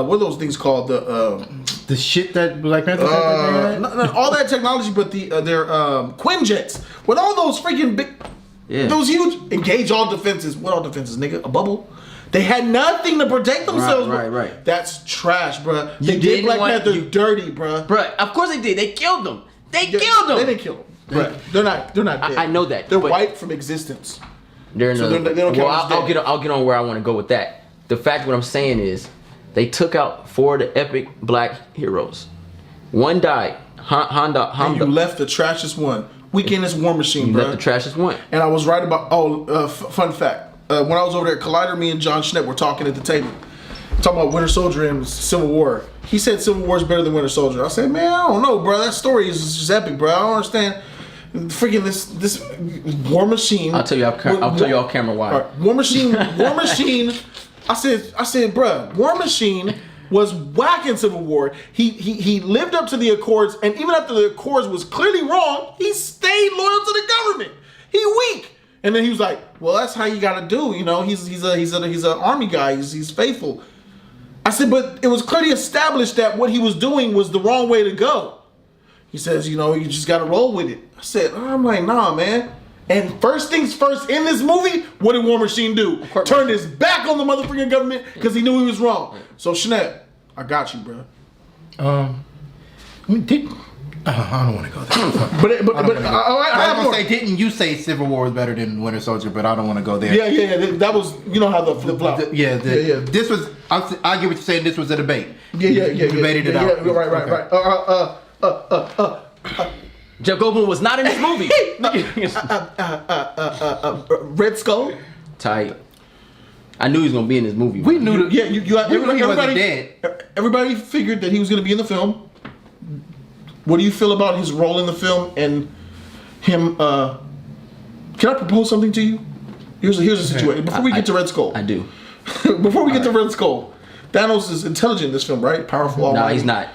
Speaker 1: what are those things called?
Speaker 6: the shit that Black Panther said.
Speaker 1: Not all that technology, but their Quinjets with all those freaking big, those huge engage all defenses. What all defenses, nigga? A bubble. They had nothing to protect themselves.
Speaker 3: Right.
Speaker 1: That's trash, bro. They
Speaker 3: You
Speaker 1: did
Speaker 3: didn't
Speaker 1: Black
Speaker 3: want-
Speaker 1: Panther
Speaker 3: you-
Speaker 1: dirty, bro.
Speaker 3: Bruh, of course they did. They killed them. They killed them.
Speaker 1: They didn't kill him. Right. They're not dead.
Speaker 3: I know that,
Speaker 1: They're
Speaker 3: but-
Speaker 1: wiped from existence.
Speaker 3: They're in
Speaker 1: So
Speaker 3: the,
Speaker 1: they don't
Speaker 3: well,
Speaker 1: count as
Speaker 3: I'll
Speaker 1: dead.
Speaker 3: get on where I want to go with that. The fact what I'm saying is, they took out 4 of the epic black heroes. One died. Honda.
Speaker 1: And you left the trashiest one. Weekend is War Machine,
Speaker 3: You
Speaker 1: bro.
Speaker 3: left the trashiest one.
Speaker 1: And I was right about. Fun fact. When I was over there at Collider, me and John Schnepp were talking at the table, talking about Winter Soldier and Civil War. He said Civil War is better than Winter Soldier. I said, man, I don't know, bro. That story is just epic, bro. I don't understand. Freaking this War Machine.
Speaker 3: I'll tell you off camera why.
Speaker 1: All right, War Machine. I said, bro, War Machine was whack in Civil War. He lived up to the Accords, and even after the Accords was clearly wrong, he stayed loyal to the government. He weak. And then he was like, well, that's how you gotta do. You know, he's an army guy. He's faithful. I said, but it was clearly established that what he was doing was the wrong way to go. He says, you know, you just gotta roll with it. I said, I'm like, nah, man. And first things first, in this movie, what did War Machine do? Turned his back on the motherfucking government because he knew he was wrong. So, Shanae, I got you, bro.
Speaker 6: I don't want to go there.
Speaker 1: But
Speaker 6: I was gonna say, didn't you say Civil War was better than Winter Soldier? But I don't want to go there.
Speaker 1: Yeah. That was, you know how the flip flop.
Speaker 6: This was. I get what you're saying. This was a debate.
Speaker 1: Yeah.
Speaker 6: Debated it out.
Speaker 1: Right.
Speaker 3: Jeff Goldblum was not in this movie.
Speaker 1: Red Skull.
Speaker 3: Tight. I knew he was gonna be in this movie.
Speaker 6: We knew.
Speaker 1: Yeah, you
Speaker 6: Everybody wasn't dead.
Speaker 1: Everybody figured that he was going to be in the film. What do you feel about his role in the film and him? Can I propose something to you? Here's a situation. Before we get to Red Skull,
Speaker 3: I do.
Speaker 1: Before we get to Red Skull, Thanos is intelligent in this film, right? Powerful.
Speaker 3: No, he's not.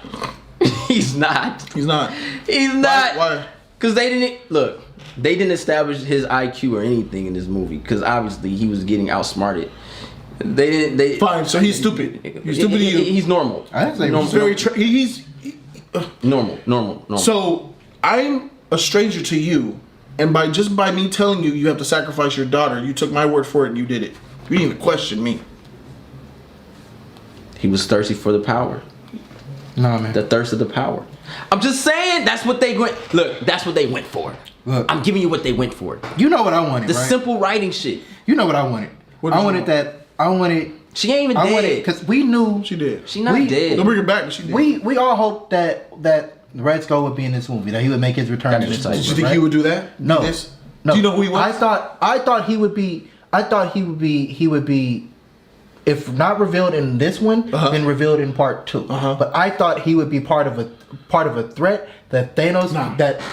Speaker 3: He's not.
Speaker 1: He's not.
Speaker 3: He's not.
Speaker 1: Why?
Speaker 3: Because they didn't look. They didn't establish his IQ or anything in this movie. Because obviously he was getting outsmarted. They didn't. They
Speaker 1: fine. So he's stupid. He's stupid to you.
Speaker 3: He's normal.
Speaker 6: I didn't say
Speaker 3: normal.
Speaker 1: He's
Speaker 3: Normal.
Speaker 1: So I'm a stranger to you, and by me telling you have to sacrifice your daughter, you took my word for it and you did it. You didn't even question me.
Speaker 3: He was thirsty for the power.
Speaker 6: No, man.
Speaker 3: The thirst of the power. I'm just saying that's what they went. Look, that's what they went for.
Speaker 6: Look,
Speaker 3: I'm giving you what they went for.
Speaker 6: You know what I wanted,
Speaker 3: The
Speaker 6: right?
Speaker 3: simple writing shit.
Speaker 6: You know what I wanted. I wanted.
Speaker 3: She ain't even dead.
Speaker 6: Because we knew
Speaker 1: She did.
Speaker 3: She not dead.
Speaker 1: Don't bring her back, but she did.
Speaker 6: we all hoped that Red Skull would be in this movie, that he would make his return.
Speaker 3: That's
Speaker 6: in this
Speaker 3: just
Speaker 1: Did
Speaker 6: movie,
Speaker 1: you think
Speaker 6: right?
Speaker 1: he would do that?
Speaker 6: No.
Speaker 1: Do this?
Speaker 6: No.
Speaker 1: Do you know who he was?
Speaker 6: I thought he would be. He would be, if not revealed in this one, then revealed in part 2. But I thought he would be part of a threat that Thanos.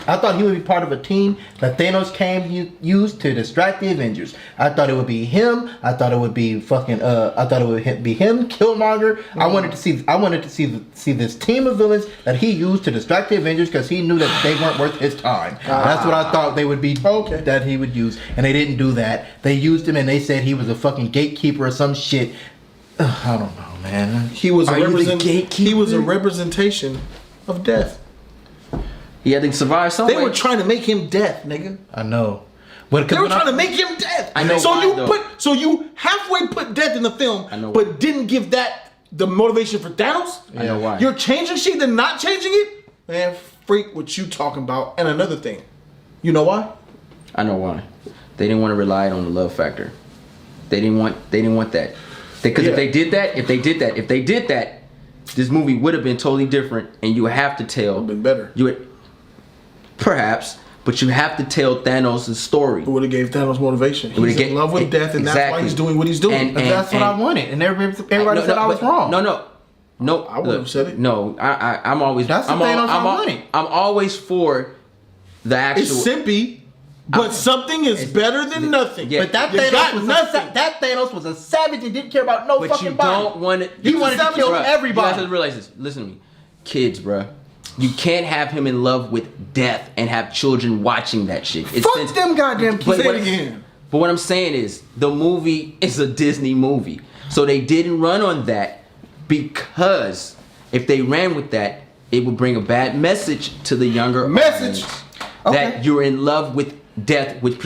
Speaker 6: I thought he would be part of a team that Thanos used to distract the Avengers. I thought it would be him. I thought it would be fucking. I thought it would be him, Killmonger. I wanted to see this team of villains that he used to distract the Avengers because he knew that they weren't worth his time. That's what I thought they would be.
Speaker 1: Okay.
Speaker 6: That he would use, and they didn't do that. They used him, and they said he was a fucking gatekeeper or some shit. I don't know, man.
Speaker 1: He was
Speaker 3: Are you the gatekeeper?
Speaker 1: He was a representation of death.
Speaker 3: He had to survive some
Speaker 1: They
Speaker 3: way.
Speaker 1: were trying to make him death, nigga.
Speaker 6: I know, but
Speaker 1: They were trying to make him death.
Speaker 3: I know
Speaker 1: So
Speaker 3: why,
Speaker 1: so you halfway put death in the film,
Speaker 3: I know
Speaker 1: but
Speaker 3: why.
Speaker 1: didn't give that the motivation for Thanos.
Speaker 3: I know why.
Speaker 1: You're changing shit and not changing it, man. Freak, what you talking about? And another thing, you know why?
Speaker 3: I know why. They didn't want to rely on the love factor. They didn't want that. Because
Speaker 1: Yeah.
Speaker 3: if they did that, this movie would have been totally different. And you have to tell.
Speaker 1: Been better.
Speaker 3: You would, perhaps, but you have to tell Thanos' story.
Speaker 1: It would have gave Thanos motivation. He's in love with death, and that's why he's doing what he's doing.
Speaker 3: And
Speaker 6: that's what I wanted, and everybody said I was wrong.
Speaker 3: No,
Speaker 1: I wouldn't have said it.
Speaker 3: No, I'm always.
Speaker 6: That's the Thanos I wanted.
Speaker 3: I'm always for the actual.
Speaker 1: It's simpy, but something is better than nothing.
Speaker 3: Yeah.
Speaker 6: But that
Speaker 1: You got
Speaker 6: Thanos
Speaker 1: nothing.
Speaker 6: that Thanos was a savage and didn't care about no
Speaker 3: But
Speaker 6: fucking
Speaker 3: you
Speaker 6: body.
Speaker 3: don't want to.
Speaker 6: He wanted to kill everybody.
Speaker 3: You guys have to realize this. Listen to me, kids, bruh. You can't have him in love with death and have children watching that shit.
Speaker 6: Fuck them goddamn kids.
Speaker 1: Say it again.
Speaker 3: But what I'm saying is, the movie is a Disney movie, so they didn't run on that because if they ran with that, it would bring a bad message to the younger
Speaker 1: Message.
Speaker 3: audience
Speaker 6: Okay.
Speaker 3: that you're in love with death, which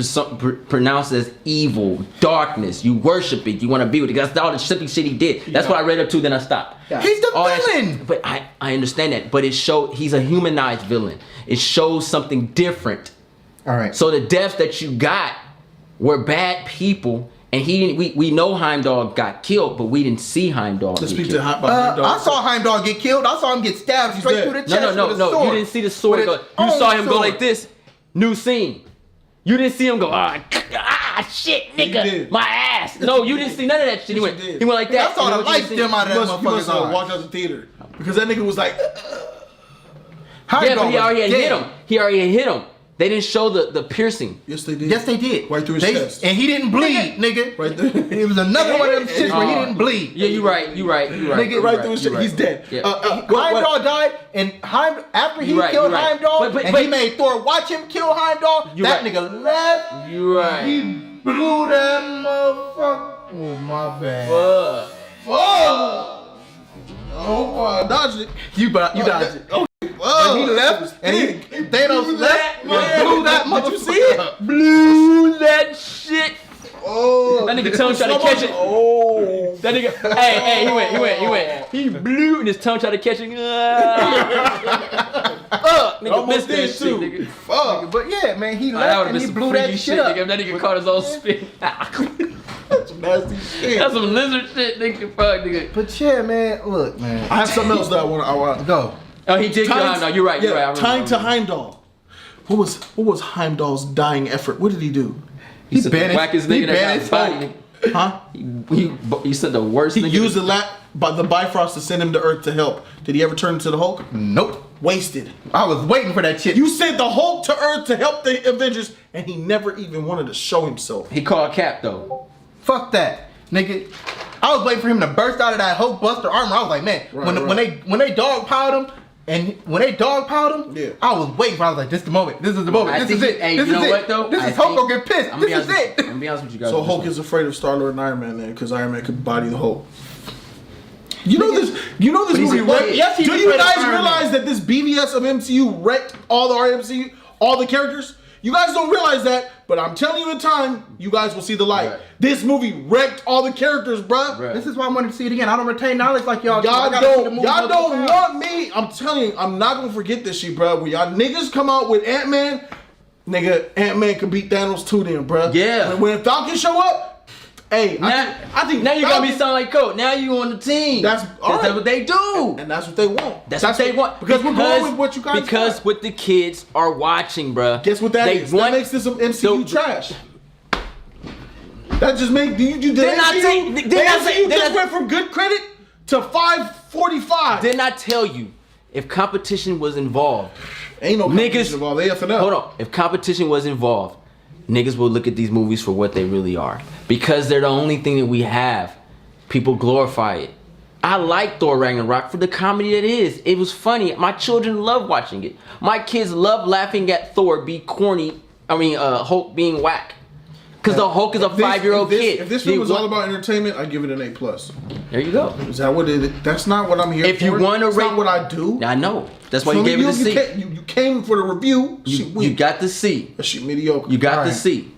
Speaker 3: pronounced as evil, darkness. You worship it. You want to be with it. That's all the simple shit he did. That's what I read up to. Then I stopped.
Speaker 6: He's the
Speaker 3: All that
Speaker 6: villain.
Speaker 3: shit- But I understand that. But it showed he's a humanized villain. It shows something different.
Speaker 6: All right.
Speaker 3: So the deaths that you got were bad people, and we know Heimdall got killed, but we didn't see Heimdall.
Speaker 1: Let's
Speaker 3: get
Speaker 1: speak
Speaker 3: killed.
Speaker 1: to Heimdall.
Speaker 6: I saw Heimdall get killed. I saw him get stabbed straight
Speaker 1: dead.
Speaker 6: through the chest
Speaker 3: No.
Speaker 6: with a sword.
Speaker 3: You didn't see the sword
Speaker 6: With
Speaker 3: go.
Speaker 6: his
Speaker 3: You
Speaker 6: own
Speaker 3: saw him go
Speaker 6: sword.
Speaker 3: like this. New scene. You didn't see him go, shit, nigga,
Speaker 1: did.
Speaker 3: my ass. No, you didn't see none of that shit. He went,
Speaker 1: you did.
Speaker 3: he went like that.
Speaker 6: I saw
Speaker 3: And
Speaker 6: the
Speaker 3: what you
Speaker 6: lights
Speaker 3: see-
Speaker 6: dim out of
Speaker 1: You
Speaker 6: that
Speaker 1: must
Speaker 6: motherfucker's
Speaker 1: have
Speaker 6: eyes.
Speaker 1: walked out the theater because that nigga was like,
Speaker 3: Yeah, but he already had hit
Speaker 6: dead.
Speaker 3: him. He already had hit him. They didn't show the piercing.
Speaker 1: yes, they did.
Speaker 6: Yes, they did.
Speaker 1: Right through his chest.
Speaker 6: And he didn't bleed, nigga.
Speaker 1: Right there.
Speaker 6: It was another one of them shits where he didn't bleed.
Speaker 3: Yeah, you right.
Speaker 6: Nigga,
Speaker 1: right through his chest. He's dead.
Speaker 3: Yeah.
Speaker 6: Heimdall died, and after he
Speaker 3: You right,
Speaker 6: killed
Speaker 3: you right.
Speaker 6: Heimdall,
Speaker 3: But-
Speaker 6: and he made Thor watch him kill Heimdall,
Speaker 3: You
Speaker 6: that
Speaker 3: right.
Speaker 6: nigga left.
Speaker 3: You right.
Speaker 6: He blew that motherfucker. Oh, my bad.
Speaker 1: Oh, I dodged it.
Speaker 6: You dodged it.
Speaker 1: Oh,
Speaker 6: But he left, and Thanos left. blew that
Speaker 1: Did you see
Speaker 6: motherfucker
Speaker 1: it?
Speaker 6: up.
Speaker 3: Blew that shit.
Speaker 1: Oh,
Speaker 3: That nigga tongue tried to catch it.
Speaker 1: Oh,
Speaker 3: That nigga, hey, he went. He blew and his tongue tried to catch it. Nigga
Speaker 1: almost
Speaker 3: missed that
Speaker 1: did
Speaker 3: shit,
Speaker 1: too.
Speaker 3: nigga.
Speaker 1: Fuck.
Speaker 6: But yeah, man, he
Speaker 3: That
Speaker 6: left
Speaker 3: would've
Speaker 6: and
Speaker 3: been
Speaker 6: he
Speaker 3: some
Speaker 6: blew
Speaker 3: freaky
Speaker 6: that
Speaker 3: shit,
Speaker 6: shit up.
Speaker 3: nigga. If that nigga caught his own spit.
Speaker 1: That's some nasty shit.
Speaker 3: That's some lizard shit, nigga. Fuck, nigga.
Speaker 6: But yeah, man, look, man.
Speaker 1: I have something else that I want to.
Speaker 6: Go.
Speaker 3: Oh, he did. No, you're right. You're right. I remember.
Speaker 1: Tying to Heimdall. What was Heimdall's dying effort? What did he do?
Speaker 3: He said the
Speaker 6: banished-
Speaker 3: wackest
Speaker 6: he
Speaker 3: nigga that
Speaker 6: banished
Speaker 3: got body.
Speaker 1: Huh?
Speaker 3: He said the worst.
Speaker 1: He
Speaker 3: nigga
Speaker 1: used
Speaker 3: that-
Speaker 1: the Bifrost to send him to Earth to help. Did he ever turn into the Hulk?
Speaker 6: Nope.
Speaker 1: Wasted.
Speaker 6: I was waiting for that shit.
Speaker 1: You sent the Hulk to Earth to help the Avengers, and he never even wanted to show himself.
Speaker 3: He called Cap though.
Speaker 6: Fuck that, nigga. I was waiting for him to burst out of that Hulk Buster armor. I was like, man, when they dogpiled him, and when they dogpiled him,
Speaker 1: Yeah.
Speaker 6: I was waiting for. I was like, this is the moment. This is the moment.
Speaker 3: I
Speaker 6: This is
Speaker 3: think
Speaker 6: it.
Speaker 3: hey,
Speaker 6: This
Speaker 3: you
Speaker 6: is
Speaker 3: know
Speaker 6: it.
Speaker 3: what though?
Speaker 6: This
Speaker 3: I
Speaker 6: is Hulk
Speaker 3: think-
Speaker 6: gonna get pissed.
Speaker 3: I'm gonna be
Speaker 6: This is
Speaker 3: honest
Speaker 6: it.
Speaker 3: with you. I'm gonna be honest with you guys.
Speaker 1: So
Speaker 3: on
Speaker 1: Hulk
Speaker 3: this
Speaker 1: is afraid of Star-Lord and Iron Man then, because Iron Man could body the Hulk. You know this. You know this
Speaker 3: But he's
Speaker 1: movie
Speaker 3: a
Speaker 1: wrecked.
Speaker 3: kid.
Speaker 6: Yes, he's
Speaker 1: Do you
Speaker 6: afraid of
Speaker 1: guys
Speaker 6: Iron Man.
Speaker 1: realize that this BVS of MCU wrecked all the RMCU, all the characters? You guys don't realize that, but I'm telling you in time, you guys will see the light.
Speaker 3: Right.
Speaker 1: This movie wrecked all the characters, bruh.
Speaker 3: Right.
Speaker 6: This is why I wanted to see it again. I don't retain knowledge like y'all. do. I
Speaker 1: Y'all
Speaker 6: gotta see the
Speaker 1: don't,
Speaker 6: movie
Speaker 1: y'all
Speaker 6: multiple
Speaker 1: don't
Speaker 6: times.
Speaker 1: want me. I'm telling you, I'm not gonna forget this shit, bruh. When y'all niggas come out with Ant-Man, nigga, Ant-Man could beat Thanos too then, bruh.
Speaker 3: Yeah.
Speaker 1: When Falcon show up, hey, I think
Speaker 3: now you got me
Speaker 1: Falcon-
Speaker 3: sound like Coach. Now you on the team.
Speaker 1: That's all right.
Speaker 3: what they do.
Speaker 1: and that's what they want.
Speaker 3: That's what they want.
Speaker 1: Because we're going with what you guys
Speaker 3: Because
Speaker 1: want.
Speaker 3: what the kids are watching, bruh.
Speaker 1: Guess what that is? That makes this some MCU
Speaker 3: the-
Speaker 1: trash. That just make you the
Speaker 3: Didn't I
Speaker 1: MCU,
Speaker 3: say-
Speaker 1: the
Speaker 3: didn't I say-
Speaker 1: MCU
Speaker 3: didn't
Speaker 1: just
Speaker 3: I-
Speaker 1: went from good credit to 545.
Speaker 3: Didn't I tell you if competition was involved?
Speaker 1: Ain't no
Speaker 3: Niggas-
Speaker 1: competition involved. They FNL.
Speaker 3: Hold on. If competition was involved, niggas will look at these movies for what they really are. Because they're the only thing that we have. People glorify it. I like Thor Ragnarok for the comedy it is. It was funny. My children love watching it. My kids love laughing at Thor be corny. Hulk being whack. Because the Hulk is a 5-year-old kid.
Speaker 1: If this film was all about entertainment, I'd give it an A+.
Speaker 3: There you go.
Speaker 1: Is that what it is? That's not what I'm here
Speaker 3: If
Speaker 1: for.
Speaker 3: you want to
Speaker 1: That's
Speaker 3: rate,
Speaker 1: not what I do.
Speaker 3: I know. That's why
Speaker 1: So
Speaker 3: you gave it a
Speaker 1: you
Speaker 3: C.
Speaker 1: You came for the review. Shit
Speaker 3: You
Speaker 1: weak.
Speaker 3: got the C.
Speaker 1: That shit mediocre.
Speaker 3: You got the
Speaker 6: Alright.
Speaker 3: C.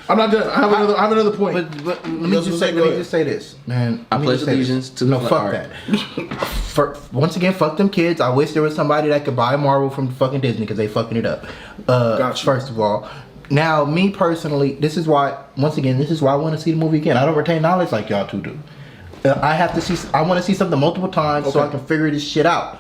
Speaker 1: I'm not done. I have another point.
Speaker 6: But let me
Speaker 1: Yes,
Speaker 6: just
Speaker 1: go
Speaker 6: say,
Speaker 1: ahead.
Speaker 6: this, man.
Speaker 3: I
Speaker 6: Let me
Speaker 3: pledge
Speaker 6: just say this.
Speaker 3: allegiance to the
Speaker 6: no,
Speaker 3: flag.
Speaker 6: fuck
Speaker 3: Alright.
Speaker 6: that. Once again, fuck them kids. I wish there was somebody that could buy Marvel from fucking Disney because they fucking it up.
Speaker 1: Gotcha.
Speaker 6: First of all, now me personally, this is why I want to see the movie again. I don't retain knowledge like y'all two do. I have to see. I want to see something multiple times so I
Speaker 1: Okay.
Speaker 6: can figure this shit out.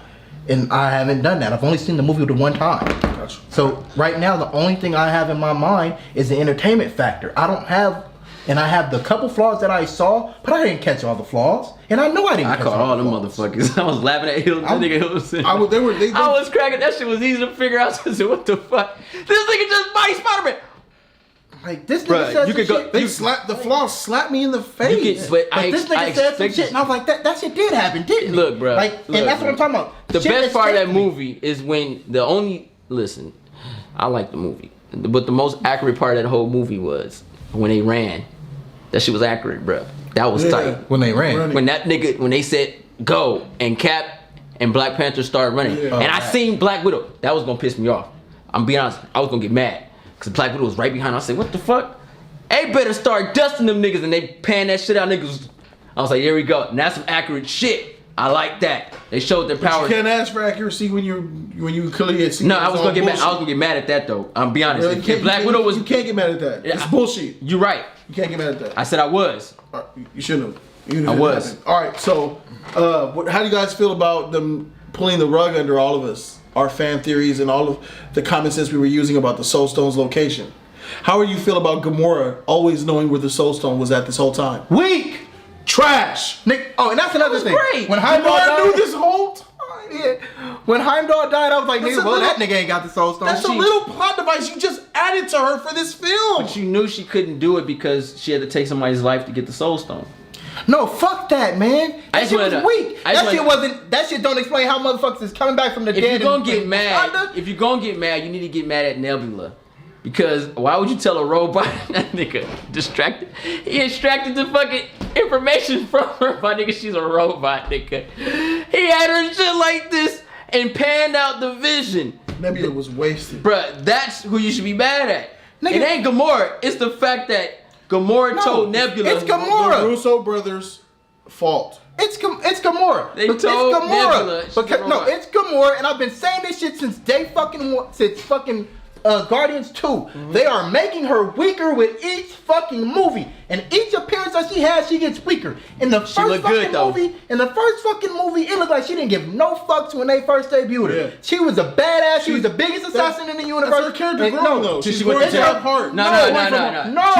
Speaker 6: And I haven't done that. I've only seen the movie the one time.
Speaker 1: Gotcha.
Speaker 6: So right now, the only thing I have in my mind is the entertainment factor. I don't have, and I have the couple flaws that I saw, but I didn't catch all the flaws, and I know I didn't.
Speaker 3: I
Speaker 6: catch
Speaker 3: caught all
Speaker 6: the
Speaker 3: them
Speaker 6: flaws.
Speaker 3: motherfuckers. I was laughing at Hilton. That nigga Hilton.
Speaker 1: I was. They
Speaker 3: I was cracking. That shit was easy to figure out. I said, what the fuck? This nigga just body Spider-Man.
Speaker 6: Like this nigga
Speaker 3: Bruh,
Speaker 6: said
Speaker 3: you
Speaker 6: some
Speaker 3: could go-
Speaker 6: shit.
Speaker 1: They slapped the flaws. Slapped me in the face.
Speaker 3: You get, but
Speaker 6: But this nigga said some shit, and I was like, that shit did happen, didn't it?
Speaker 3: Look, bruh,
Speaker 6: Like,
Speaker 3: look,
Speaker 6: and that's what I'm
Speaker 3: bruh.
Speaker 6: talking about.
Speaker 3: The
Speaker 6: Shit
Speaker 3: best part of that
Speaker 6: escaped me.
Speaker 3: movie is when listen, I like the movie, but the most accurate part of that whole movie was when they ran. That shit was accurate, bruh. That was tight.
Speaker 6: When they ran.
Speaker 1: Running.
Speaker 3: When they said go and Cap and Black Panther started running,
Speaker 1: Yeah.
Speaker 3: and I seen Black Widow, that was gonna piss me off. I'm being honest, I was gonna get mad because Black Widow was right behind. I said, what the fuck? They better start dusting them niggas, and they pan that shit out, niggas. I was like, here we go. And that's some accurate shit. I like that. They showed their power.
Speaker 1: You can't ask for accuracy when you clearly see.
Speaker 3: No, I was gonna get mad. I was gonna get mad at that though. I'm be honest. If Black Widow was,
Speaker 1: You can't get mad at that.
Speaker 3: Yeah,
Speaker 1: It's bullshit.
Speaker 3: you're right.
Speaker 1: You can't get mad at that.
Speaker 3: I said I was.
Speaker 1: You shouldn't have. You
Speaker 3: I was.
Speaker 1: haven't. All right. So, how do you guys feel about them pulling the rug under all of us, our fan theories, and all of the common sense we were using about the Soul Stone's location? How do you feel about Gamora always knowing where the Soul Stone was at this whole time?
Speaker 6: Weak.
Speaker 1: Trash.
Speaker 6: Nick. Oh, and that's another
Speaker 3: was
Speaker 6: thing.
Speaker 3: great.
Speaker 6: When Heimdall
Speaker 1: Gamora knew
Speaker 6: died,
Speaker 1: this whole time.
Speaker 6: yeah. When Heimdall died, I was like,
Speaker 1: That's
Speaker 6: nigga,
Speaker 1: a
Speaker 6: well,
Speaker 1: little-
Speaker 6: that nigga ain't got the Soul Stone.
Speaker 1: That's a little plot device you just added to her for this film.
Speaker 3: But you knew she couldn't do it because she had to take somebody's life to get the Soul Stone.
Speaker 6: No, fuck that, man.
Speaker 3: I
Speaker 6: That
Speaker 3: just
Speaker 6: shit was
Speaker 3: wanted to-
Speaker 6: weak.
Speaker 3: I just
Speaker 6: That shit
Speaker 3: wanted-
Speaker 6: wasn't. That shit don't explain how motherfuckers is coming back from the
Speaker 3: If
Speaker 6: dead.
Speaker 3: you're gonna
Speaker 6: and-
Speaker 3: get
Speaker 6: and
Speaker 3: mad,
Speaker 6: Wakanda.
Speaker 3: if you're gonna get mad, you need to get mad at Nebula. Because why would you tell a robot that nigga distracted? He extracted the fucking information from her. My nigga, she's a robot, nigga. He had her shit like this and panned out the vision.
Speaker 1: Nebula was wasted.
Speaker 3: Bruh, that's who you should be mad at.
Speaker 6: Nigga.
Speaker 3: It ain't Gamora. It's the fact that Gamora told Nebula.
Speaker 6: It's Gamora.
Speaker 1: The Russo brothers' fault.
Speaker 6: It's Gamora.
Speaker 3: They
Speaker 6: But
Speaker 3: told
Speaker 6: it's Gamora.
Speaker 3: Nebula she's
Speaker 6: Because,
Speaker 3: a
Speaker 6: no,
Speaker 3: robot.
Speaker 6: it's Gamora, and I've been saying this shit since fucking Guardians 2.
Speaker 3: Mm-hmm.
Speaker 6: They are making her weaker with each fucking movie, and each appearance that she has, she gets weaker. In the first
Speaker 3: look good,
Speaker 6: fucking
Speaker 3: though.
Speaker 6: movie, it looked like she didn't give no fucks when they first debuted her.
Speaker 1: Yeah.
Speaker 6: She was a badass. She was the biggest assassin in the universe.
Speaker 1: That's her character
Speaker 6: And
Speaker 1: growing,
Speaker 6: no,
Speaker 1: though. She's
Speaker 3: she
Speaker 1: going
Speaker 3: went
Speaker 1: to
Speaker 3: to-
Speaker 1: that part.
Speaker 3: No.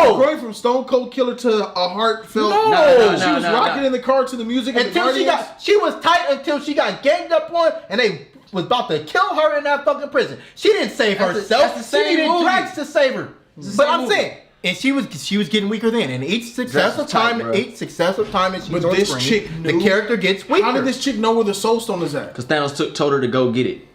Speaker 1: She's going from Stone Cold Killer to a heartfelt.
Speaker 6: No.
Speaker 1: She was rocking in the car to the music of the
Speaker 6: Until
Speaker 1: Guardians.
Speaker 6: she was tight until she got ganged up on and they was about to kill her in that fucking prison. She didn't save herself.
Speaker 3: that's the same
Speaker 6: she needed
Speaker 3: movie.
Speaker 6: Drax to save her. But
Speaker 3: same
Speaker 6: I'm
Speaker 3: movie.
Speaker 6: saying, and she was getting weaker then. And each successive
Speaker 3: is tight,
Speaker 6: time,
Speaker 3: bro.
Speaker 6: that she's
Speaker 1: But
Speaker 6: on
Speaker 1: this
Speaker 6: screen,
Speaker 1: chick
Speaker 6: the
Speaker 1: knew-
Speaker 6: character gets weaker.
Speaker 1: How did this chick know where the Soul Stone is at?
Speaker 3: Because Thanos told her to go get it.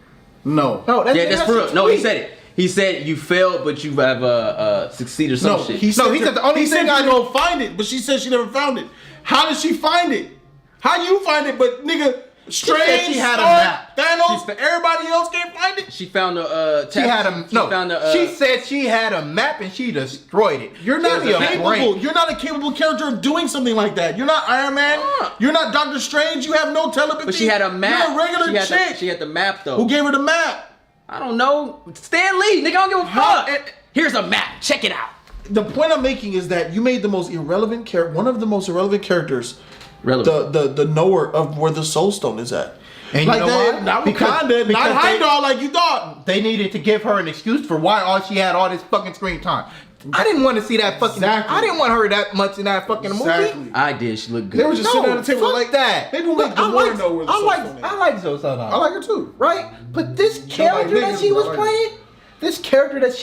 Speaker 1: No.
Speaker 6: No,
Speaker 3: Yeah, that's for real.
Speaker 6: shit's
Speaker 3: No, he
Speaker 6: weak.
Speaker 3: said it. He said you failed, but you have succeeded or some
Speaker 1: No,
Speaker 3: shit.
Speaker 1: he said
Speaker 6: the only
Speaker 1: he
Speaker 6: thing
Speaker 1: said
Speaker 6: I
Speaker 1: you don't find it, but she said she never found it. How did she find it? How you find it? But nigga,
Speaker 6: said
Speaker 1: Strange,
Speaker 6: she had a
Speaker 1: Stark,
Speaker 6: map.
Speaker 1: Thanos, everybody else can't find it.
Speaker 3: She found a.
Speaker 6: She had a no.
Speaker 3: Found a,
Speaker 6: she said she had a map and she destroyed it.
Speaker 1: You're not
Speaker 6: Give me a
Speaker 1: capable.
Speaker 6: break.
Speaker 1: You're not a capable character of doing something like that. You're not Iron Man. You're not Doctor Strange. You have no telepathy.
Speaker 3: But she had a map.
Speaker 1: You're a regular chick.
Speaker 3: She had the map though.
Speaker 1: Who gave her the map?
Speaker 3: I don't know. Stan Lee, nigga, I don't give a
Speaker 1: How-
Speaker 3: fuck. Here's a map. Check it out.
Speaker 1: The point I'm making is that you made the most irrelevant character, one of the most irrelevant characters,
Speaker 3: Relevant.
Speaker 1: the knower of where the Soul Stone is at.
Speaker 6: And
Speaker 1: like
Speaker 6: you know
Speaker 1: that,
Speaker 6: why?
Speaker 1: not
Speaker 6: Because
Speaker 1: Wakanda, not
Speaker 6: they-
Speaker 1: Heimdall like you thought.
Speaker 6: They needed to give her an excuse for why all she had all this fucking screen time. I didn't want to see that fucking.
Speaker 1: Exactly.
Speaker 6: I didn't want her that much in that fucking movie.
Speaker 1: Exactly.
Speaker 3: I did. She looked good.
Speaker 1: They were just sitting at the table
Speaker 6: fuck
Speaker 1: like
Speaker 6: that.
Speaker 1: Maybe we'll make
Speaker 6: Look, I
Speaker 1: Gamora
Speaker 6: like-
Speaker 1: know where the
Speaker 6: I
Speaker 1: Soul
Speaker 6: like.
Speaker 1: Stone is.
Speaker 6: I like Zoe Saldana.
Speaker 1: I like her too.
Speaker 6: Right, but this character that she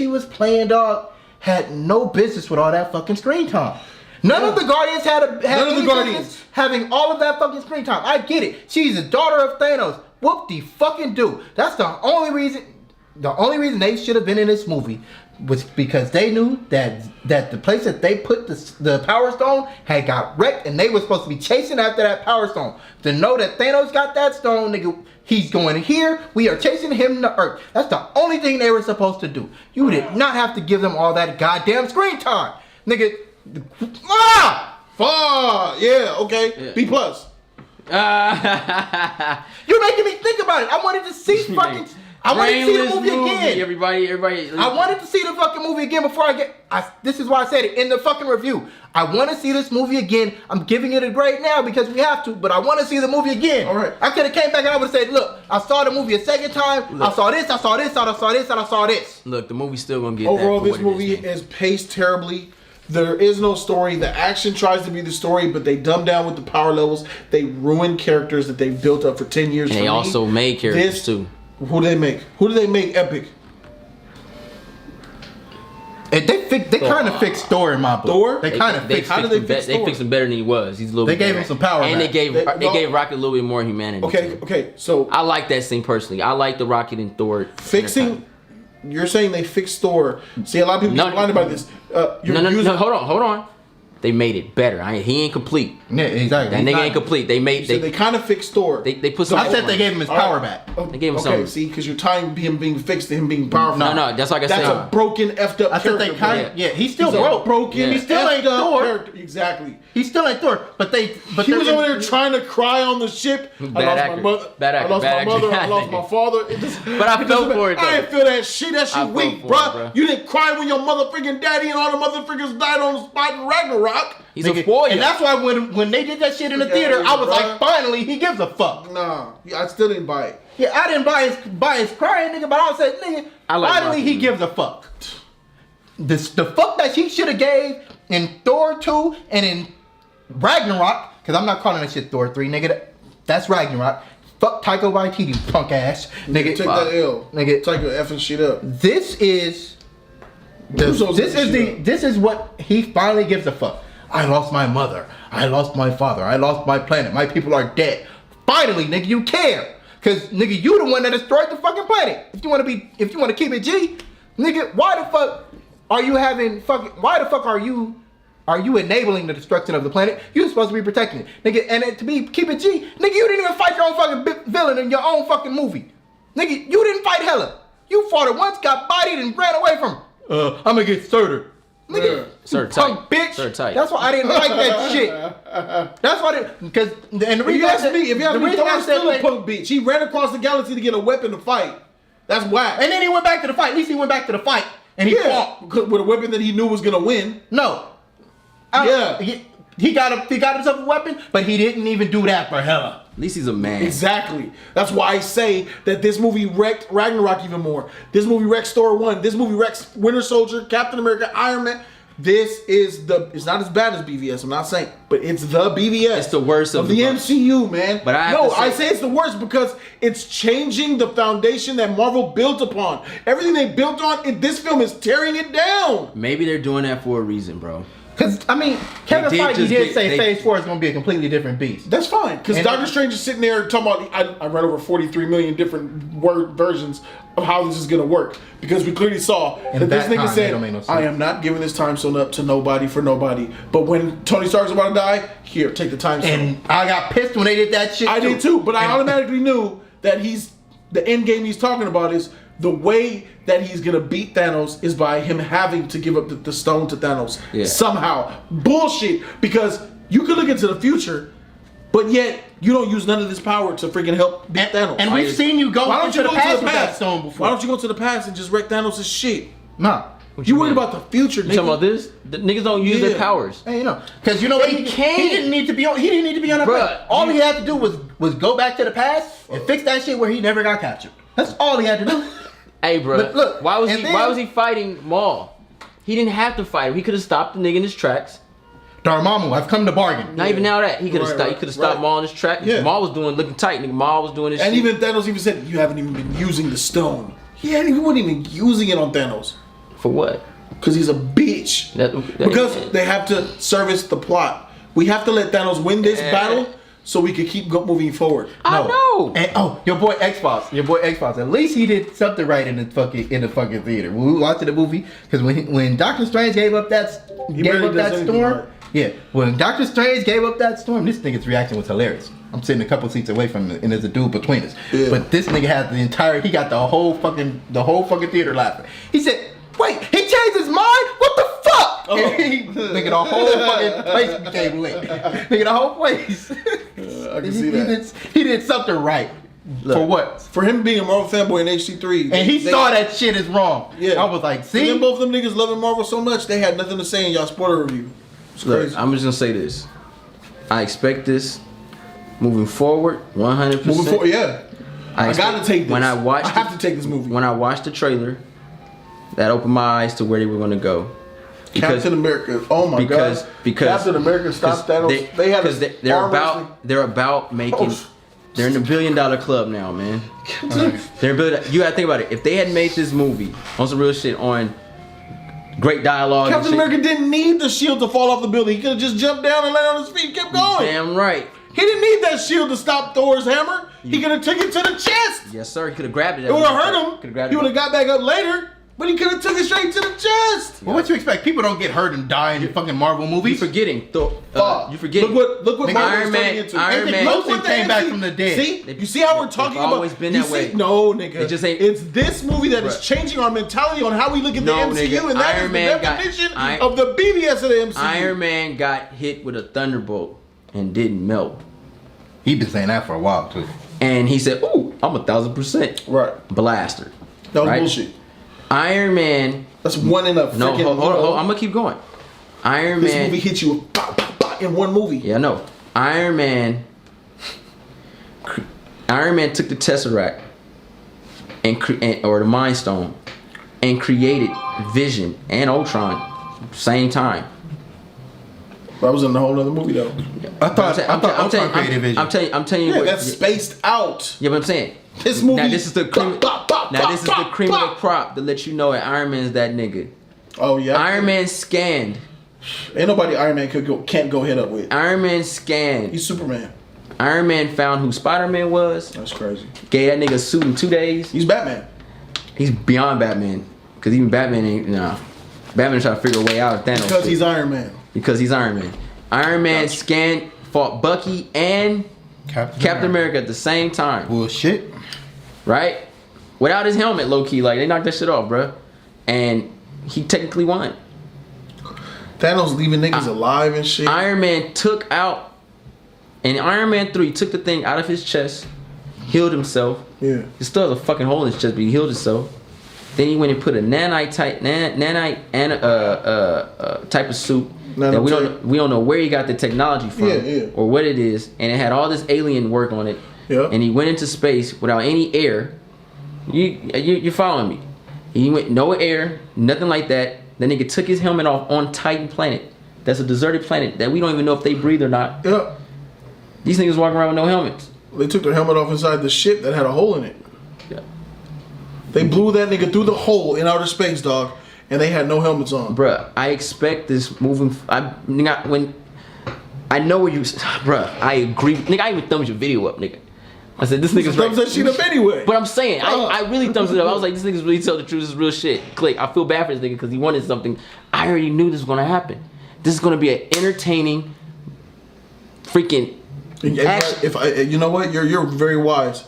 Speaker 6: was playing, dog, had no business with all that fucking screen time. None of the Guardians had
Speaker 1: None of the
Speaker 6: any
Speaker 1: Guardians.
Speaker 6: business having all of that fucking screen time. I get it. She's the daughter of Thanos. Whoop de fucking do. That's the only reason. The only reason they should have been in this movie was because they knew that the place that they put the Power Stone had got wrecked, and they were supposed to be chasing after that Power Stone. To know that Thanos got that stone, nigga, he's going here. We are chasing him to Earth. That's the only thing they were supposed to do. You did not have to give them all that goddamn screen time, nigga.
Speaker 1: Yeah, okay.
Speaker 3: Yeah.
Speaker 1: B plus.
Speaker 6: You're making me think about it. I wanted to see fucking. I wanted to see the
Speaker 3: Brainless
Speaker 6: movie again.
Speaker 3: Everybody.
Speaker 6: I wanted to see the fucking movie again before this is why I said it in the fucking review. I want to see this movie again. I'm giving it a grade now because we have to, but I want to see the movie again.
Speaker 1: All right.
Speaker 6: I could have came back and I would have said, look, I saw the movie a second time.
Speaker 3: Look.
Speaker 6: I saw this, I saw this, I saw this, and I saw this.
Speaker 3: Look, the movie's still gonna get
Speaker 1: Overall,
Speaker 3: that for
Speaker 1: this
Speaker 3: what it
Speaker 1: movie
Speaker 3: man.
Speaker 1: is paced terribly. There is no story. The action tries to be the story, but they dumb down with the power levels. They ruin characters that they've built up for 10 years.
Speaker 3: And
Speaker 1: For
Speaker 3: they
Speaker 1: me,
Speaker 3: also made characters
Speaker 1: this-
Speaker 3: too.
Speaker 1: Who do they make? Who do they make epic?
Speaker 6: And they kind of fixed Thor in my book.
Speaker 1: Thor?
Speaker 6: They kind of fixed
Speaker 1: how
Speaker 6: him.
Speaker 1: did they fix
Speaker 3: They
Speaker 1: Thor?
Speaker 3: fixed him better than he was. He's a little.
Speaker 6: They
Speaker 3: bit
Speaker 6: gave
Speaker 3: better.
Speaker 6: him some power
Speaker 3: and
Speaker 6: back.
Speaker 3: they gave Rocket a little bit more humanity.
Speaker 1: Okay,
Speaker 3: too.
Speaker 1: okay. So
Speaker 3: I like that scene personally. I like the Rocket and Thor
Speaker 1: fixing. You're saying they fixed Thor. See, a lot of people
Speaker 3: No.
Speaker 1: get blinded by this. You're
Speaker 3: No,
Speaker 1: using-
Speaker 3: hold on. They made it better. He ain't complete.
Speaker 6: Yeah, exactly.
Speaker 3: That nigga ain't complete. They made
Speaker 1: So they kind of fixed Thor.
Speaker 3: they put some.
Speaker 6: I said they gave him his
Speaker 1: All right.
Speaker 6: power back.
Speaker 3: They gave him
Speaker 1: okay,
Speaker 3: something.
Speaker 1: see, because you're tying him being fixed to him being powerful.
Speaker 3: No, that's like I
Speaker 1: That's
Speaker 3: said.
Speaker 1: a broken, effed up
Speaker 6: I said
Speaker 1: character.
Speaker 6: they kind
Speaker 1: bro.
Speaker 6: of. Yeah, he's still
Speaker 1: He's a
Speaker 6: broke.
Speaker 1: broken,
Speaker 3: Yeah.
Speaker 6: He still ain't
Speaker 1: effed up
Speaker 6: Thor.
Speaker 1: character. Exactly.
Speaker 6: He still ain't Thor. But
Speaker 1: He was
Speaker 6: they're
Speaker 1: over there trying to cry on the ship. I
Speaker 3: Bad
Speaker 1: lost
Speaker 3: actor.
Speaker 1: my mother.
Speaker 3: Bad actor.
Speaker 1: I lost
Speaker 3: Bad
Speaker 1: my
Speaker 3: actor.
Speaker 1: mother. I lost my father.
Speaker 3: But I felt for it, though.
Speaker 1: I didn't feel that shit. That
Speaker 3: I
Speaker 1: shit
Speaker 3: felt
Speaker 1: weak,
Speaker 3: for it,
Speaker 1: bruh.
Speaker 3: bruh.
Speaker 1: You didn't cry when your motherfucking daddy and all the motherfuckers died on the spot in Ragnarok.
Speaker 3: He's a warrior.
Speaker 6: And that's why when they did that shit in the theater, I was like, finally, he gives a fuck.
Speaker 1: Nah, I still didn't buy it.
Speaker 6: Yeah, I didn't buy his crying, nigga, but I said, nigga,
Speaker 3: I like
Speaker 6: finally
Speaker 3: Rocky.
Speaker 6: he gives a fuck. The fuck that he should have gave in Thor 2 and in Ragnarok, because I'm not calling that shit Thor 3, nigga. That's Ragnarok. Fuck Taika Waititi, punk ass, nigga.
Speaker 1: Take that L.
Speaker 6: Nigga.
Speaker 1: Take your effing shit up.
Speaker 6: This is
Speaker 1: Russo's
Speaker 6: this is what he finally gives a fuck. I lost my mother. I lost my father. I lost my planet. My people are dead. Finally, nigga, you care. Cause nigga, you the one that destroyed the fucking planet. If you wanna keep it G, nigga, why the fuck are you enabling the destruction of the planet? You're supposed to be protecting it. Nigga, and keep it G, nigga, you didn't even fight your own fucking villain in your own fucking movie. Nigga, you didn't fight Hela. You fought it once, got bodied, and ran away from her. I'm gonna get started. Nigga,
Speaker 3: Sir,
Speaker 6: punk
Speaker 3: tight.
Speaker 6: bitch.
Speaker 3: Sir, tight.
Speaker 6: That's why I didn't like that shit. That's why, because and the
Speaker 1: If
Speaker 6: reason
Speaker 1: you
Speaker 6: I
Speaker 1: ask
Speaker 6: said,
Speaker 1: me,
Speaker 6: the reason I
Speaker 1: Thor's
Speaker 6: said
Speaker 1: still a
Speaker 6: like,
Speaker 1: punk bitch. He ran across the galaxy to get a weapon to fight. That's whack.
Speaker 6: and then he went back to the fight. At least he went back to the fight and he fought.
Speaker 1: with a weapon that he knew was gonna win.
Speaker 6: No.
Speaker 1: Yeah.
Speaker 6: He got himself a weapon, but he didn't even do that for Hela.
Speaker 3: At least he's a man.
Speaker 1: Exactly. That's why I say that this movie wrecked Ragnarok even more. This movie wrecks Thor 1. This movie wrecks Winter Soldier, Captain America, Iron Man. This is it's not as bad as BVS, I'm not saying, but it's the BVS.
Speaker 3: It's the worst of
Speaker 1: the
Speaker 3: the bunch.
Speaker 1: MCU, man.
Speaker 3: But
Speaker 1: I say it's the worst because it's changing the foundation that Marvel built upon. Everything they built on, this film is tearing it down.
Speaker 3: Maybe they're doing that for a reason, bro.
Speaker 6: Because, I mean, Kevin
Speaker 3: did
Speaker 6: Feige
Speaker 3: just
Speaker 6: did
Speaker 3: get-
Speaker 6: say
Speaker 3: they-
Speaker 6: Phase 4 is going to be a completely different beast.
Speaker 1: That's fine, because
Speaker 6: And-
Speaker 1: Doctor Strange is sitting there talking about, I read over 43 million different word versions of how this is going to work. Because we clearly saw
Speaker 6: And
Speaker 1: that this
Speaker 6: that
Speaker 1: nigga
Speaker 6: time,
Speaker 1: said,
Speaker 6: that don't make no sense.
Speaker 1: I am not giving this time stone up to nobody for nobody. But when Tony Stark's about to die, here, take the time stone.
Speaker 6: And I got pissed when they did that shit
Speaker 1: I did too, but I automatically knew that the end game he's talking about is the way that he's gonna beat Thanos is by him having to give up the stone to Thanos somehow. Bullshit, because you could look into the future, but yet you don't use none of this power to freaking help beat Thanos.
Speaker 6: And we've seen you go
Speaker 1: Why don't
Speaker 6: into
Speaker 1: you
Speaker 6: the
Speaker 1: go to
Speaker 6: past
Speaker 1: the
Speaker 6: with that
Speaker 1: past?
Speaker 6: stone before.
Speaker 1: Why don't you go to the past and just wreck Thanos' shit?
Speaker 6: Nah.
Speaker 1: You worried about the future,
Speaker 3: You
Speaker 1: nigga.
Speaker 3: talking about this? The niggas don't use their powers.
Speaker 6: Hey, you know, because you know what?
Speaker 3: They can't.
Speaker 6: He didn't need to be on. He didn't need to be on that.
Speaker 3: Bruh,
Speaker 6: Past. All he had to do was go back to the past and fix that shit where he never got captured. That's all he had to do.
Speaker 3: Hey, bro.
Speaker 6: Look,
Speaker 3: why was
Speaker 6: and
Speaker 3: why
Speaker 6: then-
Speaker 3: was he fighting Maul? He didn't have to fight him. He could have stopped the nigga in his tracks.
Speaker 6: Dormammu, I've come to bargain.
Speaker 3: Not even now that he could have
Speaker 1: Right,
Speaker 3: stopped. He
Speaker 1: right,
Speaker 3: could have stopped
Speaker 1: right.
Speaker 3: Maul in his track.
Speaker 1: Yeah.
Speaker 3: Maul was looking tight. Nigga, Maul was doing his
Speaker 1: And
Speaker 3: shit.
Speaker 1: even Thanos even said, you haven't even been using the stone. He wasn't even using it on Thanos.
Speaker 3: For what?
Speaker 1: Because he's a bitch. Because they have to service the plot. We have to let Thanos win this battle so we can keep moving forward.
Speaker 3: I know.
Speaker 6: And your boy Xbox. At least he did something right in the fucking theater. When we were watching the movie, because when Doctor Strange gave up that
Speaker 1: barely does anything
Speaker 6: storm,
Speaker 1: right.
Speaker 6: yeah. When Doctor Strange gave up that storm, this nigga's reaction was hilarious. I'm sitting a couple seats away from him, and there's a dude between us.
Speaker 1: Yeah.
Speaker 6: But this nigga had he got the whole fucking theater laughing. He said, "Wait, he changed his mind? What the fuck?" Nigga, the whole fucking place became lit. Nigga, the whole place.
Speaker 1: I can see that.
Speaker 6: He did something right. For what?
Speaker 1: For him being a Marvel fanboy in HC3.
Speaker 6: And he saw that shit is wrong.
Speaker 1: Yeah.
Speaker 6: I was like,
Speaker 1: And then
Speaker 6: see?
Speaker 1: both of them niggas loving Marvel so much, they had nothing to say in y'all spoiler review. It's
Speaker 3: Look,
Speaker 1: crazy.
Speaker 3: I'm just gonna say this. I expect this moving forward, 100%.
Speaker 1: Moving forward, yeah. I
Speaker 3: expect-
Speaker 1: gotta take this.
Speaker 3: When I
Speaker 1: have to take this movie.
Speaker 3: When I watched the trailer, that opened my eyes to where they were gonna go.
Speaker 1: Captain America. Oh my god.
Speaker 3: Because
Speaker 1: Captain America stopped Thanos. They had
Speaker 3: because they're about making.
Speaker 1: Oh.
Speaker 3: They're in the $1 billion club now, man. They're building. You gotta think about it. If they had made this movie on some real shit, on great dialogue, and
Speaker 1: Captain
Speaker 3: shit,
Speaker 1: America didn't need the shield to fall off the building. He could have just jumped down and landed on his feet and kept going.
Speaker 3: damn right.
Speaker 1: He didn't need that shield to stop Thor's hammer. He could have taken it to the chest.
Speaker 3: Yes, sir. He could have grabbed it.
Speaker 1: It would have hurt
Speaker 3: Could've
Speaker 1: him.
Speaker 3: grabbed
Speaker 1: He
Speaker 3: it.
Speaker 1: would have got back up later, but he could have took it straight to the chest.
Speaker 6: Well, what you expect? People don't get hurt and die in fucking Marvel
Speaker 3: You
Speaker 6: movies.
Speaker 3: forgetting? You forgetting?
Speaker 1: Look what
Speaker 6: Nigga,
Speaker 1: Marvel
Speaker 3: Iron
Speaker 1: is
Speaker 3: Man-
Speaker 1: turning into.
Speaker 3: Iron Man-
Speaker 1: Look what
Speaker 6: Wilson came
Speaker 1: the
Speaker 6: back
Speaker 1: MC
Speaker 6: from the dead.
Speaker 1: See, you see how we're talking about?
Speaker 3: always been
Speaker 1: you
Speaker 3: that way.
Speaker 1: No, nigga.
Speaker 3: It just ain't-
Speaker 1: It's this movie that is
Speaker 3: Bruh.
Speaker 1: changing our mentality on how we look at the
Speaker 3: No,
Speaker 1: MCU,
Speaker 3: nigga.
Speaker 1: and that
Speaker 3: Iron
Speaker 1: is
Speaker 3: Man
Speaker 1: the
Speaker 3: got-
Speaker 1: definition
Speaker 3: Iron-
Speaker 1: of the BBS of the MCU.
Speaker 3: Iron Man got hit with a thunderbolt and didn't melt.
Speaker 6: He been saying that for a while too.
Speaker 3: And he said, "Ooh, I'm 1,000%
Speaker 1: Right.
Speaker 3: blaster."
Speaker 1: That was
Speaker 3: right?
Speaker 1: bullshit.
Speaker 3: Iron Man.
Speaker 1: That's one in a freaking.
Speaker 3: No, hold, I'm gonna keep going. Iron
Speaker 1: This
Speaker 3: Man.
Speaker 1: movie hit you in one movie.
Speaker 3: Yeah, I know. Iron Man took the Tesseract or the Mind Stone and created Vision and Ultron same time.
Speaker 1: That was in a whole other movie though.
Speaker 6: I thought Ultron created Vision.
Speaker 3: I'm telling you
Speaker 1: Yeah,
Speaker 3: what.
Speaker 1: that's spaced out.
Speaker 3: Yeah, but I'm saying
Speaker 1: This movie.
Speaker 3: now this is the cream. Now this is the cream of the crop to let you know that Iron Man's that nigga.
Speaker 1: Oh yeah.
Speaker 3: Iron Man scanned.
Speaker 1: Ain't nobody Iron Man can't go hit up with.
Speaker 3: Iron Man scanned.
Speaker 1: He's Superman.
Speaker 3: Iron Man found who Spider-Man was.
Speaker 1: That's crazy.
Speaker 3: Gave that nigga a suit in 2 days.
Speaker 1: He's Batman.
Speaker 3: He's beyond Batman. Cause even Batman ain't Batman trying to figure a way out of Thanos.
Speaker 1: Because
Speaker 3: shit.
Speaker 1: he's Iron Man.
Speaker 3: Because he's Iron Man. Iron Man scanned, fought Bucky and Captain America at the same time.
Speaker 6: Bullshit.
Speaker 3: Right? without his helmet, low key. Like they knocked that shit off, bro. And he technically won.
Speaker 1: Thanos leaving niggas alive and shit.
Speaker 3: Iron Man took out, in Iron Man 3, took the thing out of his chest, healed himself.
Speaker 1: Yeah.
Speaker 3: He still has a fucking hole in his chest, but he healed himself. Then he went and put a nanite type of suit that we don't know where he got the technology from or what it is, and it had all this alien work on it.
Speaker 1: Yeah.
Speaker 3: And he went into space without any air. You're following me? He went no air, nothing like that. That nigga took his helmet off on Titan planet. That's a deserted planet that we don't even know if they breathe or not.
Speaker 1: Yeah.
Speaker 3: These niggas walking around with no helmets.
Speaker 1: They took their helmet off inside the ship that had a hole in it.
Speaker 3: Yeah.
Speaker 1: They blew that nigga through the hole in outer space, dog, and they had no helmets on.
Speaker 3: Bruh, I expect this moving. I know where you. Bruh, I agree. Nigga, I even thumbs your video up, nigga. I said, this nigga's right.
Speaker 1: Thumbs that shit up anyway.
Speaker 3: But I'm saying, I really thumbs it up. I was like, this nigga's really tell the truth. This is real shit. Click. I feel bad for this nigga because he wanted something. I already knew this was going to happen. This is going to be an entertaining freaking action.
Speaker 1: You know what? You're very wise.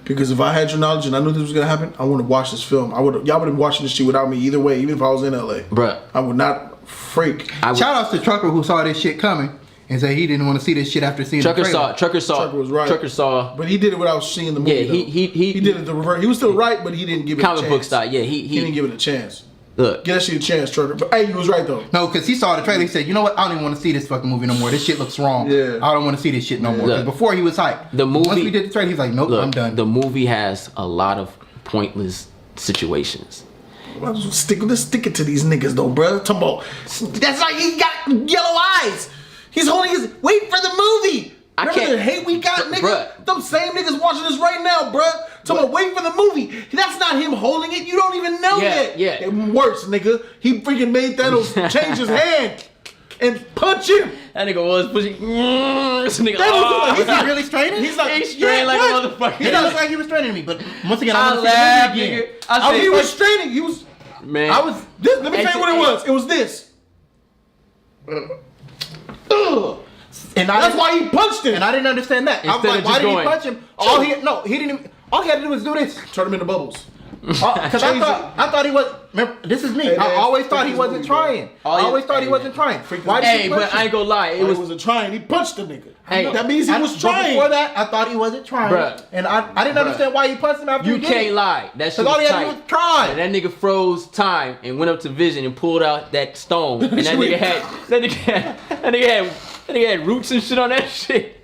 Speaker 1: Because if I had your knowledge and I knew this was gonna happen, I wouldn't watch this film. Y'all would have been watching this shit without me either way, even if I was in LA.
Speaker 3: Bruh.
Speaker 1: I would not freak.
Speaker 6: Shout out to Trucker who saw this shit coming and said he didn't want to see this shit after seeing the trailer.
Speaker 3: Trucker
Speaker 1: was right.
Speaker 3: Trucker saw.
Speaker 1: But he did it without seeing the movie.
Speaker 3: Yeah, he
Speaker 1: did it the reverse. He was still right, but he didn't give it a chance.
Speaker 3: Comic book style. Yeah,
Speaker 1: he didn't give it a chance.
Speaker 3: Look.
Speaker 1: Get that shit a chance, Trucker. But hey, you was right though.
Speaker 6: No, because he saw the trailer. He said, you know what? I don't even want to see this fucking movie no more. This shit looks wrong.
Speaker 1: Yeah.
Speaker 6: I don't want to see this shit no more. Because before he was hyped.
Speaker 3: The movie.
Speaker 6: Once we did the trailer, he's like, nope, I'm done.
Speaker 3: The movie has a lot of pointless situations.
Speaker 1: Let's stick it to these niggas though, bro. Talking about that's like he got yellow eyes. He's holding his wait for the movie. Remember the hate we got, nigga?
Speaker 3: Bruh.
Speaker 1: Them same niggas watching this right now, bruh. Talking about wait for the movie. That's not him holding it. You don't even know yet.
Speaker 3: Yeah.
Speaker 1: And worse, nigga. He freaking made Thanos change his hand and punch him.
Speaker 3: That nigga was pushing. This nigga.
Speaker 6: Is he really straining?
Speaker 3: He's like, he's straining like a motherfucker.
Speaker 6: He does look like he was straining me, but once again, I want to
Speaker 3: laughed,
Speaker 6: see the movie again.
Speaker 3: nigga.
Speaker 1: He was straining. He was.
Speaker 3: Man.
Speaker 1: Let me tell you what it was. It was this.
Speaker 6: And
Speaker 1: that's why he punched him.
Speaker 6: And I didn't understand that. I was like, why did he punch him? He didn't even. All he had to do was do this.
Speaker 1: Turn him into bubbles.
Speaker 6: Because I thought he was. Remember, this is me.
Speaker 1: Hey,
Speaker 6: I always thought he wasn't trying. I always thought he wasn't trying. Why did he punch him?
Speaker 3: I ain't gonna lie. It
Speaker 1: wasn't trying. He punched the nigga.
Speaker 3: Hey,
Speaker 1: that means he was trying.
Speaker 6: Before that, I thought he wasn't trying.
Speaker 3: Bruh.
Speaker 6: And I didn't understand why he punched him after he
Speaker 3: You
Speaker 6: did
Speaker 3: can't
Speaker 6: it.
Speaker 3: lie. That shit
Speaker 6: Because all he
Speaker 3: was
Speaker 6: had to
Speaker 3: tight.
Speaker 6: do was try.
Speaker 3: That nigga froze time and went up to Vision and pulled out that stone. And that nigga had roots and shit on that shit.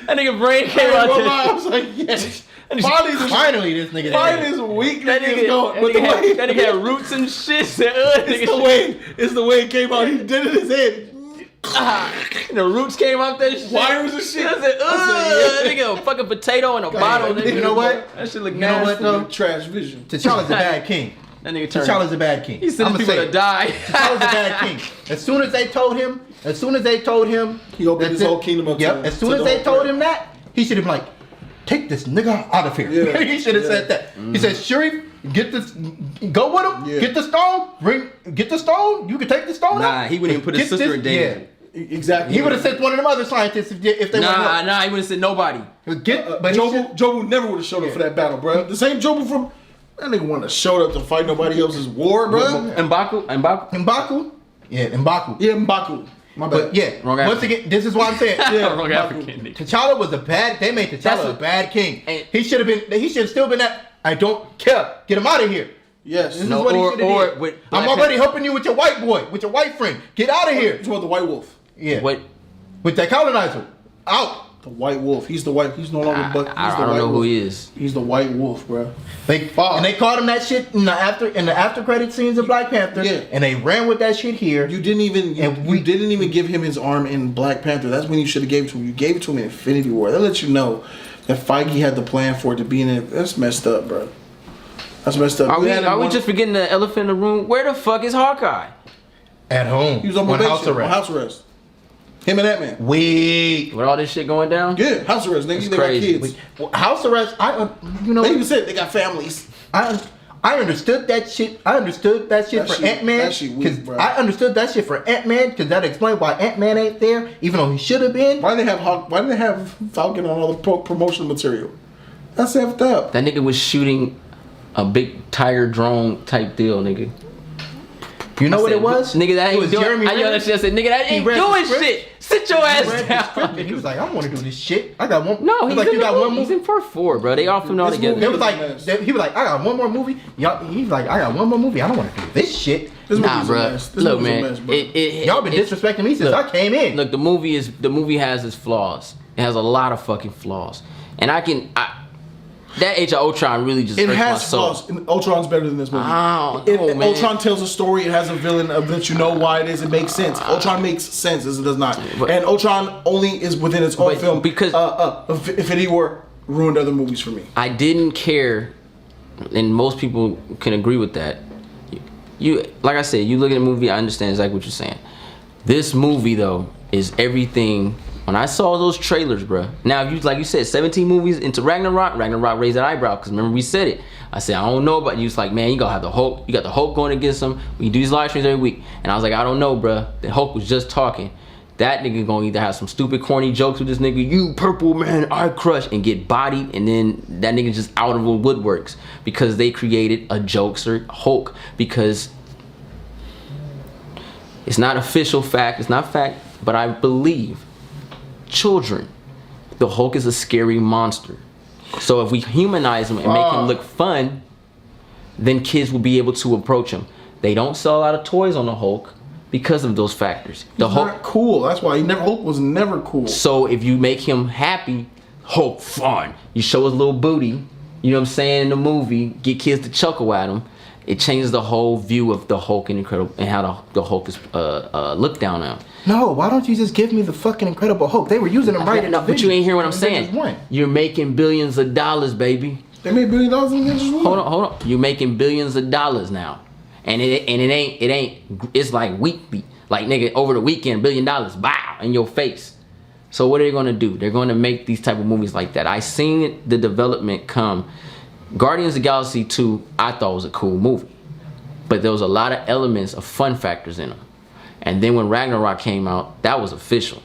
Speaker 3: That nigga brain came out there.
Speaker 1: I was like, yes.
Speaker 6: Finally, this nigga.
Speaker 1: His weakness is going.
Speaker 3: That nigga had roots and shit.
Speaker 1: It's the way it came out. He did it in his head.
Speaker 3: And the roots came out that shit.
Speaker 1: Wires and shit.
Speaker 3: I said, that nigga a fucking potato in a bottle. Nigga.
Speaker 6: You know what?
Speaker 3: That shit look
Speaker 6: You know
Speaker 3: nasty.
Speaker 6: what though?
Speaker 1: Trash vision.
Speaker 6: T'Challa's a bad king.
Speaker 3: That nigga turned.
Speaker 6: T'Challa's a bad king.
Speaker 3: He sent people to die.
Speaker 6: T'Challa's a bad king. As soon as they told him,
Speaker 1: he opened his whole kingdom up.
Speaker 6: Yep. As soon as they told him that, he should have been like, take this nigga out of here.
Speaker 1: Yeah.
Speaker 6: He should have said that. He said, Sharif, get this, go with him.
Speaker 1: Yeah.
Speaker 6: Get the stone. Get the stone. You can take the stone out.
Speaker 3: Nah, he wouldn't even put his sister in danger.
Speaker 6: Yeah.
Speaker 1: Exactly.
Speaker 6: He would have sent one of them other scientists if they
Speaker 3: Nah, he would have said nobody.
Speaker 6: but
Speaker 1: Jobu never would have showed up for that battle, bro. The same Jobu from that nigga wouldn't have showed up to fight nobody else's war, bro.
Speaker 6: M'Baku. Yeah, M'Baku.
Speaker 1: Yeah, M'Baku. My bad.
Speaker 6: But yeah, once again, this is what I'm saying.
Speaker 1: Yeah,
Speaker 3: Wrong African nigga.
Speaker 6: T'Challa was they made T'Challa a bad king. He should have still been that, I don't care. Get him out of here.
Speaker 1: Yes.
Speaker 6: This is what he should have did. I'm already helping you with your white boy, with your white friend. Get out of here.
Speaker 1: He's what the White Wolf.
Speaker 6: Yeah.
Speaker 3: What?
Speaker 6: With that colonizer. Out.
Speaker 1: The White Wolf. He's the white. He's no longer Buck.
Speaker 3: I don't know who he is.
Speaker 1: He's the White Wolf, bro.
Speaker 6: And they called him that shit in the after credit scenes of Black Panther.
Speaker 1: Yeah.
Speaker 6: And they ran with that shit here.
Speaker 1: You didn't even give him his arm in Black Panther. That's when you should have gave it to him. You gave it to him in Infinity War. That lets you know that Feige had the plan for it to be in it. That's messed up, bro. That's messed up.
Speaker 3: Are we just forgetting the elephant in the room? Where the fuck is Hawkeye?
Speaker 6: At home.
Speaker 1: He was on house arrest. Him and that man.
Speaker 6: Wait.
Speaker 3: With all this shit going down?
Speaker 1: Yeah, house arrest. Niggas, they
Speaker 3: crazy.
Speaker 1: got kids.
Speaker 6: House arrest.
Speaker 1: They even said they got families.
Speaker 6: I understood that shit. I understood that shit for Ant-Man.
Speaker 1: That shit weak, bro.
Speaker 6: I understood that shit for Ant-Man because that explained why Ant-Man ain't there, even though he should have been.
Speaker 1: Why did they have Falcon on all the promotional material? That's effed up.
Speaker 3: That nigga was shooting a big tiger drone type deal, nigga.
Speaker 6: You know what it was?
Speaker 3: Nigga, that
Speaker 6: It
Speaker 3: ain't
Speaker 6: was
Speaker 3: doing.
Speaker 6: Jeremy
Speaker 3: I yelled at you. I said, nigga, that ain't
Speaker 6: read the
Speaker 3: doing
Speaker 6: script.
Speaker 3: shit. Sit your
Speaker 6: He
Speaker 3: ass
Speaker 6: read the script
Speaker 3: down.
Speaker 6: and he was like, I want to do this shit. I got one.
Speaker 3: No,
Speaker 6: He
Speaker 3: he's
Speaker 6: was like,
Speaker 3: in
Speaker 6: you
Speaker 3: the
Speaker 6: got
Speaker 3: movie.
Speaker 6: one
Speaker 3: He's
Speaker 6: movie.
Speaker 3: in part 4, bro. They all filmed all
Speaker 1: This
Speaker 3: together.
Speaker 1: movie-
Speaker 6: It was like,
Speaker 1: Mess.
Speaker 6: he was like, I got one more movie. Y'all, he's like, I got one more movie. I don't want to do this shit.
Speaker 1: This
Speaker 3: Nah,
Speaker 1: movie's a
Speaker 3: bro.
Speaker 1: mess. This
Speaker 3: Look,
Speaker 1: movie's a
Speaker 3: man.
Speaker 1: mess, bro.
Speaker 6: Y'all been disrespecting me since
Speaker 3: look,
Speaker 6: I came in.
Speaker 3: Look, the movie has its flaws. It has a lot of fucking flaws, and that Age of Ultron really just
Speaker 1: It
Speaker 3: hurts my
Speaker 1: has
Speaker 3: soul.
Speaker 1: flaws. And Ultron's better than this movie.
Speaker 3: I don't know, man.
Speaker 1: Ultron tells a story. It has a villain of that you know why it is. It makes sense. Ultron makes sense as it does not.
Speaker 3: But-
Speaker 1: And Ultron only is within its own
Speaker 3: But
Speaker 1: film
Speaker 3: because-
Speaker 1: Infinity War ruined other movies for me.
Speaker 3: I didn't care, and most people can agree with that. You like I said, you look at the movie, I understand exactly what you're saying. This movie though is everything. When I saw those trailers, bro. Now, if you like you said, 17 movies into Ragnarok raised that eyebrow because remember we said it. I said I don't know about you. It's like, man, you gotta have the Hulk. You got the Hulk going against him. We do these live streams every week, and I was like, I don't know, bro. The Hulk was just talking. That nigga gonna either have some stupid corny jokes with this nigga, you purple man, I crush, and get bodied, and then that nigga just out of the woodworks because they created a jokester Hulk because it's not official fact, it's not fact, but I believe children, the Hulk is a scary monster. So if we humanize him and make him look fun, then kids will be able to approach him. They don't sell a lot of toys on the Hulk because of those factors. The
Speaker 1: He's
Speaker 3: Hulk.
Speaker 1: not cool. That's why Hulk was never cool.
Speaker 3: So if you make him happy, Hulk fun. You show his little booty, you know what I'm saying, in the movie, get kids to chuckle at him. It changes the whole view of the Hulk and Incredible and how the Hulk is looked down on.
Speaker 6: No, why don't you just give me the fucking Incredible Hulk? They were using him right in the
Speaker 3: But you ain't hear what I'm
Speaker 6: Avengers
Speaker 3: saying.
Speaker 6: 1.
Speaker 3: You're making billions of dollars, baby.
Speaker 1: They made $1 billion in Avengers 1.
Speaker 3: Hold on. You're making billions of dollars now, and it ain't. It's like weekly, like nigga over the weekend, $1 billion, bow in your face. So what are they gonna do? They're gonna make these type of movies like that. I seen the development come. Guardians of the Galaxy 2, I thought was a cool movie, but there was a lot of elements of fun factors in them. And then when Ragnarok came out, that was official.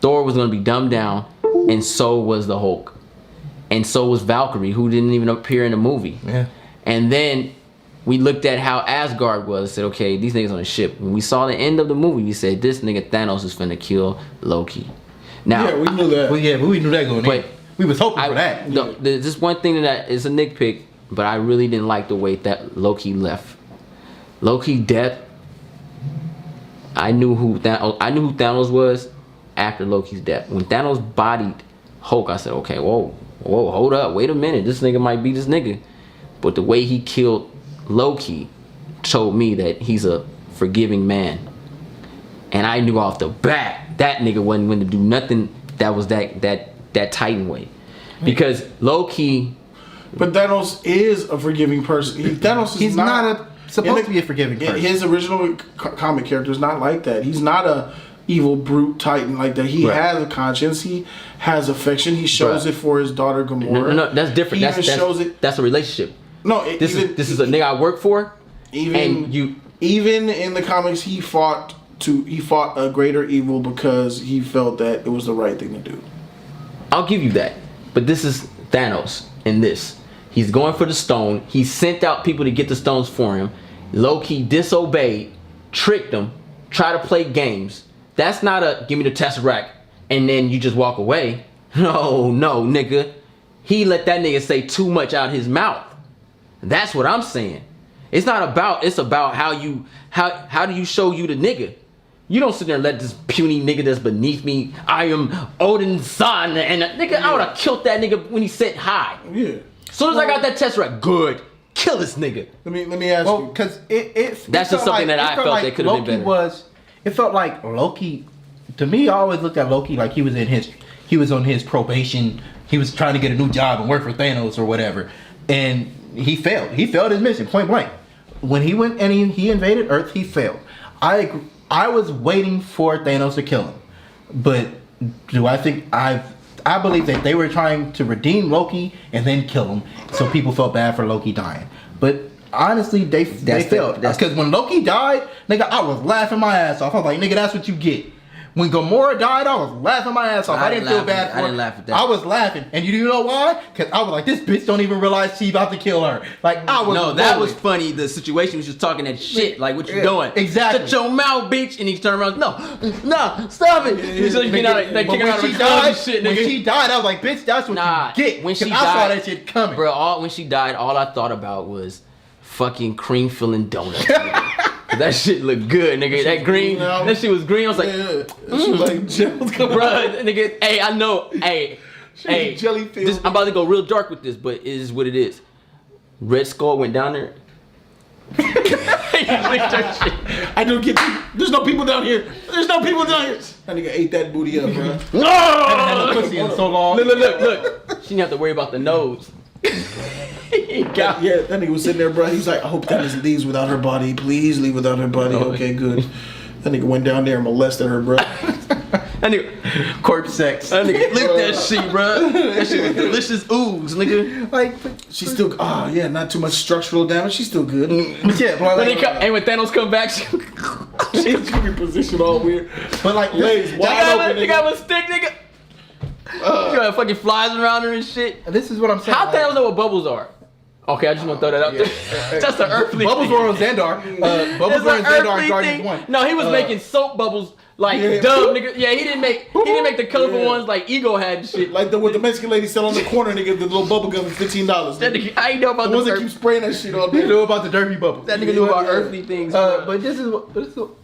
Speaker 3: Thor was gonna be dumbed down, and so was the Hulk. And so was Valkyrie, who didn't even appear in the movie.
Speaker 6: Yeah.
Speaker 3: And then we looked at how Asgard was, said, okay, these niggas on the ship. When we saw the end of the movie, we said, this nigga Thanos is finna kill Loki. Now,
Speaker 1: Yeah, we knew that.
Speaker 6: Well, yeah, but we knew that going
Speaker 3: But
Speaker 6: in. We was hoping for that.
Speaker 3: There's just one thing that is a nitpick, but I really didn't like the way that Loki left. Loki death, I knew who Thanos was after Loki's death. When Thanos bodied Hulk, I said, okay, whoa, hold up, wait a minute, this nigga might be this nigga. But the way he killed Loki told me that he's a forgiving man. And I knew off the bat that nigga wasn't going to do nothing that was that Titan way. Because Loki,
Speaker 1: But Thanos is a forgiving person. He's
Speaker 6: not supposed to be a forgiving person.
Speaker 1: His original comic character is not like that. He's not a evil brute titan like that. He
Speaker 6: Right.
Speaker 1: has a conscience. He has affection. He shows
Speaker 3: Bruh.
Speaker 1: it for his daughter Gamora.
Speaker 3: no, that's different.
Speaker 1: He even shows it.
Speaker 3: That's a relationship.
Speaker 1: No,
Speaker 3: This is a nigga I work for.
Speaker 1: even in the comics he fought a greater evil because he felt that it was the right thing to do.
Speaker 3: I'll give you that. But this is Thanos in this. He's going for the stone. He sent out people to get the stones for him. Loki disobeyed, tricked him, tried to play games. That's not a give me the Tesseract and then you just walk away. No, nigga. He let that nigga say too much out his mouth. That's what I'm saying. It's about how do you show you the nigga. You don't sit there and let this puny nigga that's beneath me, I am Odin's son, and nigga, I would have killed that nigga when he said hi.
Speaker 1: Yeah.
Speaker 3: As soon as I got that Tesseract, good. Kill this nigga.
Speaker 1: Let me ask
Speaker 6: Well,
Speaker 1: you.
Speaker 6: because
Speaker 3: That's just something that I felt they could have been better.
Speaker 6: It felt like Loki. To me, I always looked at Loki like he was on his probation. He was trying to get a new job and work for Thanos or whatever, and he failed. He failed his mission point blank. When he went and he invaded Earth, he failed. I was waiting for Thanos to kill him, but do I think I believe that they were trying to redeem Loki and then kill him, so people felt bad for Loki dying. But honestly, they failed. Because when Loki died, nigga, I was laughing my ass off. I was like, nigga, that's what you get. When Gamora died, I was laughing my ass off. I didn't feel bad for her.
Speaker 3: I didn't laugh at that.
Speaker 6: I was laughing. And you know why? Because I was like, this bitch don't even realize she about to kill her. Like, I was
Speaker 3: No, that
Speaker 6: rolling.
Speaker 3: was funny. The situation was just talking that shit. Like, what you doing?
Speaker 6: Exactly.
Speaker 3: Shut your mouth, bitch. And he turned around. No, stop it. He's like,
Speaker 6: Nigga,
Speaker 3: like
Speaker 6: but
Speaker 3: kicking out of
Speaker 6: when
Speaker 3: the
Speaker 6: she died,
Speaker 3: shit,
Speaker 6: when
Speaker 3: nigga.
Speaker 6: she died, I was like, bitch, that's what
Speaker 3: Nah,
Speaker 6: you get.
Speaker 3: when she
Speaker 6: 'Cause I saw
Speaker 3: died-
Speaker 6: that shit coming.
Speaker 3: Bro, when she died, all I thought about was fucking cream filling donuts. Nigga. That shit looked good, nigga. That green, that shit was green. I was like,
Speaker 1: She like gels coming
Speaker 3: bro,
Speaker 1: out.
Speaker 3: nigga. Hey, I know. Hey,
Speaker 1: jelly filled.
Speaker 3: I'm about to go real dark with this, but it is what it is. Red Skull went down there. He licked her shit.
Speaker 1: I don't get you. There's no people down here. There's no people down here. That nigga ate that booty up, bro.
Speaker 6: haven't had no pussy in so long.
Speaker 3: Look. She didn't have to worry about the nose.
Speaker 1: Yeah, that nigga was sitting there, bro. He's like, I hope Thanos leaves without her body. Please leave without her body. Okay, good. That nigga went down there and molested her, bro.
Speaker 3: That nigga,
Speaker 6: Corpse sex.
Speaker 3: that nigga licked that shit, bro. That shit was delicious ooze, nigga.
Speaker 6: Like,
Speaker 1: She's still, yeah, not too much structural damage. She's still good.
Speaker 6: but yeah, but
Speaker 3: When
Speaker 6: like,
Speaker 3: when Thanos come back, she
Speaker 1: She's gonna be positioned all weird.
Speaker 6: but like,
Speaker 1: Legs
Speaker 6: this,
Speaker 1: wide open.
Speaker 3: They got a stick, nigga. She got fucking flies around her and shit.
Speaker 6: this is what I'm saying.
Speaker 3: How
Speaker 6: like,
Speaker 3: Thanos know what bubbles are? Okay, I just want to throw that out there. That's an earthly
Speaker 6: Bubbles
Speaker 3: thing.
Speaker 6: were on Xandar. Bubbles
Speaker 3: It's
Speaker 6: were
Speaker 3: an
Speaker 6: on Xandar
Speaker 3: earthly
Speaker 6: in Guardians
Speaker 3: thing.
Speaker 6: 1.
Speaker 3: No, he was making soap bubbles like
Speaker 1: Yeah.
Speaker 3: dumb, nigga. Yeah, he didn't make the colorful
Speaker 1: Yeah.
Speaker 3: ones like Ego had and shit.
Speaker 1: Like what the Mexican lady sell on the corner, nigga, the little bubble gum is $15.
Speaker 3: That nigga, I ain't know about
Speaker 1: The ones that
Speaker 3: the
Speaker 1: keep spraying that shit all
Speaker 6: You
Speaker 1: day.
Speaker 6: know about the derby bubbles.
Speaker 3: That nigga knew about earthly things.
Speaker 6: But this is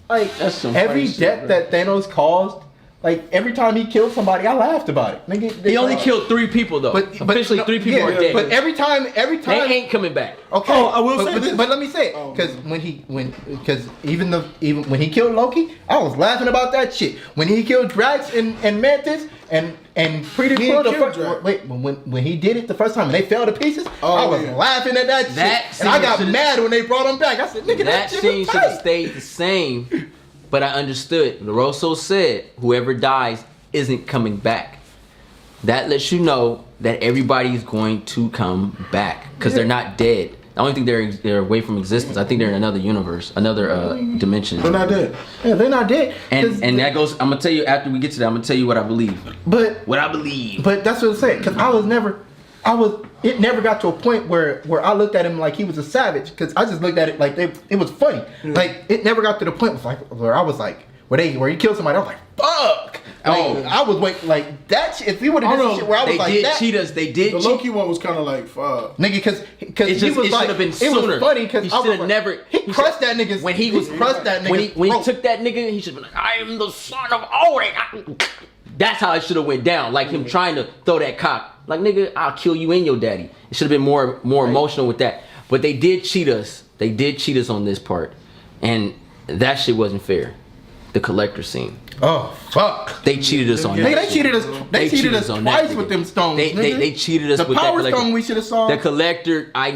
Speaker 6: like
Speaker 3: That's some
Speaker 6: every
Speaker 3: funny shit,
Speaker 6: death
Speaker 3: bro.
Speaker 6: that Thanos caused. Like every time he killed somebody, I laughed about it. Nigga,
Speaker 3: He only killed 3 people though. Officially,
Speaker 6: no,
Speaker 3: 3 people
Speaker 6: yeah,
Speaker 3: are dead.
Speaker 6: But every time,
Speaker 3: They ain't coming back.
Speaker 6: okay.
Speaker 1: Oh, I will
Speaker 6: but,
Speaker 1: say
Speaker 6: but,
Speaker 1: this.
Speaker 6: but let me say it, because even when he killed Loki, I was laughing about that shit. When he killed Drax and Mantis and Pretty
Speaker 1: He
Speaker 6: Quill,
Speaker 1: didn't kill Drax.
Speaker 6: when he did it the first time and they fell to pieces, I was
Speaker 1: yeah.
Speaker 6: laughing at that
Speaker 3: That
Speaker 6: shit. And I
Speaker 3: scene
Speaker 6: got
Speaker 3: should've-
Speaker 6: mad when they brought him back. I said, nigga,
Speaker 3: That
Speaker 6: shit
Speaker 3: scene
Speaker 6: was
Speaker 3: should have
Speaker 6: tight.
Speaker 3: stayed the same, but I understood. LaRosso said whoever dies isn't coming back. That lets you know that everybody's going to come back because they're not dead. I don't think they're away from existence. I think they're in another universe, another dimension.
Speaker 1: They're not dead.
Speaker 6: Yeah, they're not dead. 'Cause
Speaker 3: And that goes. I'm gonna tell you after we get to that. I'm gonna tell you what I believe.
Speaker 6: but
Speaker 3: What I believe.
Speaker 6: But that's what I'm saying, because it never got to a point where I looked at him like he was a savage, because I just looked at it like it was funny. Like, it never got to the point where I was like, where he killed somebody, I was like, fuck! Like, I was waiting, like, that shit, if he would have done some shit where I was
Speaker 3: They
Speaker 6: like
Speaker 3: did
Speaker 6: that,
Speaker 3: cheat us. They did
Speaker 1: The
Speaker 3: cheat.
Speaker 1: Loki one was kind of like, fuck.
Speaker 6: nigga, because
Speaker 3: It
Speaker 6: he was
Speaker 3: should
Speaker 6: like,
Speaker 3: have been
Speaker 6: it
Speaker 3: sooner.
Speaker 6: was funny, because
Speaker 3: He
Speaker 6: I was
Speaker 3: should have
Speaker 6: like,
Speaker 3: never.
Speaker 6: he crushed that nigga's,
Speaker 3: When he was
Speaker 6: crushed that nigga's
Speaker 3: when he
Speaker 6: throat.
Speaker 3: took that nigga, he should have been like, I am the son of Odin. That's how it should have went down. Like him trying to throw that cock. Like, nigga, I'll kill you and your daddy. It should have been more emotional with that. But they did cheat us. They did cheat us on this part, and that shit wasn't fair. The collector scene.
Speaker 6: Oh, fuck.
Speaker 3: They cheated us on that.
Speaker 6: Nigga, they
Speaker 3: shit.
Speaker 6: cheated us. They cheated us
Speaker 3: on that,
Speaker 6: twice
Speaker 3: nigga.
Speaker 6: with them stones.
Speaker 3: They
Speaker 6: nigga.
Speaker 3: cheated us
Speaker 6: the
Speaker 3: with that
Speaker 6: power
Speaker 3: collector.
Speaker 6: stone we should have saw.
Speaker 3: The collector, I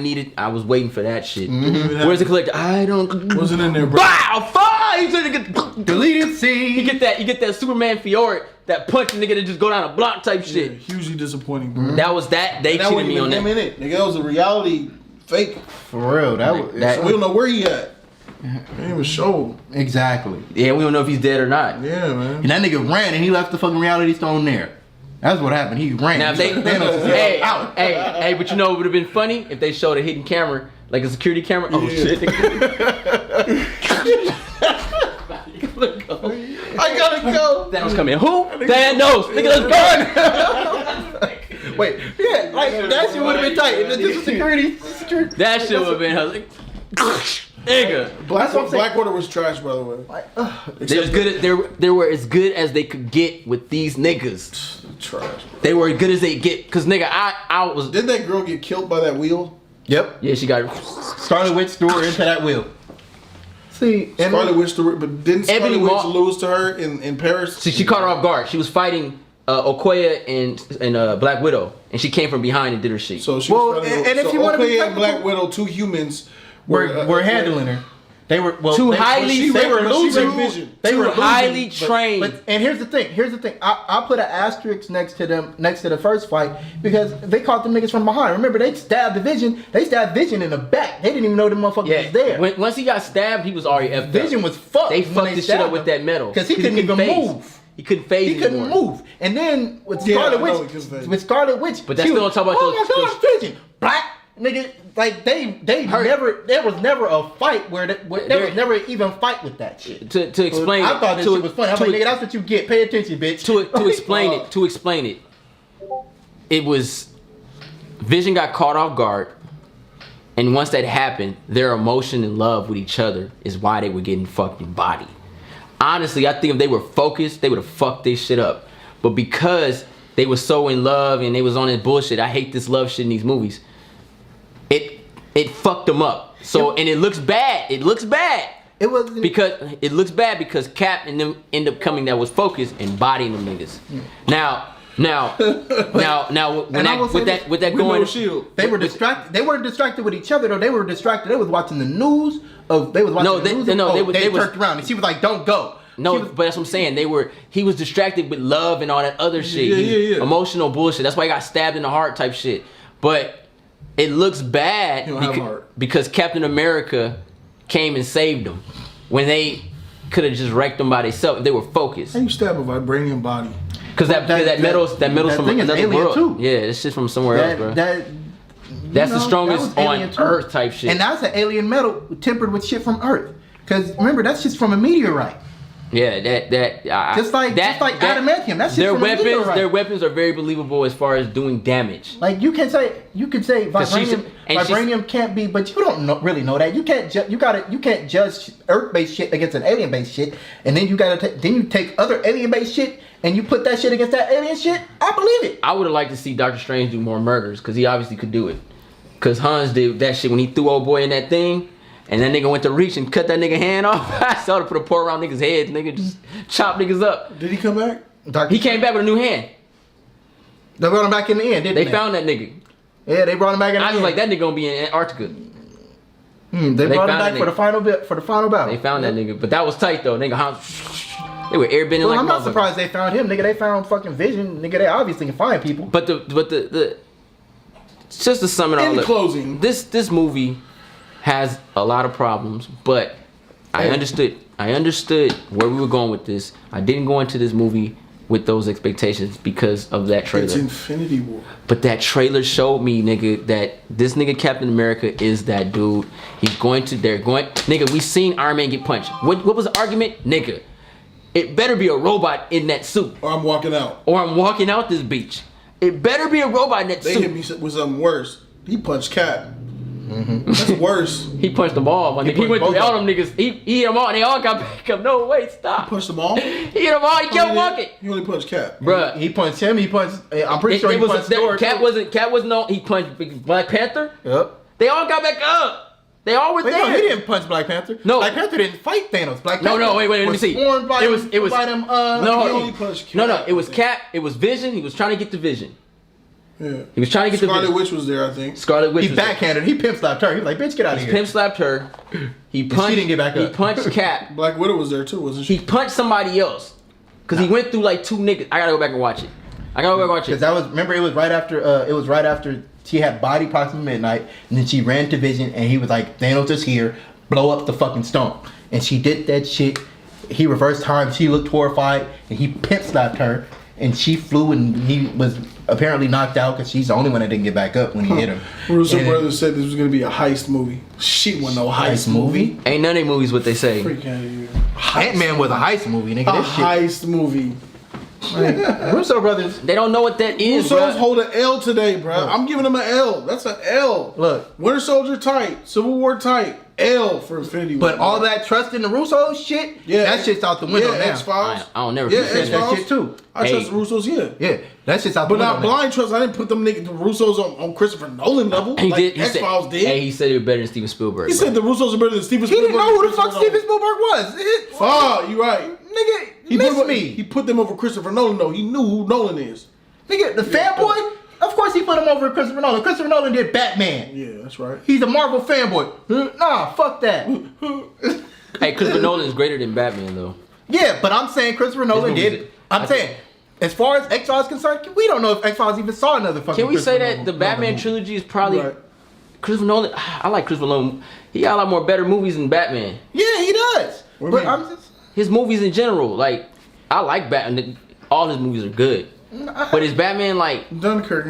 Speaker 3: was waiting for that shit. Where's the collector? I don't.
Speaker 1: Wasn't in there, bro.
Speaker 3: Bow! Fire! He's gonna get
Speaker 6: Deleted scene.
Speaker 3: You get that Superman Fiore, that punch a nigga that just go down a block type
Speaker 1: Yeah,
Speaker 3: shit.
Speaker 1: hugely disappointing, bro.
Speaker 3: That was that. They
Speaker 1: And that
Speaker 3: cheated
Speaker 1: wasn't
Speaker 3: me on
Speaker 1: even him
Speaker 3: that.
Speaker 1: in it. Nigga, that was a reality fake.
Speaker 6: For real, that was
Speaker 3: That-
Speaker 1: So we don't know where he at. He didn't even show.
Speaker 6: exactly.
Speaker 3: Yeah, we don't know if he's dead or not.
Speaker 1: Yeah, man.
Speaker 6: And that nigga ran and he left the fucking reality stone there. That's what happened. He ran.
Speaker 3: Now if they,
Speaker 6: Thanos is
Speaker 3: hey,
Speaker 6: out.
Speaker 3: hey, but you know it would have been funny if they showed a hidden camera, like a security camera. Oh shit!
Speaker 1: I gotta go.
Speaker 3: Thanos coming. Who? Thanos. Nigga, let's go.
Speaker 6: Wait, yeah, like that shit would have been tight. And this is security.
Speaker 3: That shit would have been hell. Nigga.
Speaker 1: Blackwater was trash, by the way.
Speaker 3: They was good. They were as good as they could get with these niggas.
Speaker 1: Trash.
Speaker 3: They were as good as they get. Cause nigga, I was.
Speaker 1: Didn't that girl get killed by that wheel?
Speaker 6: Yep.
Speaker 3: Yeah, she got.
Speaker 6: Scarlet Witch threw her into that wheel. See, and
Speaker 1: Scarlet Witch, but didn't Scarlet
Speaker 3: Ebony
Speaker 1: Witch
Speaker 3: Maw-
Speaker 1: lose to her in Paris?
Speaker 3: She caught her off guard. She was fighting Okoye and Black Widow, and she came from behind and did her shit.
Speaker 1: So she
Speaker 6: Well,
Speaker 1: was fighting,
Speaker 6: and if
Speaker 1: so
Speaker 6: you wanna be
Speaker 1: Okoye and Black
Speaker 6: technical-
Speaker 1: Widow, two humans,
Speaker 6: we're handling her. They were
Speaker 3: Too
Speaker 6: they-
Speaker 3: highly-
Speaker 6: They were
Speaker 1: but she
Speaker 6: losing.
Speaker 1: wrecked Vision.
Speaker 6: They
Speaker 3: Too
Speaker 6: were losing,
Speaker 3: highly
Speaker 6: but-
Speaker 3: trained.
Speaker 6: But and here's the thing. I put an asterisk next to the first fight because they caught them niggas from behind. Remember, they stabbed the Vision. They stabbed Vision in the back. They didn't even know the motherfucker was there.
Speaker 3: Once he got stabbed, he was already effed
Speaker 6: Vision
Speaker 3: up.
Speaker 6: was fucked.
Speaker 3: They
Speaker 6: when
Speaker 3: fucked the shit up
Speaker 6: stabbed
Speaker 3: with
Speaker 6: him
Speaker 3: that metal
Speaker 6: because he couldn't even
Speaker 3: face.
Speaker 6: move.
Speaker 3: He couldn't phase
Speaker 6: He couldn't
Speaker 3: anymore.
Speaker 6: move. And then with
Speaker 1: Yeah,
Speaker 6: Scarlet
Speaker 1: I know he
Speaker 6: Witch,
Speaker 1: couldn't phase.
Speaker 6: with Scarlet Witch,
Speaker 3: But that's
Speaker 6: she
Speaker 3: still
Speaker 6: was,
Speaker 3: on top of
Speaker 6: oh
Speaker 3: those-
Speaker 6: my God, I'm vision. Black nigga, like they
Speaker 3: Hurt.
Speaker 6: never, there was never a fight where there was never even fight with that shit.
Speaker 3: To explain
Speaker 6: I
Speaker 3: it,
Speaker 6: thought this
Speaker 3: to-
Speaker 6: shit was funny. I'm
Speaker 3: to-
Speaker 6: like, nigga, that's what you get. Pay attention, bitch.
Speaker 3: to explain it, it was Vision got caught off guard, and once that happened, their emotion and love with each other is why they were getting fucking bodied. Honestly, I think if they were focused, they would have fucked this shit up. But because they were so in love and they was on this bullshit, I hate this love shit in these movies. It fucked them up. So and it looks bad. It looks bad.
Speaker 6: It was
Speaker 3: Because Cap and them end up coming that was focused and bodying them niggas. Now when
Speaker 6: And I will say this,
Speaker 3: with that
Speaker 1: We know
Speaker 3: going
Speaker 1: Shield.
Speaker 6: They were distracted. They weren't distracted with each other though. They were distracted. They was watching the news. They was watching the news. They turned around and she was like, "Don't go."
Speaker 3: No, but that's what I'm saying. He was distracted with love and all that other shit.
Speaker 1: Yeah.
Speaker 3: Emotional bullshit. That's why he got stabbed in the heart type shit. But it looks bad
Speaker 1: He don't have a heart.
Speaker 3: because Captain America came and saved him when they could have just wrecked them by themselves if they were focused.
Speaker 1: How you stab a vibranium body?
Speaker 3: Because that metal's from
Speaker 6: thing is
Speaker 3: another
Speaker 6: alien
Speaker 3: world.
Speaker 6: too.
Speaker 3: Yeah, it's shit from somewhere else, bro. That's the
Speaker 6: that
Speaker 3: strongest
Speaker 6: was alien
Speaker 3: on
Speaker 6: too.
Speaker 3: Earth type shit.
Speaker 6: And that's an alien metal tempered with shit from Earth. Because remember, that's just from a meteorite.
Speaker 3: Yeah,
Speaker 6: Just like adamantium. That's just from a meteorite.
Speaker 3: Their weapons are very believable as far as doing damage.
Speaker 6: Like you could say vibranium can't be, but you don't really know that. You can't judge Earth-based shit against an alien-based shit, and then you take other alien-based shit and you put that shit against that alien shit. I believe it.
Speaker 3: I would have liked to see Doctor Strange do more murders because he obviously could do it. Because Hans did that shit when he threw old boy in that thing. And that nigga went to reach and cut that nigga hand off. I saw to put a pour around niggas' heads. Nigga just chop niggas up.
Speaker 1: Did he come back?
Speaker 3: He came back with a new hand.
Speaker 6: They brought him back in the end, didn't they?
Speaker 3: They found that nigga.
Speaker 6: Yeah, they brought him back in the end.
Speaker 3: I was like, that nigga gonna be in Antarctica.
Speaker 6: They brought him
Speaker 3: found
Speaker 6: back
Speaker 3: that
Speaker 6: for the final bit, for the final battle.
Speaker 3: They found that nigga. But that was tight though. Nigga, Hans, they were airbending
Speaker 6: Well,
Speaker 3: like
Speaker 6: I'm not
Speaker 3: motherfuckers.
Speaker 6: surprised they found him, nigga. They found fucking Vision, nigga. They obviously can find people.
Speaker 3: But the just to sum it all
Speaker 1: In
Speaker 3: up.
Speaker 1: closing.
Speaker 3: This movie has a lot of problems, but I understood where we were going with this. I didn't go into this movie with those expectations because of that trailer.
Speaker 1: It's Infinity War.
Speaker 3: But that trailer showed me, nigga, that this nigga Captain America is that dude. Nigga, we seen Iron Man get punched. What was the argument? Nigga, it better be a robot in that suit.
Speaker 1: Or I'm walking out.
Speaker 3: Or I'm walking out this beach. It better be a robot in that
Speaker 1: They
Speaker 3: suit.
Speaker 1: hit me with something worse. He punched Cap. That's worse.
Speaker 3: He punched them all, my nigga. He
Speaker 6: punched
Speaker 3: went through
Speaker 6: both
Speaker 3: all
Speaker 6: of
Speaker 3: them niggas. He hit them all, and they all got back up. No, wait, stop.
Speaker 1: Punched them all.
Speaker 3: He hit them all. He kept walking.
Speaker 1: He only punched Cap.
Speaker 3: Bruh.
Speaker 6: He punched him. He punched. I'm pretty sure he punched Thor.
Speaker 3: Cap wasn't on. He punched Black Panther.
Speaker 6: Yep.
Speaker 3: They all got back up. They all were
Speaker 6: Wait,
Speaker 3: there.
Speaker 6: no, he didn't punch Black Panther.
Speaker 3: No.
Speaker 6: Black Panther didn't fight Thanos. Black
Speaker 3: No,
Speaker 6: Panther
Speaker 3: wait, let me
Speaker 6: was
Speaker 3: see.
Speaker 6: formed by
Speaker 3: It was-
Speaker 6: by them.
Speaker 1: He
Speaker 3: No,
Speaker 1: only punched
Speaker 3: no,
Speaker 1: Cap.
Speaker 3: it was Cap. It was Vision. He was trying to get the Vision.
Speaker 1: Yeah.
Speaker 3: He was trying to get the
Speaker 1: Scarlet
Speaker 3: Vision.
Speaker 1: Witch was there, I think.
Speaker 3: Scarlet Witch.
Speaker 6: He
Speaker 3: was there.
Speaker 6: backhanded. He pimp slapped her. He was like, "Bitch, get out of
Speaker 3: He
Speaker 6: here."
Speaker 3: pimp slapped her. He punched.
Speaker 6: didn't get back
Speaker 3: He
Speaker 6: up.
Speaker 3: punched Cap.
Speaker 1: Black Widow was there too, wasn't she?
Speaker 3: He punched somebody else. Cause he went through like two niggas. I gotta go back and watch it.
Speaker 6: Because that was, remember, it was right after she had body proximate midnight, and then she ran to Vision, and he was like, "Thanos is here, blow up the fucking stone." And she did that shit. He reversed time. She looked horrified, and he pimp slapped her, and she flew, and he was apparently knocked out because she's the only one that didn't get back up when he hit him.
Speaker 1: Russo
Speaker 6: And-
Speaker 1: brothers said this was gonna be a heist movie. Shit, wasn't no heist movie.
Speaker 3: Ain't none of their movies what they say.
Speaker 1: Freak out of here.
Speaker 6: Ant-Man was a heist movie, nigga.
Speaker 1: A
Speaker 6: This shit.
Speaker 1: heist movie.
Speaker 6: Russo brothers.
Speaker 3: They don't know what that is,
Speaker 1: Russo's
Speaker 3: bro.
Speaker 1: hold an L today, bro.
Speaker 6: Look.
Speaker 1: I'm giving them an L. That's an L.
Speaker 6: Look.
Speaker 1: Winter Soldier tight. Civil War tight. L for Infinity War.
Speaker 6: But all that trust in the Russo shit,
Speaker 1: Yeah.
Speaker 6: that shit's out the window
Speaker 1: yeah,
Speaker 6: now.
Speaker 1: X-Files.
Speaker 3: I don't never
Speaker 1: Yeah,
Speaker 3: appreciate
Speaker 6: That
Speaker 1: X-Files.
Speaker 6: shit too.
Speaker 1: I trust
Speaker 3: Hey.
Speaker 1: the Russos, yeah.
Speaker 6: Yeah, that shit's out the
Speaker 1: But
Speaker 6: window
Speaker 1: not
Speaker 6: now.
Speaker 1: blind trust. I didn't put them niggas, the Russos on Christopher Nolan level.
Speaker 3: He
Speaker 1: like
Speaker 3: did. He
Speaker 1: X-Files
Speaker 3: said,
Speaker 1: did.
Speaker 3: Hey, he said he was better than Steven Spielberg.
Speaker 1: He
Speaker 3: bro.
Speaker 1: said the Russos are better than Steven
Speaker 6: He
Speaker 1: Spielberg.
Speaker 6: didn't know who the fuck
Speaker 1: Christopher
Speaker 6: Steven Spielberg was.
Speaker 1: Fuck, you right.
Speaker 6: Nigga,
Speaker 1: He
Speaker 6: miss
Speaker 1: put,
Speaker 6: me.
Speaker 1: He put them over Christopher Nolan though. He knew who Nolan is.
Speaker 6: Nigga, the fanboy? Of course he put him over Christopher Nolan. Christopher Nolan did Batman.
Speaker 1: Yeah, that's right.
Speaker 6: He's a Marvel fanboy. Nah, fuck that.
Speaker 3: Hey, Christopher Nolan is greater than Batman though.
Speaker 6: Yeah, but I'm saying Christopher Nolan
Speaker 3: movies-
Speaker 6: did. I'm saying, as far as X-Files is concerned, we don't know if X-Files even saw another fucking
Speaker 3: Can we say
Speaker 6: Christopher
Speaker 3: that the
Speaker 6: Nolan
Speaker 3: Batman
Speaker 6: movie.
Speaker 3: trilogy is probably
Speaker 1: Right.
Speaker 3: Christopher Nolan? I like Christopher Nolan. He got a lot more better movies than Batman.
Speaker 6: Yeah, he does.
Speaker 1: What do
Speaker 6: But
Speaker 1: you
Speaker 6: I'm
Speaker 1: mean?
Speaker 6: just...
Speaker 3: His movies in general, like I like Batman. All his movies are good, but is Batman like
Speaker 1: Dunkirk.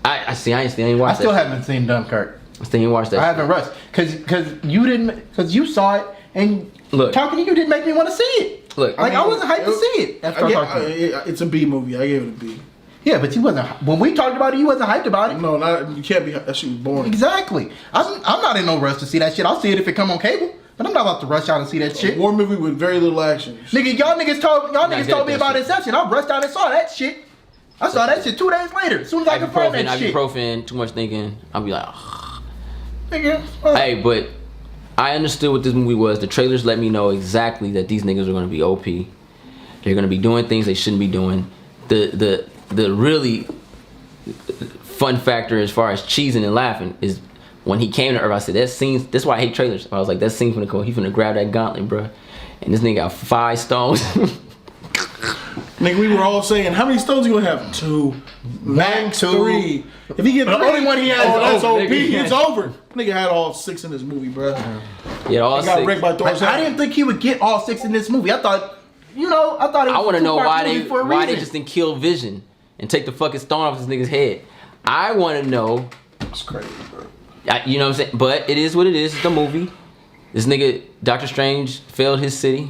Speaker 3: I see. I still ain't watched.
Speaker 6: I still haven't seen Dunkirk.
Speaker 3: I still ain't watched that.
Speaker 6: I haven't rushed because you saw it and
Speaker 3: Look.
Speaker 6: talking to you didn't make me want to see it.
Speaker 3: Look,
Speaker 6: Like I wasn't hyped to see it after I talked to you.
Speaker 1: It's a B movie. I gave it a B.
Speaker 6: Yeah, but you wasn't. When we talked about it, you wasn't hyped about it.
Speaker 1: No, you can't be. That shit was boring.
Speaker 6: Exactly. I'm not in no rush to see that shit. I'll see it if it come on cable, but I'm not about to rush out and see that shit.
Speaker 1: A war movie with very little action.
Speaker 6: Nigga, y'all niggas told me about Inception. I rushed out and saw that shit. I saw that shit 2 days later. As soon as I could find that shit.
Speaker 3: Ibuprofen, too much thinking. I'll be like,
Speaker 6: Nigga.
Speaker 3: Hey, but I understood what this movie was. The trailers let me know exactly that these niggas are gonna be OP. They're gonna be doing things they shouldn't be doing. The really fun factor as far as cheesing and laughing is when he came to Earth. I said that scene. That's why I hate trailers. I was like, that scene's gonna go. He's gonna grab that gauntlet, bro. And this nigga got 5 stones.
Speaker 1: Nigga, we were all saying, how many stones you gonna have? 2, max 3. If he get
Speaker 6: The only one he has is
Speaker 1: that's
Speaker 6: over,
Speaker 1: OP.
Speaker 3: nigga.
Speaker 1: It's over. Nigga had all 6 in this movie, bro.
Speaker 3: Yeah, all
Speaker 1: He got
Speaker 3: 6.
Speaker 1: wrecked by Thor's
Speaker 6: I
Speaker 1: head.
Speaker 6: didn't think he would get all 6 in this movie. I thought it was
Speaker 3: I want to know why
Speaker 6: movie for a
Speaker 3: they
Speaker 6: reason.
Speaker 3: just didn't kill Vision and take the fucking stone off this nigga's head. I want to know.
Speaker 1: That's crazy, bro.
Speaker 3: You know what I'm saying? But it is what it is. It's the movie. This nigga Doctor Strange failed his city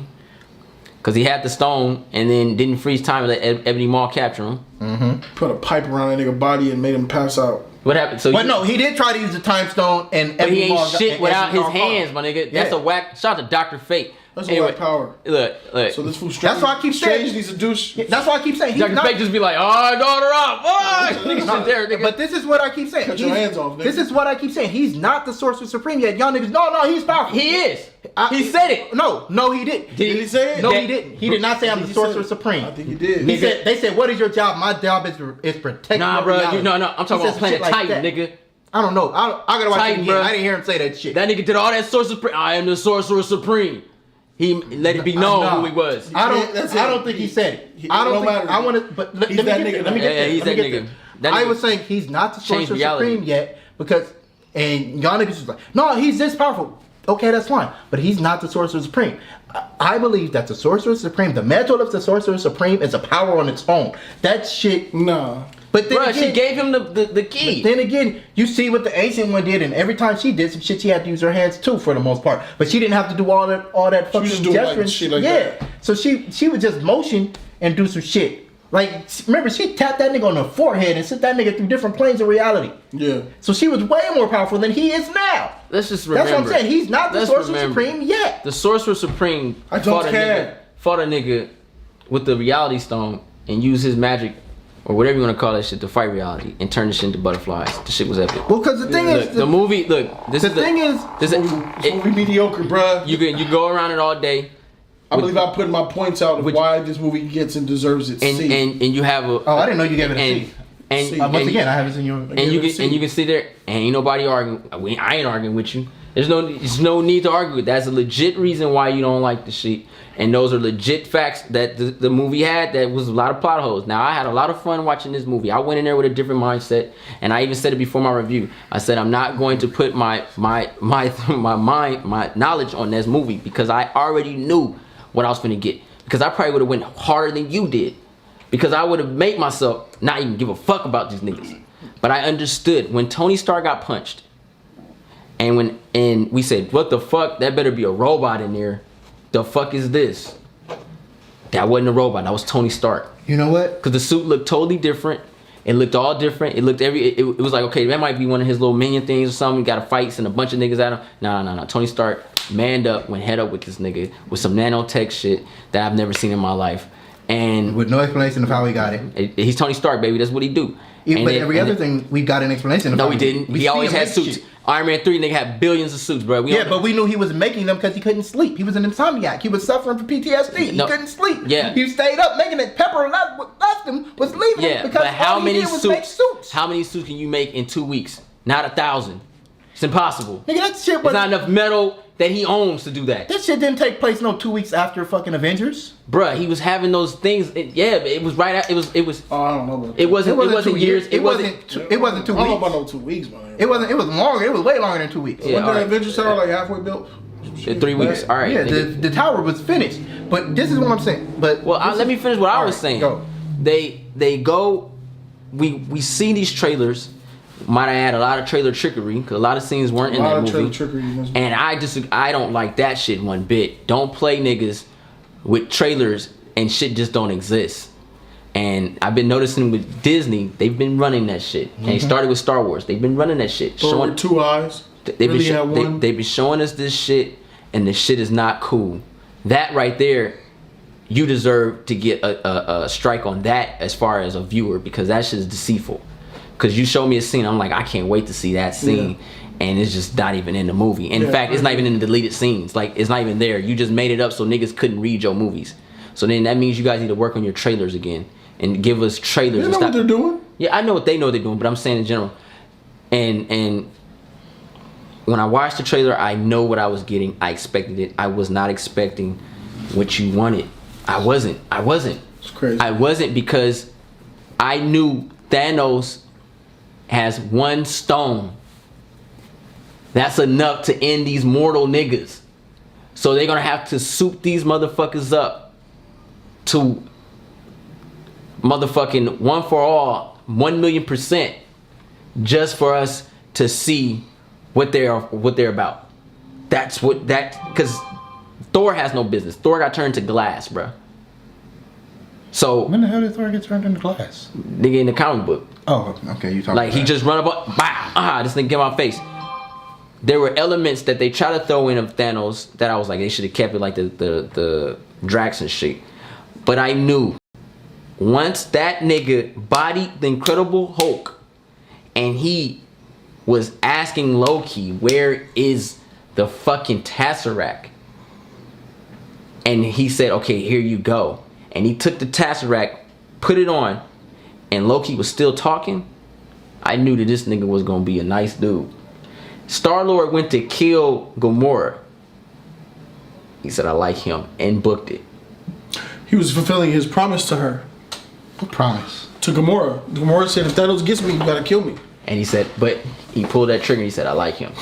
Speaker 3: because he had the stone and then didn't freeze time and let Ebony Maw capture him.
Speaker 1: Put a pipe around that nigga body and made him pass out.
Speaker 3: What happened? So
Speaker 6: But no, he did try to use the time stone and
Speaker 3: but he
Speaker 6: Ebony Maw
Speaker 3: ain't shit
Speaker 6: and
Speaker 3: without
Speaker 6: Ebony
Speaker 3: his
Speaker 6: Maw
Speaker 3: hands,
Speaker 6: caught
Speaker 3: my
Speaker 6: him.
Speaker 3: nigga. That's
Speaker 6: Yeah.
Speaker 3: a whack. Shout out to Dr. Fate.
Speaker 1: That's
Speaker 3: Anyway,
Speaker 1: a white power.
Speaker 3: Look.
Speaker 1: So this fool
Speaker 6: That's why I keep saying-
Speaker 1: Strange needs to do shit.
Speaker 6: That's why I keep saying he's
Speaker 3: Dr.
Speaker 6: not.
Speaker 3: Fate just be like, oh, daughter up. Oh, nigga sit there, nigga.
Speaker 6: But this is what I keep saying.
Speaker 1: Cut your hands off, nigga.
Speaker 6: This is what I keep saying. He's not the Sorcerer Supreme yet. Y'all niggas, no, he's powerful.
Speaker 3: He is. He said it.
Speaker 6: No, he didn't.
Speaker 1: Did he say it?
Speaker 6: No,
Speaker 3: Yeah.
Speaker 6: he didn't. He did not say I'm the
Speaker 1: He
Speaker 6: Sorcerer
Speaker 1: said-
Speaker 6: Supreme.
Speaker 1: I think he did.
Speaker 6: He said, they said, what is your job? My job is protecting
Speaker 3: Nah,
Speaker 6: your
Speaker 3: bro.
Speaker 6: reality.
Speaker 3: I'm talking
Speaker 6: He
Speaker 3: about
Speaker 6: said some
Speaker 3: Planet
Speaker 6: shit like
Speaker 3: Titan,
Speaker 6: that.
Speaker 3: nigga.
Speaker 6: I don't know. I gotta watch
Speaker 3: Titan,
Speaker 6: it again.
Speaker 3: bro.
Speaker 6: I didn't hear him say that shit.
Speaker 3: That nigga did all that Sorcerer Supreme. I am the Sorcerer Supreme. He let it be known
Speaker 6: Nah.
Speaker 3: who he was.
Speaker 6: I
Speaker 1: That's
Speaker 6: don't
Speaker 1: it.
Speaker 6: think he said it.
Speaker 1: He-
Speaker 6: I don't
Speaker 1: no
Speaker 6: think
Speaker 1: matter.
Speaker 6: I want to. But let
Speaker 1: He's
Speaker 6: me
Speaker 1: that
Speaker 6: get
Speaker 1: nigga.
Speaker 6: there. Let me
Speaker 1: Yeah,
Speaker 6: get there.
Speaker 3: he's
Speaker 6: Let me
Speaker 3: that
Speaker 6: get
Speaker 3: nigga.
Speaker 6: there.
Speaker 3: That
Speaker 6: I
Speaker 3: nigga
Speaker 6: was saying he's not the
Speaker 3: changed
Speaker 6: Sorcerer
Speaker 3: reality.
Speaker 6: Supreme yet because, and y'all niggas was like, no, he's this powerful. Okay, that's fine, but he's not the Sorcerer Supreme. I believe that the Sorcerer Supreme, the mantle of the Sorcerer Supreme, is a power on its own. That shit.
Speaker 1: Nah.
Speaker 6: But then
Speaker 3: Bro,
Speaker 6: again,
Speaker 3: she gave him the key.
Speaker 6: then again, you see what the ancient one did, and every time she did some shit, she had to use her hands too, for the most part. But she didn't have to do all that fucking
Speaker 1: just doing, like,
Speaker 6: gesturing.
Speaker 1: shit like
Speaker 6: yeah.
Speaker 1: that.
Speaker 6: So she would just motion and do some shit. Like, remember, she tapped that nigga on the forehead and sent that nigga through different planes of reality.
Speaker 1: Yeah.
Speaker 6: So she was way more powerful than he is now.
Speaker 3: Let's just remember.
Speaker 6: That's what I'm saying. He's not the
Speaker 3: Let's
Speaker 6: Sorcerer
Speaker 3: remember.
Speaker 6: Supreme yet.
Speaker 3: The Sorcerer Supreme
Speaker 1: I don't care.
Speaker 3: fought a nigga with the reality stone and used his magic or whatever you want to call that shit to fight reality and turn the shit into butterflies. The shit was epic.
Speaker 6: Well, because the thing
Speaker 3: Look,
Speaker 6: is,
Speaker 3: the movie. Look, this
Speaker 6: the
Speaker 3: is
Speaker 6: thing is,
Speaker 3: this is
Speaker 1: We mediocre, bruh.
Speaker 3: you go around it all day.
Speaker 1: I believe I put my points out of
Speaker 3: Which-
Speaker 1: why this movie gets and deserves its
Speaker 3: And
Speaker 1: C.
Speaker 3: and you have a.
Speaker 6: oh, I didn't know you gave it a
Speaker 3: and,
Speaker 6: C.
Speaker 3: and,
Speaker 1: See,
Speaker 6: Once
Speaker 3: and-
Speaker 6: again, I haven't seen you.
Speaker 3: and you can sit there and ain't nobody arguing. I ain't arguing with you. There's no need to argue. That's a legit reason why you don't like the shit, and those are legit facts that the movie had. That was a lot of plot holes. Now I had a lot of fun watching this movie. I went in there with a different mindset, and I even said it before my review. I said I'm not going to put my knowledge on this movie because I already knew what I was finna get. Because I probably would have went harder than you did. Because I would have made myself not even give a fuck about these niggas. But I understood when Tony Stark got punched. And we said, what the fuck? That better be a robot in there. The fuck is this? That wasn't a robot. That was Tony Stark.
Speaker 6: You know what?
Speaker 3: Because the suit looked totally different. It looked all different. It looked it was like, okay, that might be one of his little minion things or something. Got to fight and a bunch of niggas at him. No. Tony Stark manned up, went head up with this nigga with some nanotech shit that I've never seen in my life. And
Speaker 6: With no explanation of how he got it.
Speaker 3: he's Tony Stark, baby. That's what he do.
Speaker 6: But
Speaker 3: And then-
Speaker 6: every
Speaker 3: and
Speaker 6: other
Speaker 3: then-
Speaker 6: thing, we got an explanation of
Speaker 3: No,
Speaker 6: how
Speaker 3: we didn't.
Speaker 6: we
Speaker 3: He
Speaker 6: see
Speaker 3: always
Speaker 6: him
Speaker 3: had
Speaker 6: make
Speaker 3: suits.
Speaker 6: shit.
Speaker 3: Iron Man 3, nigga had billions of suits, bro.
Speaker 6: Yeah, but we knew he was making them because he couldn't sleep. He was an insomniac. He was suffering from PTSD. He
Speaker 3: No.
Speaker 6: couldn't sleep.
Speaker 3: Yeah.
Speaker 6: He stayed up making it. Pepper left him, was leaving him
Speaker 3: Yeah,
Speaker 6: because
Speaker 3: but how
Speaker 6: all he
Speaker 3: many
Speaker 6: did was make
Speaker 3: suits?
Speaker 6: suits.
Speaker 3: How many suits can you make in 2 weeks? Not 1,000. It's impossible.
Speaker 6: Nigga, that shit was.
Speaker 3: There's not enough metal that he owns to do that.
Speaker 6: That shit didn't take place no 2 weeks after fucking Avengers.
Speaker 3: Bruh, he was having those things. Yeah, but it was right out. It was.
Speaker 1: Oh, I don't know about that.
Speaker 3: It wasn't
Speaker 6: 2
Speaker 3: years.
Speaker 6: It wasn't 2
Speaker 1: I don't know
Speaker 6: weeks.
Speaker 1: about no 2 weeks, man.
Speaker 6: It wasn't. It was longer. It was way longer than 2 weeks.
Speaker 3: Yeah,
Speaker 1: When
Speaker 3: all
Speaker 1: the
Speaker 3: right.
Speaker 1: Avengers Tower like halfway built?
Speaker 3: 3 weeks. All right.
Speaker 6: Yeah,
Speaker 3: nigga.
Speaker 6: the tower was finished, But this is what I'm saying. But
Speaker 3: let me finish what I was saying.
Speaker 6: Go.
Speaker 3: They go. We see these trailers. Might I add a lot of trailer trickery because a lot of scenes weren't in that movie. And I don't like that shit one bit. Don't play niggas with trailers and shit just don't exist. And I've been noticing with Disney, they've been running that shit. And it started with Star Wars. They've been running that shit.
Speaker 1: Showing 2 eyes.
Speaker 3: They've been showing us this shit, and the shit is not cool. That right there, you deserve to get a strike on that as far as a viewer because that shit is deceitful. Because you show me a scene, I'm like, I can't wait to see that scene, and it's just not even in the movie. And in fact, it's not even in the deleted scenes. Like, it's not even there. You just made it up so niggas couldn't read your movies. So then that means you guys need to work on your trailers again and give us trailers.
Speaker 1: You know what they're doing?
Speaker 3: Yeah, I know what they know they're doing, but I'm saying in general. And when I watched the trailer, I know what I was getting. I expected it. I was not expecting what you wanted. I wasn't.
Speaker 1: It's crazy.
Speaker 3: I wasn't because I knew Thanos has 1 stone. That's enough to end these mortal niggas. So they're gonna have to soup these motherfuckers up to motherfucking one for all, 1,000,000%, just for us to see what they're about. That's what because Thor has no business. Thor got turned to glass, bruh. So
Speaker 6: When the hell did Thor get turned into glass?
Speaker 3: nigga in the comic book.
Speaker 6: Oh, okay. You talking
Speaker 3: Like
Speaker 6: about
Speaker 3: he just run up, this nigga get my face. There were elements that they try to throw in of Thanos that I was like, they should have kept it like the Drax and shit. But I knew once that nigga bodied the Incredible Hulk and he was asking Loki, where is the fucking Tesseract? And he said, okay, here you go. And he took the Tesseract, put it on, and Loki was still talking. I knew that this nigga was gonna be a nice dude. Star-Lord went to kill Gamora. He said, I like him, and booked it.
Speaker 1: He was fulfilling his promise to her.
Speaker 6: What promise?
Speaker 1: To Gamora. Gamora said, if Thanos gets me, you gotta kill me.
Speaker 3: And he said, but he pulled that trigger and he said, I like him.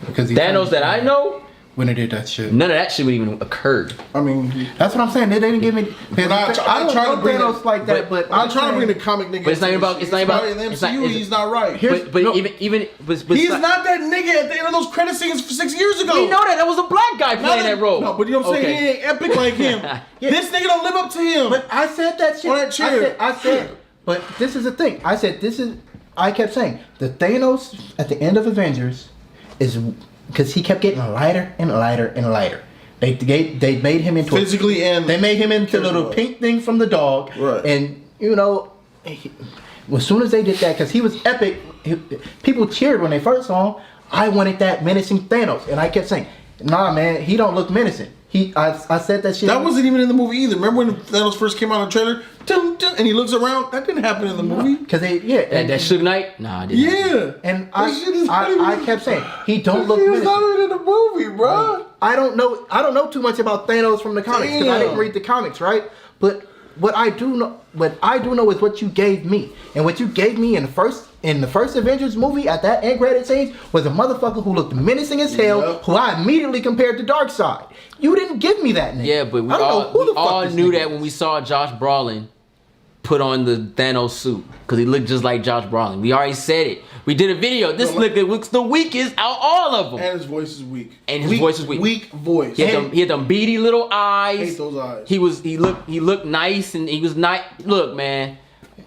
Speaker 6: Because
Speaker 3: Thanos that I know,
Speaker 6: when they did that shit.
Speaker 3: none of that shit would even occurred.
Speaker 1: I mean,
Speaker 6: That's what I'm saying. They didn't give me. I don't
Speaker 1: trying to
Speaker 6: know
Speaker 1: bring
Speaker 6: Thanos
Speaker 1: it-
Speaker 6: like that, but
Speaker 1: I'm trying to bring the comic nigga.
Speaker 3: But it's not even about- it's not about-
Speaker 1: in the
Speaker 3: it's not-
Speaker 1: MCU.
Speaker 3: it's-
Speaker 1: He's not right.
Speaker 3: But even
Speaker 1: He's not that nigga at the end of those credit scenes 6 years ago.
Speaker 3: We know that was a black guy playing that role.
Speaker 1: No, but you know what I'm saying? He ain't epic like him. This nigga don't live up to him.
Speaker 6: But I said that shit.
Speaker 1: On that chair.
Speaker 6: I said. But this is the thing. I said this is. I kept saying the Thanos at the end of Avengers is because he kept getting lighter and lighter and lighter. They made him into
Speaker 1: Physically and
Speaker 6: they made him into the little pink thing from the dog.
Speaker 1: Right.
Speaker 6: And you know, as soon as they did that, because he was epic, people cheered when they first saw him. I wanted that menacing Thanos, and I kept saying, "Nah, man, he don't look menacing." I said that shit.
Speaker 1: that wasn't even in the movie either. Remember when Thanos first came out in the trailer? Dun, dun, and he looks around. That didn't happen in the movie.
Speaker 6: Because
Speaker 3: that Suge Knight? Nah, I didn't.
Speaker 1: Yeah.
Speaker 6: And
Speaker 1: That shit is not even-
Speaker 6: I kept saying he don't look
Speaker 1: He was
Speaker 6: menacing.
Speaker 1: not even in the movie, bro.
Speaker 6: I don't know too much about Thanos from the comics because I didn't read the comics, right? But what I do know is what you gave me, and what you gave me in the first Avengers movie at that end credit scene was a motherfucker who looked menacing as hell,
Speaker 1: Yep.
Speaker 6: who I immediately compared to Darkseid. You didn't give me that nigga.
Speaker 3: Yeah, but we
Speaker 6: I don't know who the fuck
Speaker 3: all
Speaker 6: this
Speaker 3: knew
Speaker 6: nigga
Speaker 3: that
Speaker 6: is.
Speaker 3: when we saw Josh Brolin put on the Thanos suit because he looked just like Josh Brolin. We already said it. We did a video. This nigga looks the weakest out all of them.
Speaker 1: And his voice is weak.
Speaker 3: And his voice is weak.
Speaker 1: Weak voice.
Speaker 3: He had them beady little eyes.
Speaker 1: Hate those eyes.
Speaker 3: He looked nice and he was not. Look, man,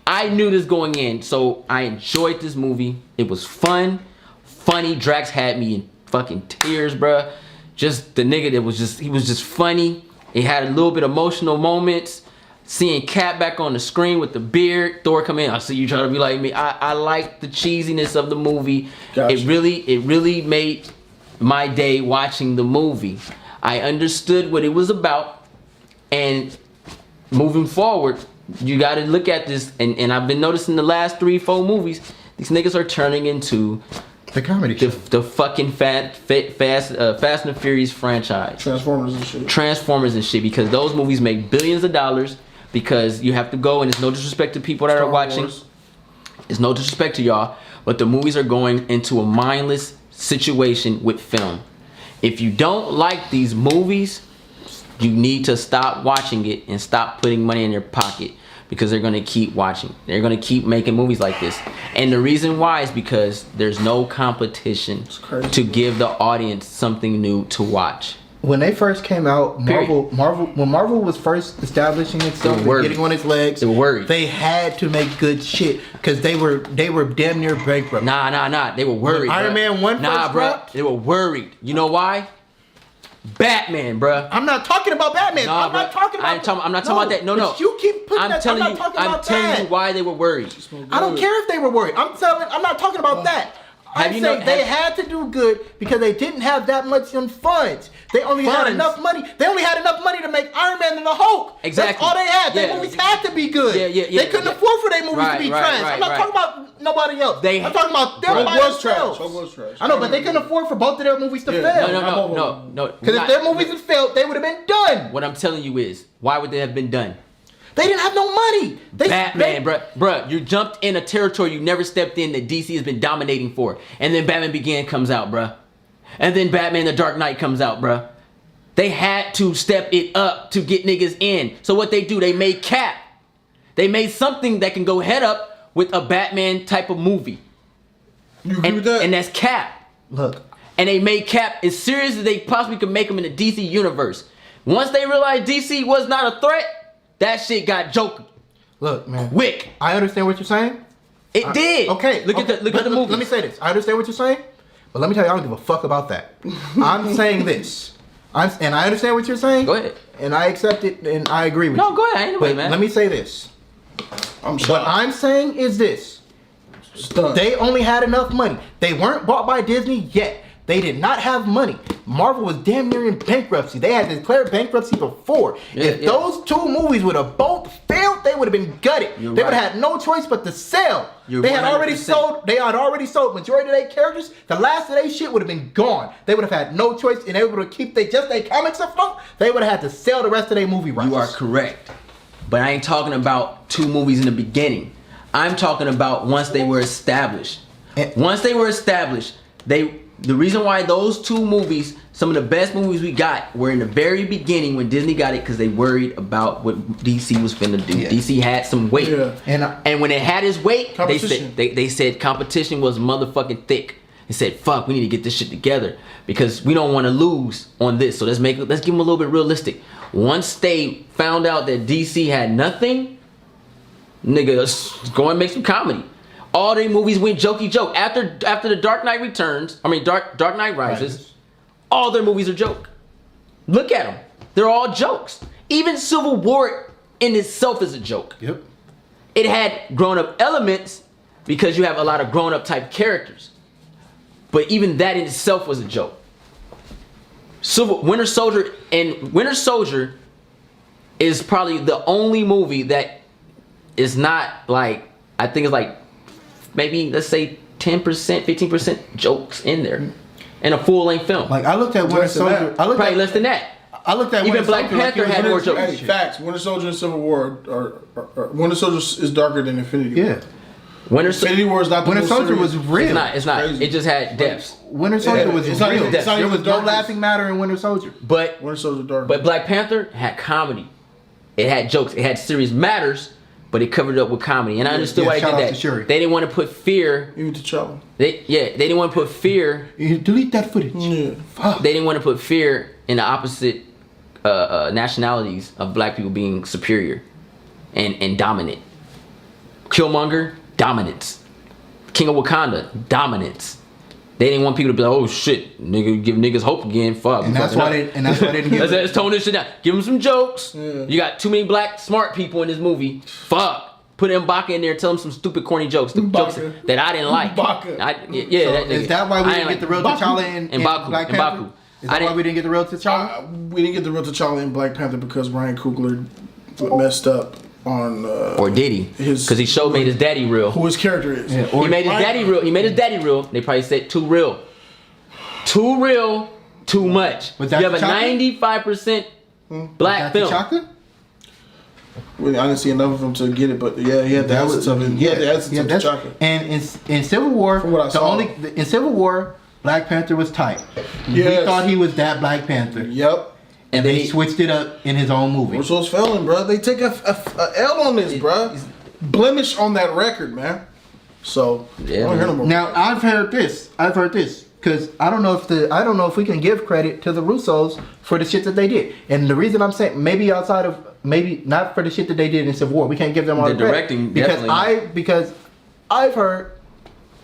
Speaker 3: I knew this going in, so I enjoyed this movie. It was fun, funny. Drax had me in fucking tears, bruh. Just the nigga that was just funny. It had a little bit emotional moments. Seeing Cap back on the screen with the beard, Thor come in. I see you trying to be like me. I like the cheesiness of the movie.
Speaker 1: Gotcha.
Speaker 3: It really made my day watching the movie. I understood what it was about, and moving forward, you got to look at this. And I've been noticing the last 3-4 movies, these niggas are turning into
Speaker 6: the comedy show.
Speaker 3: the fucking Fast and the Furious franchise. Transformers and shit, because those movies make billions of dollars. Because you have to go, and it's no disrespect to people that are watching. It's no disrespect to y'all, but the movies are going into a mindless situation with film. If you don't like these movies, You need to stop watching it and stop putting money in your pocket because they're gonna keep watching. They're gonna keep making movies like this. And the reason why is because there's no competition to give the audience something new to watch.
Speaker 6: When they first came out,
Speaker 3: Period.
Speaker 6: when Marvel was first establishing itself and getting on its legs,
Speaker 3: They were worried.
Speaker 6: They had to make good shit because they were damn near bankrupt.
Speaker 3: Nah. They were worried.
Speaker 6: When Iron
Speaker 3: bruh.
Speaker 6: Man 1
Speaker 3: Nah,
Speaker 6: first
Speaker 3: bruh.
Speaker 6: dropped?
Speaker 3: They were worried. You know why? Batman, bruh.
Speaker 6: I'm not talking about Batman.
Speaker 3: Nah,
Speaker 6: I'm not
Speaker 3: bruh.
Speaker 6: talking about.
Speaker 3: I'm not talking about that. No.
Speaker 6: But you keep putting that.
Speaker 3: telling
Speaker 6: I'm
Speaker 3: you.
Speaker 6: not talking
Speaker 3: I'm
Speaker 6: about
Speaker 3: telling
Speaker 6: that.
Speaker 3: you why they were worried.
Speaker 6: I don't care if they were worried. I'm not talking about that.
Speaker 3: Have
Speaker 6: I'm
Speaker 3: you
Speaker 6: saying
Speaker 3: know-
Speaker 6: they
Speaker 3: have-
Speaker 6: had to do good because they didn't have that much in funds. They only had
Speaker 3: Funds?
Speaker 6: enough money. They only had enough money to make Iron Man and the Hulk.
Speaker 3: Exactly.
Speaker 6: That's all they had. Their
Speaker 3: Yeah.
Speaker 6: movies had to be good.
Speaker 3: Yeah,
Speaker 6: They couldn't afford for their movies to be trash. I'm not talking about nobody else. I'm talking about them
Speaker 1: Hulk
Speaker 6: by
Speaker 1: was trash.
Speaker 6: themselves.
Speaker 1: Hulk was trash.
Speaker 6: I know, but they couldn't afford for both of their movies to fail.
Speaker 3: No.
Speaker 6: Because if their movies had failed, they would have been done.
Speaker 3: What I'm telling you is, why would they have been done?
Speaker 6: They didn't have no money.
Speaker 3: Batman, bruh, you jumped in a territory you never stepped in that DC has been dominating for. And then Batman Begin comes out, bruh. And then Batman The Dark Knight comes out, bruh. They had to step it up to get niggas in. So what they do, they made Cap. They made something that can go head up with a Batman type of movie.
Speaker 1: You agree with that?
Speaker 3: And that's Cap.
Speaker 6: Look.
Speaker 3: And they made Cap as serious as they possibly could make him in the DC universe. Once they realized DC was not a threat, that shit got Joker.
Speaker 6: Look, man.
Speaker 3: Quick.
Speaker 6: I understand what you're saying.
Speaker 3: It did.
Speaker 6: Okay.
Speaker 3: Look at the movie.
Speaker 6: Let me say this. I understand what you're saying, but let me tell you, I don't give a fuck about that. I'm saying this. And I understand what you're saying.
Speaker 3: Go ahead.
Speaker 6: And I accept it, and I agree with you.
Speaker 3: No, go ahead. Anyway,
Speaker 6: But
Speaker 3: man.
Speaker 6: let me say this.
Speaker 1: I'm
Speaker 6: What
Speaker 1: shocked.
Speaker 6: I'm saying is this.
Speaker 1: Stunned.
Speaker 6: They only had enough money. They weren't bought by Disney yet. They did not have money. Marvel was damn near in bankruptcy. They had declared bankruptcy before. If those two movies would have both failed, they would have been gutted. They would have had no choice but to sell. They had already sold. They had already sold majority of their characters. The last of their shit would have been gone. They would have had no choice, and they would have keep their comics afloat. They would have had to sell the rest of their movie rights.
Speaker 3: You are correct. But I ain't talking about two movies in the beginning. I'm talking about once they were established. Once they were established, the reason why those two movies, some of the best movies we got, were in the very beginning when Disney got it because they worried about what DC was finna do.
Speaker 6: Yeah.
Speaker 3: DC had some weight.
Speaker 1: Yeah.
Speaker 3: And when it had its weight,
Speaker 1: Competition.
Speaker 3: they said competition was motherfucking thick. They said, fuck, we need to get this shit together because we don't want to lose on this. So let's give them a little bit realistic. Once they found out that DC had nothing, nigga, let's go and make some comedy. All their movies went jokey joke. After the Dark Knight Returns, Dark Knight Rises, all their movies are joke. Look at them. They're all jokes. Even Civil War in itself is a joke.
Speaker 6: Yep.
Speaker 3: It had grown-up elements because you have a lot of grown-up type characters. But even that in itself was a joke. Winter Soldier is probably the only movie that is not like, I think it's like maybe let's say 10%, 15% jokes in there in a full-length film.
Speaker 6: Like I looked at Winter
Speaker 1: Less than
Speaker 6: Soldier.
Speaker 1: that.
Speaker 3: Probably less than that.
Speaker 6: I looked at
Speaker 3: Even
Speaker 6: Winter
Speaker 3: Black
Speaker 6: Soldier like
Speaker 3: Panther
Speaker 6: it was
Speaker 3: had more
Speaker 6: Winter
Speaker 3: jokes.
Speaker 6: Soldier.
Speaker 1: Hey, facts. Winter Soldier and Civil War are Winter Soldier is darker than Infinity War.
Speaker 6: Yeah.
Speaker 1: Infinity War is not the
Speaker 6: Winter
Speaker 1: most
Speaker 6: Soldier
Speaker 1: serious.
Speaker 6: was real.
Speaker 3: It's not.
Speaker 1: Crazy.
Speaker 3: It just had depths.
Speaker 6: Winter Soldier was
Speaker 1: it's not
Speaker 6: real.
Speaker 1: even- it's not
Speaker 6: There
Speaker 1: even
Speaker 6: was no
Speaker 1: darkness.
Speaker 6: laughing matter in Winter Soldier.
Speaker 3: But
Speaker 1: Winter Soldier dark.
Speaker 3: Black Panther had comedy. It had jokes. It had serious matters, but it covered it up with comedy. And I understood why
Speaker 6: shout
Speaker 3: they
Speaker 6: out
Speaker 3: did
Speaker 6: to
Speaker 3: that.
Speaker 6: Shuri.
Speaker 3: They didn't want to put fear.
Speaker 1: Even T'Challa.
Speaker 3: They didn't want to put fear.
Speaker 6: You delete that footage.
Speaker 1: Yeah.
Speaker 3: They didn't want to put fear in the opposite nationalities of black people being superior and dominant. Killmonger, dominance. King of Wakanda, dominance. They didn't want people to be like, oh shit, nigga, give niggas hope again. Fuck.
Speaker 6: And that's why they didn't give
Speaker 3: Let's tone this shit down. Give them some jokes.
Speaker 1: Yeah.
Speaker 3: You got too many black smart people in this movie. Fuck. Put M'Baka in there. Tell them some stupid corny jokes. The jokes
Speaker 1: M'Baka.
Speaker 3: that I didn't like.
Speaker 1: M'Baka.
Speaker 3: That nigga.
Speaker 6: Is that why we
Speaker 3: I
Speaker 6: didn't
Speaker 3: ain't
Speaker 6: get the real
Speaker 3: like
Speaker 6: T'Challa in
Speaker 3: M'Baku.
Speaker 6: Black Panther?
Speaker 3: M'Baku.
Speaker 6: Is that why we didn't get the real T'Challa?
Speaker 1: We didn't get the real T'Challa in Black Panther because Ryan Coogler messed up on
Speaker 3: Or did he?
Speaker 1: his-
Speaker 3: Because he made his daddy real.
Speaker 1: who his character is.
Speaker 6: Yeah,
Speaker 3: He made his daddy real. He made his daddy real. They probably said too real. Too real. Too much.
Speaker 6: Was that
Speaker 3: You have a
Speaker 6: T'Chaka?
Speaker 3: 95% black film.
Speaker 6: T'Chaka?
Speaker 1: Well, I didn't see enough of him to get it, but yeah, he had the essence of it. He had the essence of
Speaker 6: that's-
Speaker 1: T'Chaka.
Speaker 6: And in Civil War,
Speaker 1: From what I saw.
Speaker 6: in Civil War, Black Panther was tight.
Speaker 1: Yes.
Speaker 6: We thought he was that Black Panther.
Speaker 1: Yep.
Speaker 6: And then he switched it up in his own movie.
Speaker 1: Russo's failing, bro. They take a L on this, bro. Blemish on that record, man. So
Speaker 3: Yeah,
Speaker 1: I don't hear no more.
Speaker 6: Now I've heard this because I don't know if we can give credit to the Russos for the shit that they did. And the reason I'm saying maybe not for the shit that they did in Civil War, we can't give them all
Speaker 3: The
Speaker 6: the credit
Speaker 3: directing, definitely.
Speaker 6: because I've heard,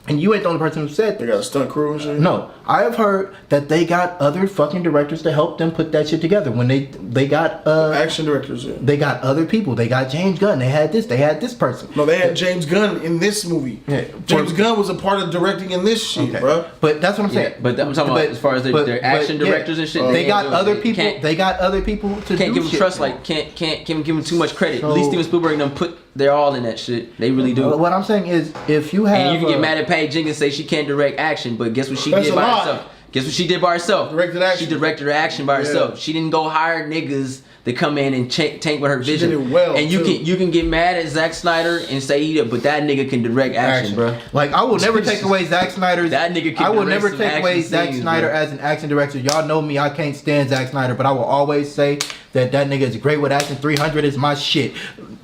Speaker 6: and you ain't the only person who said
Speaker 1: They
Speaker 6: this.
Speaker 1: got a stunt crew and shit.
Speaker 6: No, I have heard that they got other fucking directors to help them put that shit together. When they got
Speaker 1: Action directors. Yeah.
Speaker 6: they got other people. They got James Gunn. They had this person.
Speaker 1: No, they had James Gunn in this movie.
Speaker 6: Yeah.
Speaker 1: James Gunn was a part of directing in this shit, bro.
Speaker 6: But that's what I'm saying.
Speaker 3: Yeah, but I'm talking about as far as their action directors and shit.
Speaker 6: They got
Speaker 3: can't-
Speaker 6: other
Speaker 3: they
Speaker 6: people.
Speaker 3: can't-
Speaker 6: They got other people to
Speaker 3: Can't
Speaker 6: do
Speaker 3: give them
Speaker 6: shit.
Speaker 3: trust, like can't give them too much credit.
Speaker 6: So-
Speaker 3: At least Steven Spielberg and them put their all in that shit. They really do.
Speaker 6: What I'm saying is, if you have,
Speaker 3: And you can get mad at Patty Jenkins say she can't direct action, but guess what she
Speaker 1: That's
Speaker 3: did
Speaker 1: a
Speaker 3: by
Speaker 1: lie.
Speaker 3: herself? Guess what she did by herself?
Speaker 1: Directed action.
Speaker 3: She directed her action by herself. She didn't go hire niggas to come in and tank with her
Speaker 1: She
Speaker 3: vision.
Speaker 1: did it well,
Speaker 3: and you
Speaker 1: too.
Speaker 3: can get mad at Zack Snyder and say but that nigga can direct action, bro.
Speaker 6: Like I will never take away Zack Snyder's.
Speaker 3: That nigga can
Speaker 6: I will
Speaker 3: direct
Speaker 6: never
Speaker 3: some
Speaker 6: take away
Speaker 3: action
Speaker 6: Zack
Speaker 3: scenes,
Speaker 6: Snyder
Speaker 3: bro.
Speaker 6: as an action director. Y'all know me. I can't stand Zack Snyder, but I will always say that nigga is great with action. 300 is my shit.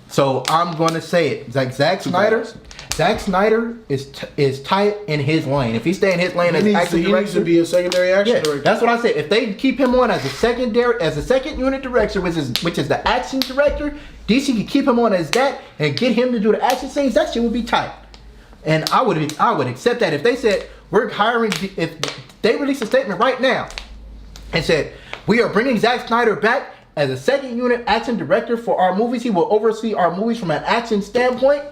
Speaker 6: So I'm gonna say it. Like Zack Snyder is tight in his lane. If he stay in his lane as action
Speaker 1: He needs to
Speaker 6: director,
Speaker 1: be a secondary action
Speaker 6: yeah,
Speaker 1: director.
Speaker 6: that's what I said. If they keep him on as a second unit director, which is the action director, DC can keep him on as that and get him to do the action scenes. That shit would be tight. And I would accept that if they said we're hiring. If they released a statement right now and said we are bringing Zack Snyder back as a second unit action director for our movies, he will oversee our movies from an action standpoint,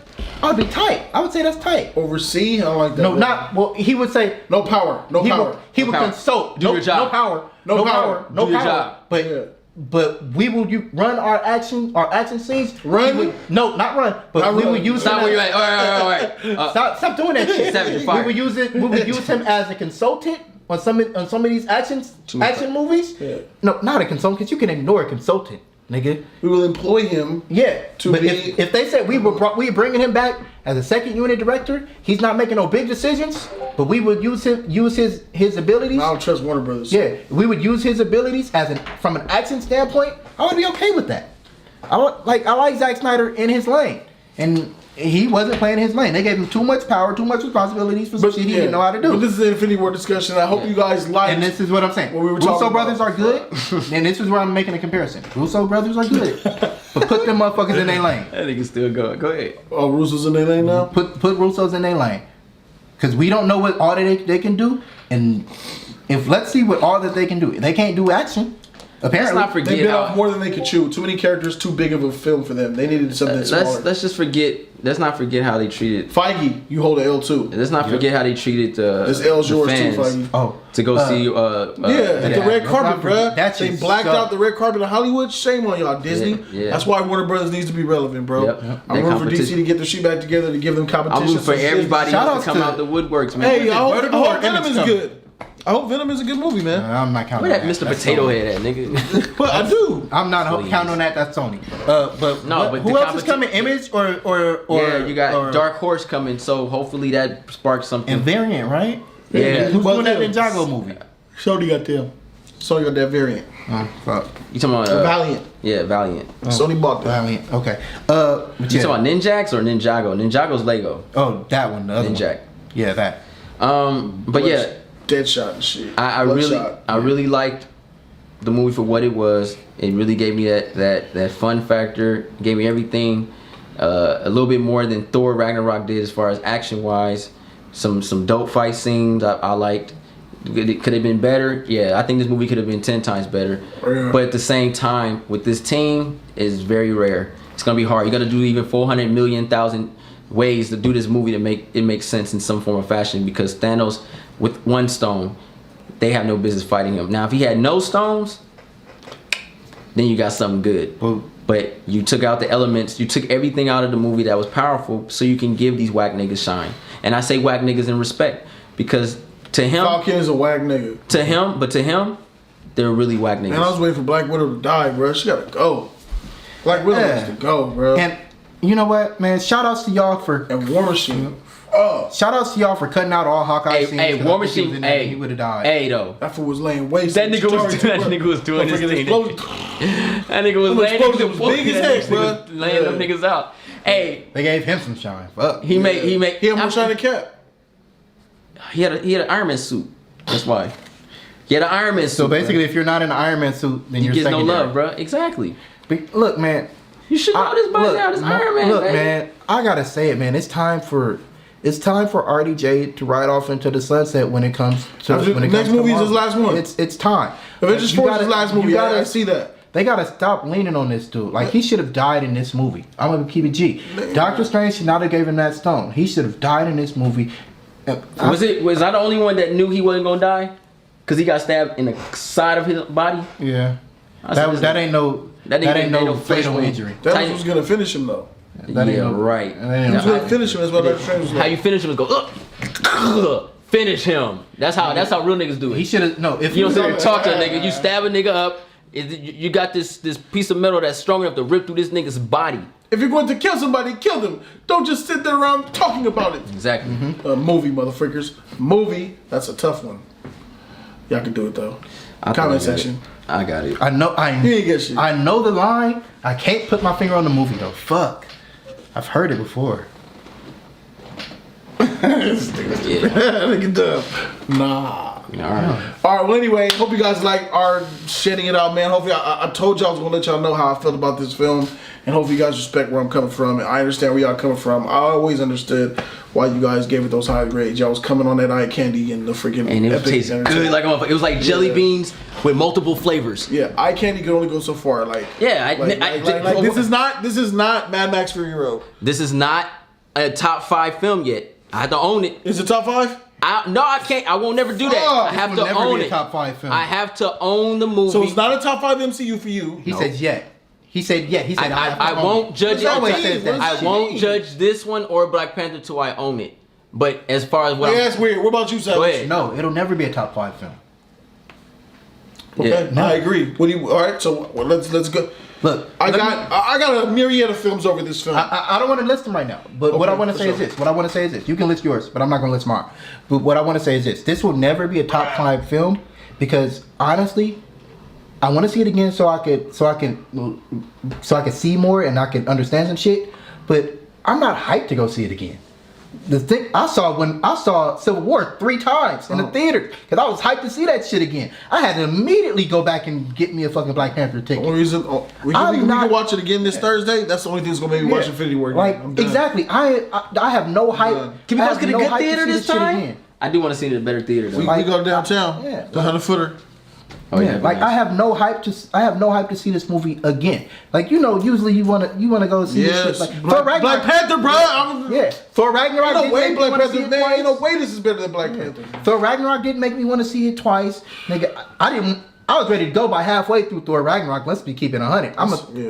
Speaker 6: I'd be tight. I would say that's tight.
Speaker 1: Oversee? I don't like that.
Speaker 6: No,
Speaker 1: word.
Speaker 6: not well. He would say
Speaker 1: No power. No power.
Speaker 6: he would
Speaker 3: power.
Speaker 6: consult.
Speaker 3: Do your job.
Speaker 6: No power.
Speaker 1: No
Speaker 6: No
Speaker 1: power.
Speaker 6: power. No
Speaker 3: Do your
Speaker 6: power.
Speaker 3: job.
Speaker 6: But
Speaker 1: Yeah.
Speaker 6: but we will run our action scenes.
Speaker 1: Run?
Speaker 6: We would, no, not run. But
Speaker 1: Not
Speaker 6: we
Speaker 1: run.
Speaker 6: would use
Speaker 3: Stop
Speaker 6: him
Speaker 3: where you
Speaker 6: as,
Speaker 3: at. All right.
Speaker 6: stop doing that shit.
Speaker 3: Savage, you're
Speaker 6: We
Speaker 3: fired.
Speaker 6: would use it. We would use him as a consultant on some of these action movies.
Speaker 1: Yeah.
Speaker 6: No, not a consultant, because you can ignore a consultant, nigga.
Speaker 1: We will employ him.
Speaker 6: Yeah,
Speaker 1: To
Speaker 6: but
Speaker 1: be-
Speaker 6: if they said we bringing him back as a second unit director, he's not making no big decisions, but we would use his abilities.
Speaker 1: I don't trust Warner Brothers.
Speaker 6: Yeah, we would use his abilities from an action standpoint. I would be okay with that. I like Zack Snyder in his lane, and he wasn't playing his lane. They gave him too much power, too much responsibilities for some shit he didn't know how to do.
Speaker 1: But this is an Infinity War discussion. I hope you guys like.
Speaker 6: And this is what I'm saying.
Speaker 1: What we were
Speaker 6: Russo
Speaker 1: talking
Speaker 6: brothers
Speaker 1: about.
Speaker 6: are good, and this is where I'm making a comparison. Russo brothers are good, but put them motherfuckers in their lane.
Speaker 3: That nigga still going. Go ahead.
Speaker 1: Oh, Russo's in their lane now.
Speaker 6: Put Russos in their lane, because we don't know what all they can do, and if let's see what all that they can do. They can't do action.
Speaker 3: Let's
Speaker 6: Apparently,
Speaker 3: not
Speaker 1: They
Speaker 3: forget
Speaker 1: bit
Speaker 3: how.
Speaker 1: off more than they could chew. Too many characters, too big of a film for them. They needed something smaller.
Speaker 3: Let's just forget. Let's not forget how they treated.
Speaker 1: Feige, you hold an L too.
Speaker 3: Let's not forget how they treated
Speaker 1: This L's
Speaker 3: the
Speaker 1: yours
Speaker 3: fans
Speaker 1: too, Feige.
Speaker 6: oh,
Speaker 3: to go see.
Speaker 1: Yeah, the red
Speaker 6: let's
Speaker 1: carpet,
Speaker 6: not forget-
Speaker 1: bruh.
Speaker 6: that
Speaker 1: They
Speaker 6: shit
Speaker 1: blacked
Speaker 6: sucked.
Speaker 1: out the red carpet in Hollywood. Shame on y'all, Disney.
Speaker 3: Yeah.
Speaker 1: That's why Warner Brothers needs to be relevant, bro.
Speaker 3: Yep.
Speaker 1: I'm
Speaker 3: That
Speaker 1: rooting for DC
Speaker 3: competition.
Speaker 1: to get their shit back together to give them competition.
Speaker 3: I'm rooting for everybody
Speaker 6: Shout
Speaker 3: else to
Speaker 6: outs
Speaker 3: come
Speaker 6: to-
Speaker 3: out the woodworks, man.
Speaker 1: Hey, I hope
Speaker 6: Vertigo or
Speaker 1: Venom
Speaker 6: Image
Speaker 1: is
Speaker 6: coming?
Speaker 1: good. I hope Venom is a good movie, man.
Speaker 6: I'm not counting.
Speaker 3: Where that
Speaker 6: on
Speaker 3: Mr.
Speaker 6: That's
Speaker 3: Potato
Speaker 6: Sony.
Speaker 3: Head at, nigga?
Speaker 1: But I do.
Speaker 6: I'm not
Speaker 3: Please.
Speaker 6: counting on that. That's Sony. But
Speaker 3: No, but
Speaker 6: who
Speaker 3: the
Speaker 6: else is coming? Image or
Speaker 3: Yeah, you got
Speaker 6: or-
Speaker 3: Dark Horse coming, so hopefully that sparks something.
Speaker 6: and Variant, right?
Speaker 3: Yeah.
Speaker 6: Who's
Speaker 1: Both
Speaker 6: doing that
Speaker 1: them.
Speaker 6: Ninjago movie?
Speaker 1: Sony got them. Sony got that variant.
Speaker 6: Oh, fuck.
Speaker 3: You talking about
Speaker 1: Valiant.
Speaker 3: Yeah, Valiant.
Speaker 1: Sony bought that.
Speaker 6: Valiant. Okay.
Speaker 3: You talking about Ninjax or Ninjago? Ninjago's Lego.
Speaker 6: Oh, that one. The other one.
Speaker 3: Ninjak.
Speaker 6: Yeah, that.
Speaker 3: But yeah,
Speaker 1: Deadshot and shit.
Speaker 3: I really liked the movie for what it was. It really gave me that fun factor. Gave me everything, a little bit more than Thor Ragnarok did as far as action wise. Some dope fight scenes I liked. It could have been better. Yeah, I think this movie could have been 10 times better.
Speaker 1: Yeah.
Speaker 3: But at the same time, with this team, it's very rare. It's gonna be hard. You got to do even 400 million thousand ways to do this movie to make it make sense in some form or fashion, because Thanos with one stone, they have no business fighting him. Now if he had no stones, then you got something good.
Speaker 6: Well,
Speaker 3: But you took out the elements, you took everything out of the movie that was powerful so you can give these whack niggas shine. And I say whack niggas in respect, because to him,
Speaker 1: Falcon is a whack nigga.
Speaker 3: to him, they're really whack niggas.
Speaker 1: Man, I was waiting for Black Widow to die, bro. She gotta go. Black Widow
Speaker 6: Yeah.
Speaker 1: has to go, bro.
Speaker 6: and you know what, man? Shout outs to y'all for
Speaker 1: And War Machine.
Speaker 6: Shout out to y'all for cutting out all Hawkeye scenes.
Speaker 3: Hey,
Speaker 6: 'cause
Speaker 3: War
Speaker 6: I think he was
Speaker 3: Machine.
Speaker 6: in there and
Speaker 3: Hey,
Speaker 6: he would have died.
Speaker 3: Hey, though.
Speaker 1: That fool was laying waste.
Speaker 3: That nigga was doing his thing. That nigga was laying
Speaker 1: explosion was big as heck, bro.
Speaker 3: Laying them niggas out. Hey,
Speaker 6: They gave him some shine. Fuck.
Speaker 3: he made.
Speaker 1: He had more shiny cap.
Speaker 3: He had an Iron Man suit. That's why. He had an Iron Man suit.
Speaker 6: So basically, if you're not in an Iron Man suit, then
Speaker 3: he
Speaker 6: you're
Speaker 3: gets no
Speaker 6: secondary.
Speaker 3: love, bro. Exactly.
Speaker 6: But look, man.
Speaker 3: You should know this by now. This Iron Man.
Speaker 6: Look,
Speaker 3: baby.
Speaker 6: man. I gotta say it, man. It's time for RDJ to ride off into the sunset when it comes to
Speaker 1: Next movie is his last one.
Speaker 6: It's time.
Speaker 1: Avengers 4 is his last movie. I see that.
Speaker 6: They gotta stop leaning on this dude. Like he should have died in this movie. I'm gonna keep it G. Doctor Strange should not have gave him that stone. He should have died in this movie.
Speaker 3: Was I the only one that knew he wasn't gonna die? Cause he got stabbed in the side of his body.
Speaker 6: Yeah.
Speaker 3: That
Speaker 6: That ain't no fatal injury.
Speaker 1: That was gonna finish him though.
Speaker 6: That ain't
Speaker 3: Yeah,
Speaker 6: no-
Speaker 3: right.
Speaker 6: that ain't
Speaker 1: He was
Speaker 6: no-
Speaker 1: gonna finish him. That's what Doctor Strange was
Speaker 3: How
Speaker 1: like.
Speaker 3: you finish him is go finish him. That's how real niggas do it.
Speaker 6: He should have no. If
Speaker 3: You don't
Speaker 6: he
Speaker 3: sit there
Speaker 6: was-
Speaker 3: and talk to a nigga. You stab a nigga up. You got this piece of metal that's strong enough to rip through this nigga's body.
Speaker 1: If you're going to kill somebody, kill them. Don't just sit there around talking about it.
Speaker 3: Exactly.
Speaker 1: Movie, motherfuckers. Movie. That's a tough one. Y'all can do it though. Comment section.
Speaker 3: I got it.
Speaker 6: I know.
Speaker 1: You ain't get shit.
Speaker 6: I know the line. I can't put my finger on the movie though. Fuck. I've heard it before.
Speaker 1: Look at that. Nah.
Speaker 3: All right.
Speaker 1: All right. Well, anyway, hope you guys like our shedding it out, man. Hopefully, I told y'all I was gonna let y'all know how I felt about this film, and hopefully, you guys respect where I'm coming from. And I understand where y'all coming from. I always understood why you guys gave it those high grades. Y'all was coming on that eye candy and the freaking
Speaker 3: And it
Speaker 1: epic
Speaker 3: tastes
Speaker 1: energy.
Speaker 3: good like a motherfucker. It was like jelly beans with multiple flavors.
Speaker 1: Yeah, eye candy can only go so far. Like
Speaker 3: Yeah,
Speaker 1: this is not Mad Max Fury Road.
Speaker 3: This is not a top 5 film yet. I have to own it.
Speaker 1: Is it top 5?
Speaker 3: No, I can't. I won't never do that.
Speaker 1: Oh,
Speaker 3: I have
Speaker 6: This
Speaker 3: to
Speaker 6: will never
Speaker 3: own
Speaker 6: be a
Speaker 3: it.
Speaker 6: top 5 film.
Speaker 3: I have to own the movie.
Speaker 1: So it's not a top 5 MCU for you.
Speaker 6: He said yet. He said yet. He said
Speaker 3: I won't judge it.
Speaker 6: He always says that.
Speaker 3: I won't judge this one or Black Panther till I own it. But as far as what
Speaker 1: Yeah, that's weird. What about you, Savage?
Speaker 3: Go ahead.
Speaker 6: No, it'll never be a top 5 film.
Speaker 1: Okay,
Speaker 3: Yeah.
Speaker 1: I agree. What do you? All right, so let's go.
Speaker 6: Look,
Speaker 1: I got a myriad of films over this film.
Speaker 6: I don't want to list them right now, but what I
Speaker 1: Okay,
Speaker 6: want to
Speaker 1: for
Speaker 6: say is
Speaker 1: sure.
Speaker 6: this. What I want to say is this. You can list yours, but I'm not going to list mine. But what I want to say is this. This will never be a top 5 film because honestly, I want to see it again so I can see more and I can understand some shit. But I'm not hyped to go see it again. The thing I saw Civil War 3 times in the theater because I was hyped to see that shit again. I had to immediately go back and get me a fucking Black Panther ticket.
Speaker 1: Only reason we can watch it again this Thursday. That's the only thing that's gonna make me watch Infinity War again.
Speaker 6: Like
Speaker 1: I'm done.
Speaker 6: exactly, I have no hype.
Speaker 3: Can we
Speaker 6: I
Speaker 3: go
Speaker 6: have
Speaker 3: get a
Speaker 6: no
Speaker 3: good
Speaker 6: hype to
Speaker 3: theater
Speaker 6: see
Speaker 3: this
Speaker 6: shit
Speaker 3: time?
Speaker 6: again.
Speaker 3: I do want to see it in a better theater though.
Speaker 1: We go downtown.
Speaker 6: Yeah.
Speaker 1: The 100-footer.
Speaker 3: Oh,
Speaker 6: Yeah, like I have no hype to see this movie again. Like usually you wanna go see
Speaker 1: Yes.
Speaker 6: this shit. Like
Speaker 1: Black Panther, bro.
Speaker 6: Yeah, Thor Ragnarok.
Speaker 1: Ain't no way
Speaker 6: didn't make me
Speaker 1: Black
Speaker 6: wanna see
Speaker 1: Panther,
Speaker 6: it
Speaker 1: man.
Speaker 6: twice.
Speaker 1: Ain't no way this is better than Black Panther.
Speaker 6: Thor Ragnarok didn't make me want to see it twice, nigga. I was ready to go by halfway through Thor Ragnarok. Let's be keeping 100.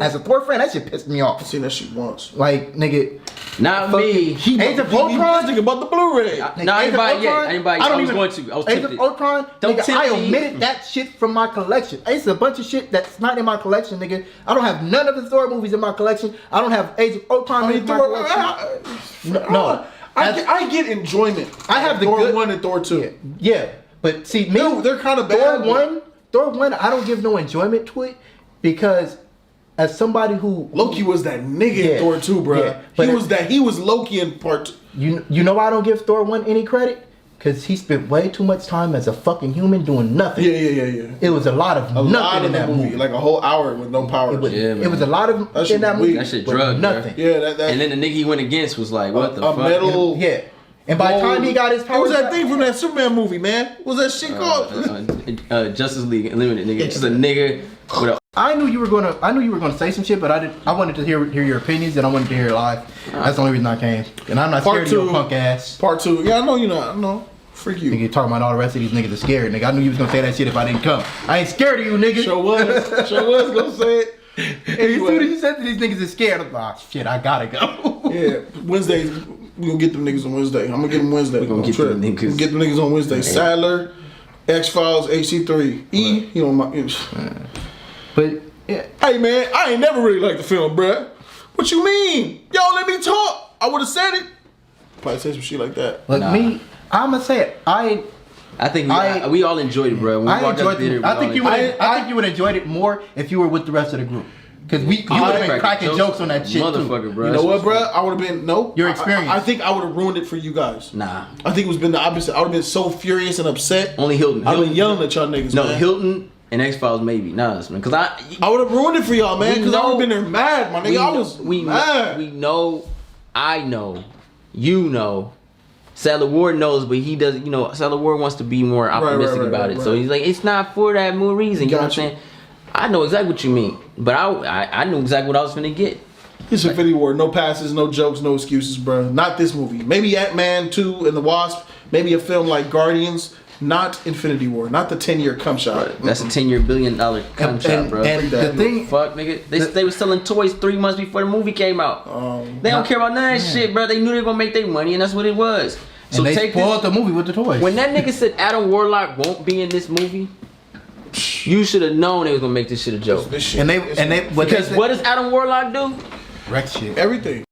Speaker 6: As a Thor fan, that shit pissed me
Speaker 1: I
Speaker 6: off.
Speaker 1: seen that shit once.
Speaker 6: Like nigga,
Speaker 3: Not me.
Speaker 6: Age of
Speaker 1: He
Speaker 6: Ultron.
Speaker 1: thinking about the Blu-ray.
Speaker 3: No, I didn't buy it yet. I didn't buy it yet. I was
Speaker 6: even-
Speaker 3: going to. I was
Speaker 6: Age
Speaker 3: tempted.
Speaker 6: of Ultron,
Speaker 3: Don't
Speaker 6: nigga,
Speaker 3: tempt
Speaker 6: I
Speaker 3: me.
Speaker 6: omitted that shit from my collection. It's a bunch of shit that's not in my collection, nigga. I don't have none of the Thor movies in my collection. I don't have Age of Ultron in my collection. No.
Speaker 1: I get enjoyment.
Speaker 6: I have the
Speaker 1: Thor
Speaker 6: good
Speaker 1: 1 and Thor 2.
Speaker 6: Yeah, but see, me,
Speaker 1: No, they're kind of bad.
Speaker 6: Thor 1, I don't give no enjoyment to it because as somebody who
Speaker 1: Loki was that nigga
Speaker 6: Yeah.
Speaker 1: in Thor 2, bro.
Speaker 6: Yeah, but
Speaker 1: he was Loki in part 2.
Speaker 6: you know why I don't give Thor 1 any credit? Because he spent way too much time as a fucking human doing nothing.
Speaker 1: Yeah.
Speaker 6: It was a lot of nothing
Speaker 1: lot
Speaker 6: in
Speaker 1: of
Speaker 6: that
Speaker 1: the
Speaker 6: movie.
Speaker 1: like a whole hour with no power.
Speaker 6: It was,
Speaker 3: Yeah,
Speaker 6: it was a lot of
Speaker 1: That shit
Speaker 6: in that
Speaker 1: weak.
Speaker 6: movie.
Speaker 3: That shit
Speaker 6: with
Speaker 3: drug,
Speaker 6: nothing.
Speaker 1: Yeah, that
Speaker 3: And then the nigga he went against was like, what the
Speaker 1: a
Speaker 3: fuck?
Speaker 1: metal.
Speaker 6: Yeah. And by the time he got his
Speaker 1: What
Speaker 6: powers
Speaker 1: was that
Speaker 6: back-
Speaker 1: thing from that Superman movie, man? What was that shit called?
Speaker 3: Justice League Unlimited, nigga. It's just a nigga with a.
Speaker 6: I knew you were gonna say some shit, but I wanted to hear your opinions and I wanted to hear it live. That's the only reason I came. And I'm not
Speaker 1: Part
Speaker 6: scared of
Speaker 1: 2.
Speaker 6: your punk ass.
Speaker 1: Part 2. Yeah, I know you're not. I know. Freak you.
Speaker 6: Nigga talking about all the rest of these niggas are scared, nigga. I knew you was gonna say that shit if I didn't come. I ain't scared of you, nigga.
Speaker 1: Sure was gonna say it.
Speaker 6: And as soon as you said that these niggas are scared, I'm like, oh, shit, I gotta go.
Speaker 1: Yeah, Wednesdays. We gonna get them niggas on Wednesday. I'm gonna get them Wednesday.
Speaker 3: We gonna get them niggas.
Speaker 1: We get them niggas on Wednesday. Sadler, X-Files, HC3. You know my.
Speaker 6: But yeah,
Speaker 1: Hey man, I ain't never really liked the film, bruh. What you mean? Y'all let me talk. I would have said it. probably say some shit like that.
Speaker 6: Look,
Speaker 3: Nah.
Speaker 6: me, I'ma say it.
Speaker 3: I think we all enjoyed it, bro. When we
Speaker 6: I
Speaker 3: walked out
Speaker 6: enjoyed
Speaker 3: the theater,
Speaker 6: it.
Speaker 3: we
Speaker 6: I think
Speaker 3: all
Speaker 6: you would.
Speaker 3: enjoyed
Speaker 6: I think you would enjoyed it more if you were with the rest of the group. Because you would have been cracking jokes on that shit
Speaker 3: motherfucker,
Speaker 6: too.
Speaker 3: bro.
Speaker 1: You know what, bro? I would have been
Speaker 6: Your experience.
Speaker 1: I think I would have ruined it for you guys.
Speaker 3: Nah,
Speaker 1: I think it was been the opposite. I would have been so furious and upset.
Speaker 3: only Hilton.
Speaker 1: I've been yelling at y'all niggas.
Speaker 3: No,
Speaker 1: man.
Speaker 3: Hilton and X Files maybe. Nah, man. Because
Speaker 1: I would have ruined it for y'all, man. Because I would have been there mad, my nigga. I was mad.
Speaker 3: We know. I know. You know. Sailor Ward knows, but he doesn't. You know, Sailor Ward wants to be more optimistic about it. So he's like, it's not for that more reason. You know what I'm saying? I know exactly what you mean, but I knew exactly what I was finna get.
Speaker 1: It's Infinity War. No passes, no jokes, no excuses, bro. Not this movie. Maybe Ant-Man 2 and the Wasp. Maybe a film like Guardians. Not Infinity War. Not the 10-year cum shot.
Speaker 3: That's a $10 billion cum shot, bro.
Speaker 6: And the thing,
Speaker 3: Fuck, nigga. They were selling toys 3 months before the movie came out. They don't care about none of that shit, bro. They knew they were gonna make their money, and that's what it was. So
Speaker 6: and they
Speaker 3: take
Speaker 6: spoiled
Speaker 3: this.
Speaker 6: the movie with the toys.
Speaker 3: When that nigga said Adam Warlock won't be in this movie, you should have known they was gonna make this shit a joke.
Speaker 1: This shit.
Speaker 6: and they
Speaker 3: Because what does Adam Warlock do?
Speaker 6: wreck shit.
Speaker 1: Everything.